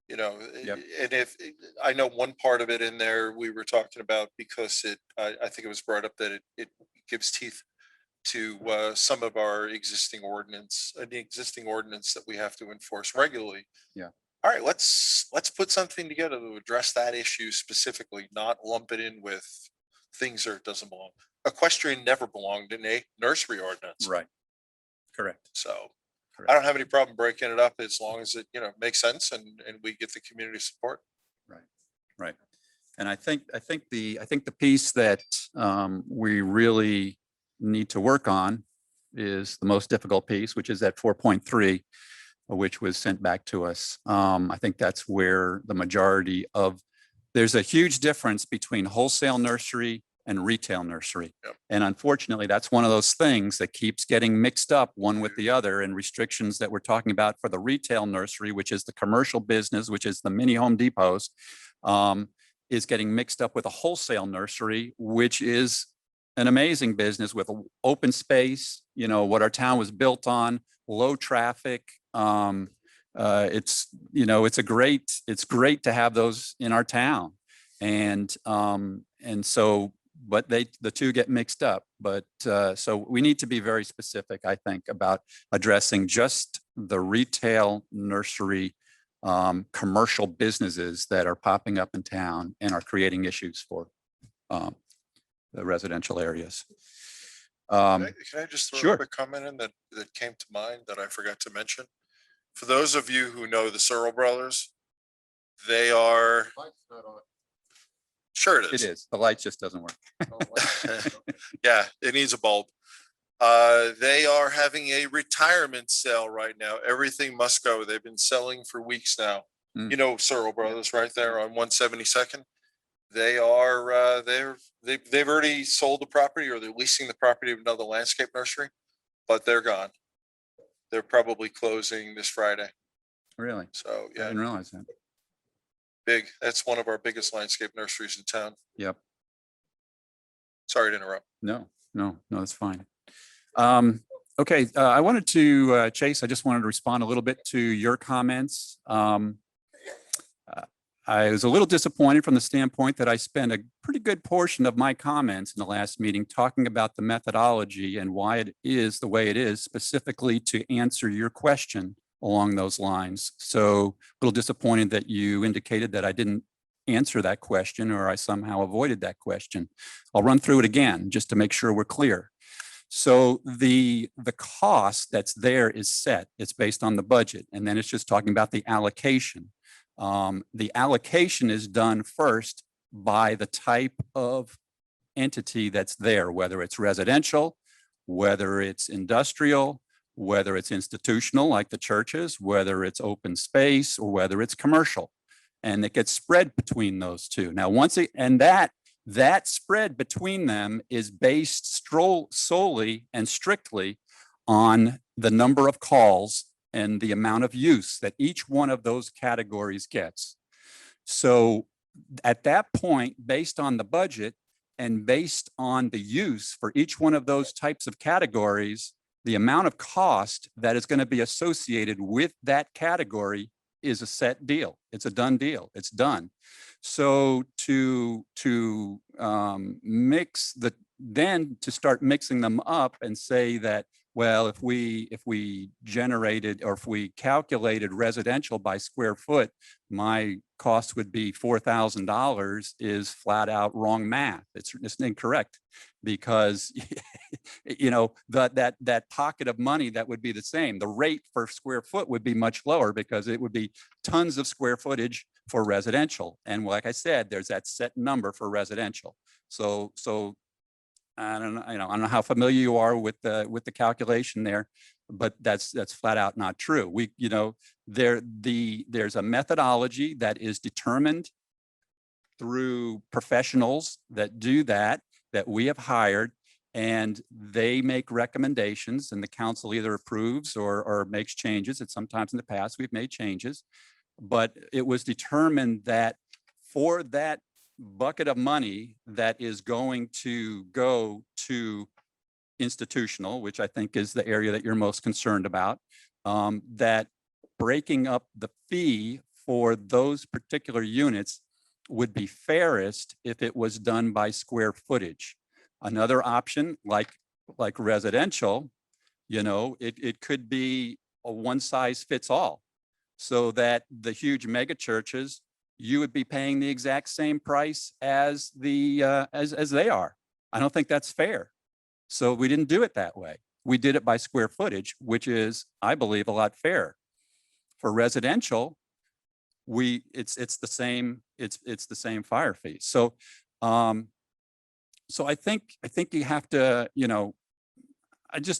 A: Yep.
C: And if I know one part of it in there we were talking about, because I think it was brought up that it gives teeth to some of our existing ordinance, the existing ordinance that we have to enforce regularly.
A: Yeah.
C: All right, let's put something together to address that issue specifically, not lump it in with things that it doesn't belong. Equestrian never belonged in a nursery ordinance.
A: Right. Correct.
C: So
A: Correct.
C: I don't have any problem breaking it up as long as it, makes sense and we get the community support.
A: Right. Right. And I think the piece that we really need to work on is the most difficult piece, which is that 4.3, which was sent back to us. I think that's where the majority of, there's a huge difference between wholesale nursery and retail nursery.
C: Yep.
A: And unfortunately, that's one of those things that keeps getting mixed up one with the other, and restrictions that we're talking about for the retail nursery, which is the commercial business, which is the mini Home Depots, is getting mixed up with a wholesale nursery, which is an amazing business with open space, what our town was built on, low traffic. It's great to have those in our town. And so, but the two get mixed up. But so we need to be very specific, I think, about addressing just the retail nursery commercial businesses that are popping up in town and are creating issues for the residential areas.
C: Can I just throw
A: Sure.
C: a quick comment in that came to mind that I forgot to mention? For those of you who know the Searle brothers, they are. Sure it is.
A: It is. The light just doesn't work.
C: Yeah, it needs a bulb. They are having a retirement sale right now. Everything must go. They've been selling for weeks now. Searle Brothers right there on 172nd. They are they've already sold the property, or they're leasing the property of another landscape nursery, but they're gone. They're probably closing this Friday.
A: Really?
C: So
A: I
C: yeah,
A: didn't realize that.
C: big. That's one of our biggest landscape nurseries in town.
A: Yep.
C: Sorry to interrupt.
A: No, that's fine. Okay, I wanted to, Chase, I just wanted to respond a little bit to your comments. I was a little disappointed from the standpoint that I spent a pretty good portion of my comments in the last meeting talking about the methodology and why it is the way it is, specifically to answer your question along those lines. So a little disappointed that you indicated that I didn't answer that question, or I somehow avoided that question. I'll run through it again just to make sure we're clear. So the cost that's there is set. It's based on the budget, and then it's just talking about the allocation. The allocation is done first by the type of entity that's there, whether it's residential, whether it's industrial, whether it's institutional like the churches, whether it's open space, or whether it's commercial. And it gets spread between those two. Now, that spread between them is based solely and strictly on the number of calls and the amount of use that each one of those categories gets. So at that point, based on the budget and based on the use for each one of those types of categories, the amount of cost that is going to be associated with that category is a set deal. It's a done deal. It's done. So to start mixing them up and say that, well, if we generated, or if we calculated residential by square foot, my cost would be $4,000 is flat out wrong math. It's incorrect, because that pocket of money that would be the same. The rate per square foot would be much lower because it would be tons of square footage for residential. And like I said, there's that set number for residential. So I don't know, I don't know how familiar you are with the calculation there, but that's flat out not true. There's a methodology that is determined through professionals that do that we have hired, and they make recommendations, and the council either approves or makes changes. And sometimes in the past, we've made changes, but it was determined that for that bucket of money that is going to go to institutional, which I think is the area that you're most concerned about, that breaking up the fee for those particular units would be fairest if it was done by square footage. Another option, like residential, it could be a one size fits all, so that the huge mega churches, you would be paying the exact same price as as they are. I don't think that's fair. So we didn't do it that way. We did it by square footage, which is, I believe, a lot fairer. For residential, it's the same fire fee. So I think you have to,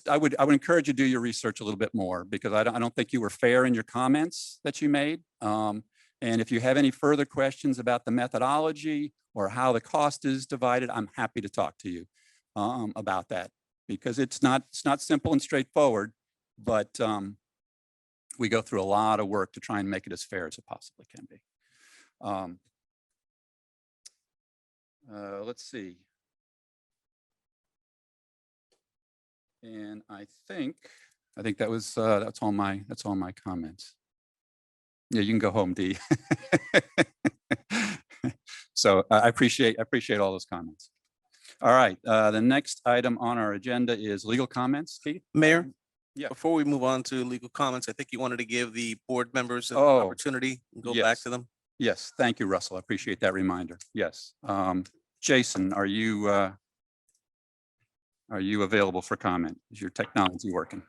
A: I would encourage you to do your research a little bit more, because I don't think you were fair in your comments that you made. And if you have any further questions about the methodology or how the cost is divided, I'm happy to talk to you about that, because it's not simple and straightforward, but we go through a lot of work to try and make it as fair as it possibly can be. Let's see. And I think that was that's all my comments. Yeah, you can go home, Dee. So I appreciate all those comments. All right, the next item on our agenda is legal comments. Keith?
I: Mayor?
A: Yeah.
I: Before we move on to legal comments, I think you wanted to give the board members an
A: Oh,
I: opportunity and go back
A: yes.
I: to them.
A: Yes, thank you, Russell. I appreciate that reminder. Yes. Jason, are you available for comment? Is your technology working?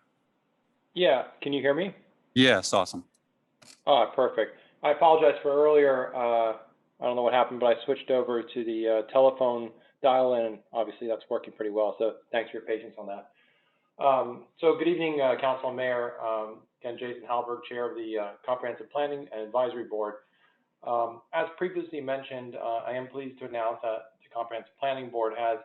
K: Yeah, can you hear me?
A: Yes, awesome.
K: Oh, perfect. I apologize for earlier. I don't know what happened, but I switched over to the telephone dial-in. Obviously, that's working pretty well. So thanks for your patience on that. So good evening, Council and Mayor. Again, Jason Halberg, Chair of the Comprehensive Planning and Advisory Board. As previously mentioned, I am pleased to announce that the Comprehensive Planning Board has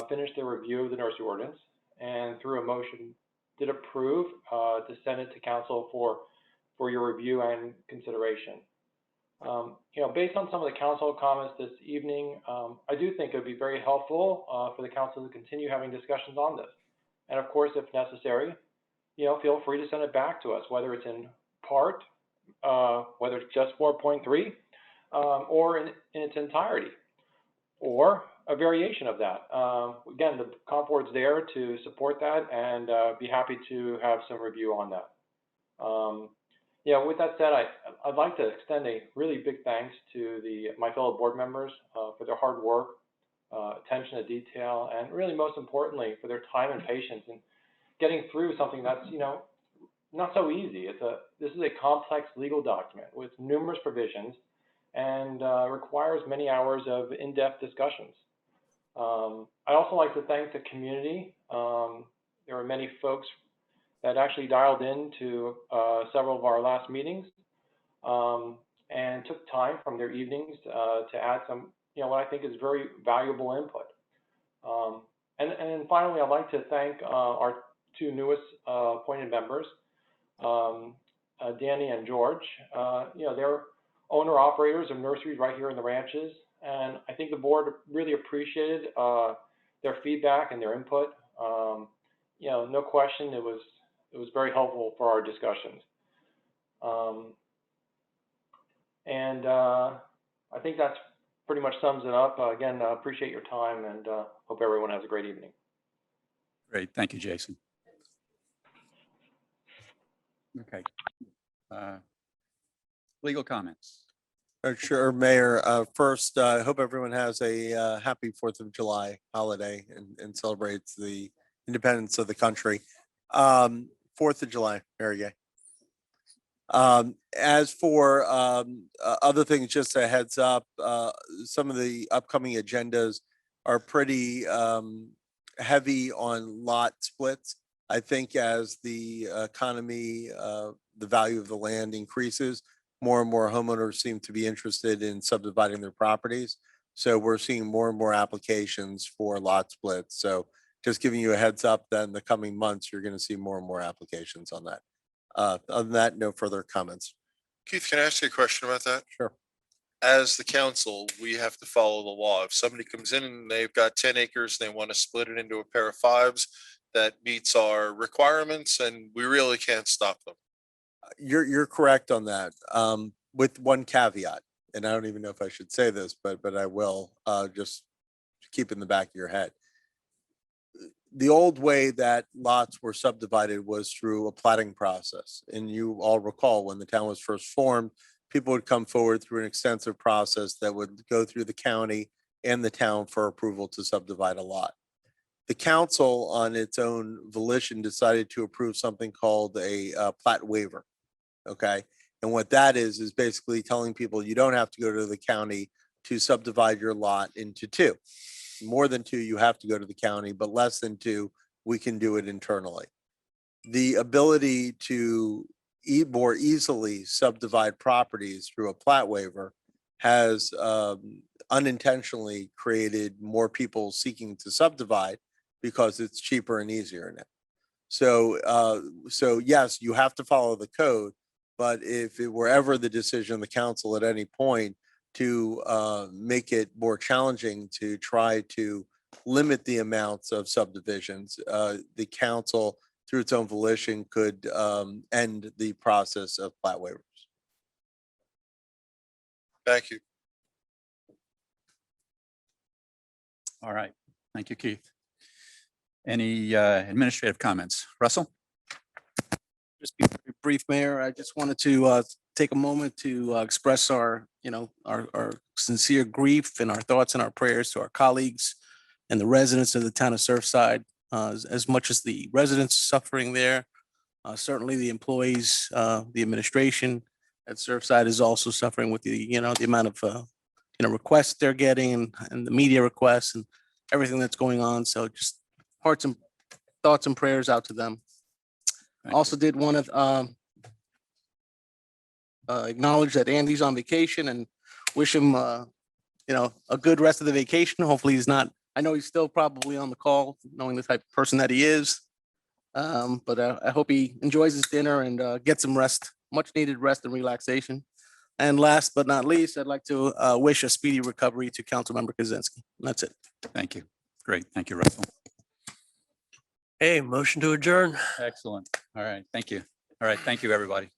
K: finished their review of the Nursery Ordinance, and through a motion did approve to send it to Council for your review and consideration. Based on some of the Council comments this evening, I do think it would be very helpful for the Council to continue having discussions on this. And of course, if necessary, feel free to send it back to us, whether it's in part, whether it's just 4.3, or in its entirety, or a variation of that. Again, the comp board's there to support that, and be happy to have some review on that. With that said, I'd like to extend a really big thanks to my fellow board members for their hard work, attention to detail, and really most importantly for their time and patience in getting through something that's not so easy. This is a complex legal document with numerous provisions, and requires many hours of in-depth discussions. I'd also like to thank the community. There were many folks that actually dialed in to several of our last meetings, and took time from their evenings to add some, what I think is very valuable input. And then finally, I'd like to thank our two newest appointed members, Danny and George. They're owner-operators of nurseries right here in the ranches, and I think the board really appreciated their feedback and their input. No question, it was very helpful for our discussions. I think that's pretty much sums it up. Again, appreciate your time, and hope everyone has a great evening.
A: Great, thank you, Jason. Okay. Legal comments.
H: Sure, Mayor. First, I hope everyone has a happy 4th of July holiday and celebrates the independence of the country. 4th of July, very gay. As for other things, just a heads up, some of the upcoming agendas, are pretty heavy on lot splits. I think as the economy, the value of the land increases, more and more homeowners seem to be interested in subdividing their properties. So we're seeing more and more applications for lot splits. So just giving you a heads up that in the coming months, you're going to see more and more applications on that. Other than that, no further comments.
C: Keith, can I ask you a question about that?
H: Sure.
C: As the council, we have to follow the law. If somebody comes in and they've got 10 acres, they want to split it into a pair of fives, that meets our requirements and we really can't stop them.
H: You're correct on that, with one caveat, and I don't even know if I should say this, but I will, just keep in the back of your head. The old way that lots were subdivided was through a platting process. And you all recall when the town was first formed, people would come forward through an extensive process that would go through the county and the town for approval to subdivide a lot. The council on its own volition decided to approve something called a plat waiver. Okay. And what that is basically telling people you don't have to go to the county to subdivide your lot into two. More than two, you have to go to the county, but less than two, we can do it internally. The ability to more easily subdivide properties through a plat waiver has unintentionally created more people seeking to subdivide because it's cheaper and easier now. So yes, you have to follow the code, but if it were ever the decision of the council at any point to make it more challenging to try to limit the amounts of subdivisions, the council, through its own volition, could end the process of plat waivers.
C: Thank you.
A: All right. Thank you, Keith. Any administrative comments? Russell?
I: Just be very brief, Mayor. I just wanted to take a moment to express our sincere grief and our thoughts and our prayers to our colleagues and the residents of the town of Surfside. As much as the residents suffering there, certainly the employees, the administration at Surfside is also suffering with the amount of requests they're getting and the media requests and everything that's going on. So just hearts and thoughts and prayers out to them. Also did want to acknowledge that Andy's on vacation and wish him a good rest of the vacation. Hopefully he's not, I know he's still probably on the call, knowing the type of person that he is. But I hope he enjoys his dinner and gets some rest, much needed rest and relaxation. And last but not least, I'd like to wish a speedy recovery to Councilmember Kaczynski. That's it.
A: Thank you. Great. Thank you, Russell.
E: Hey, motion to adjourn.
A: Excellent. All right. Thank you. All right. Thank you, everybody.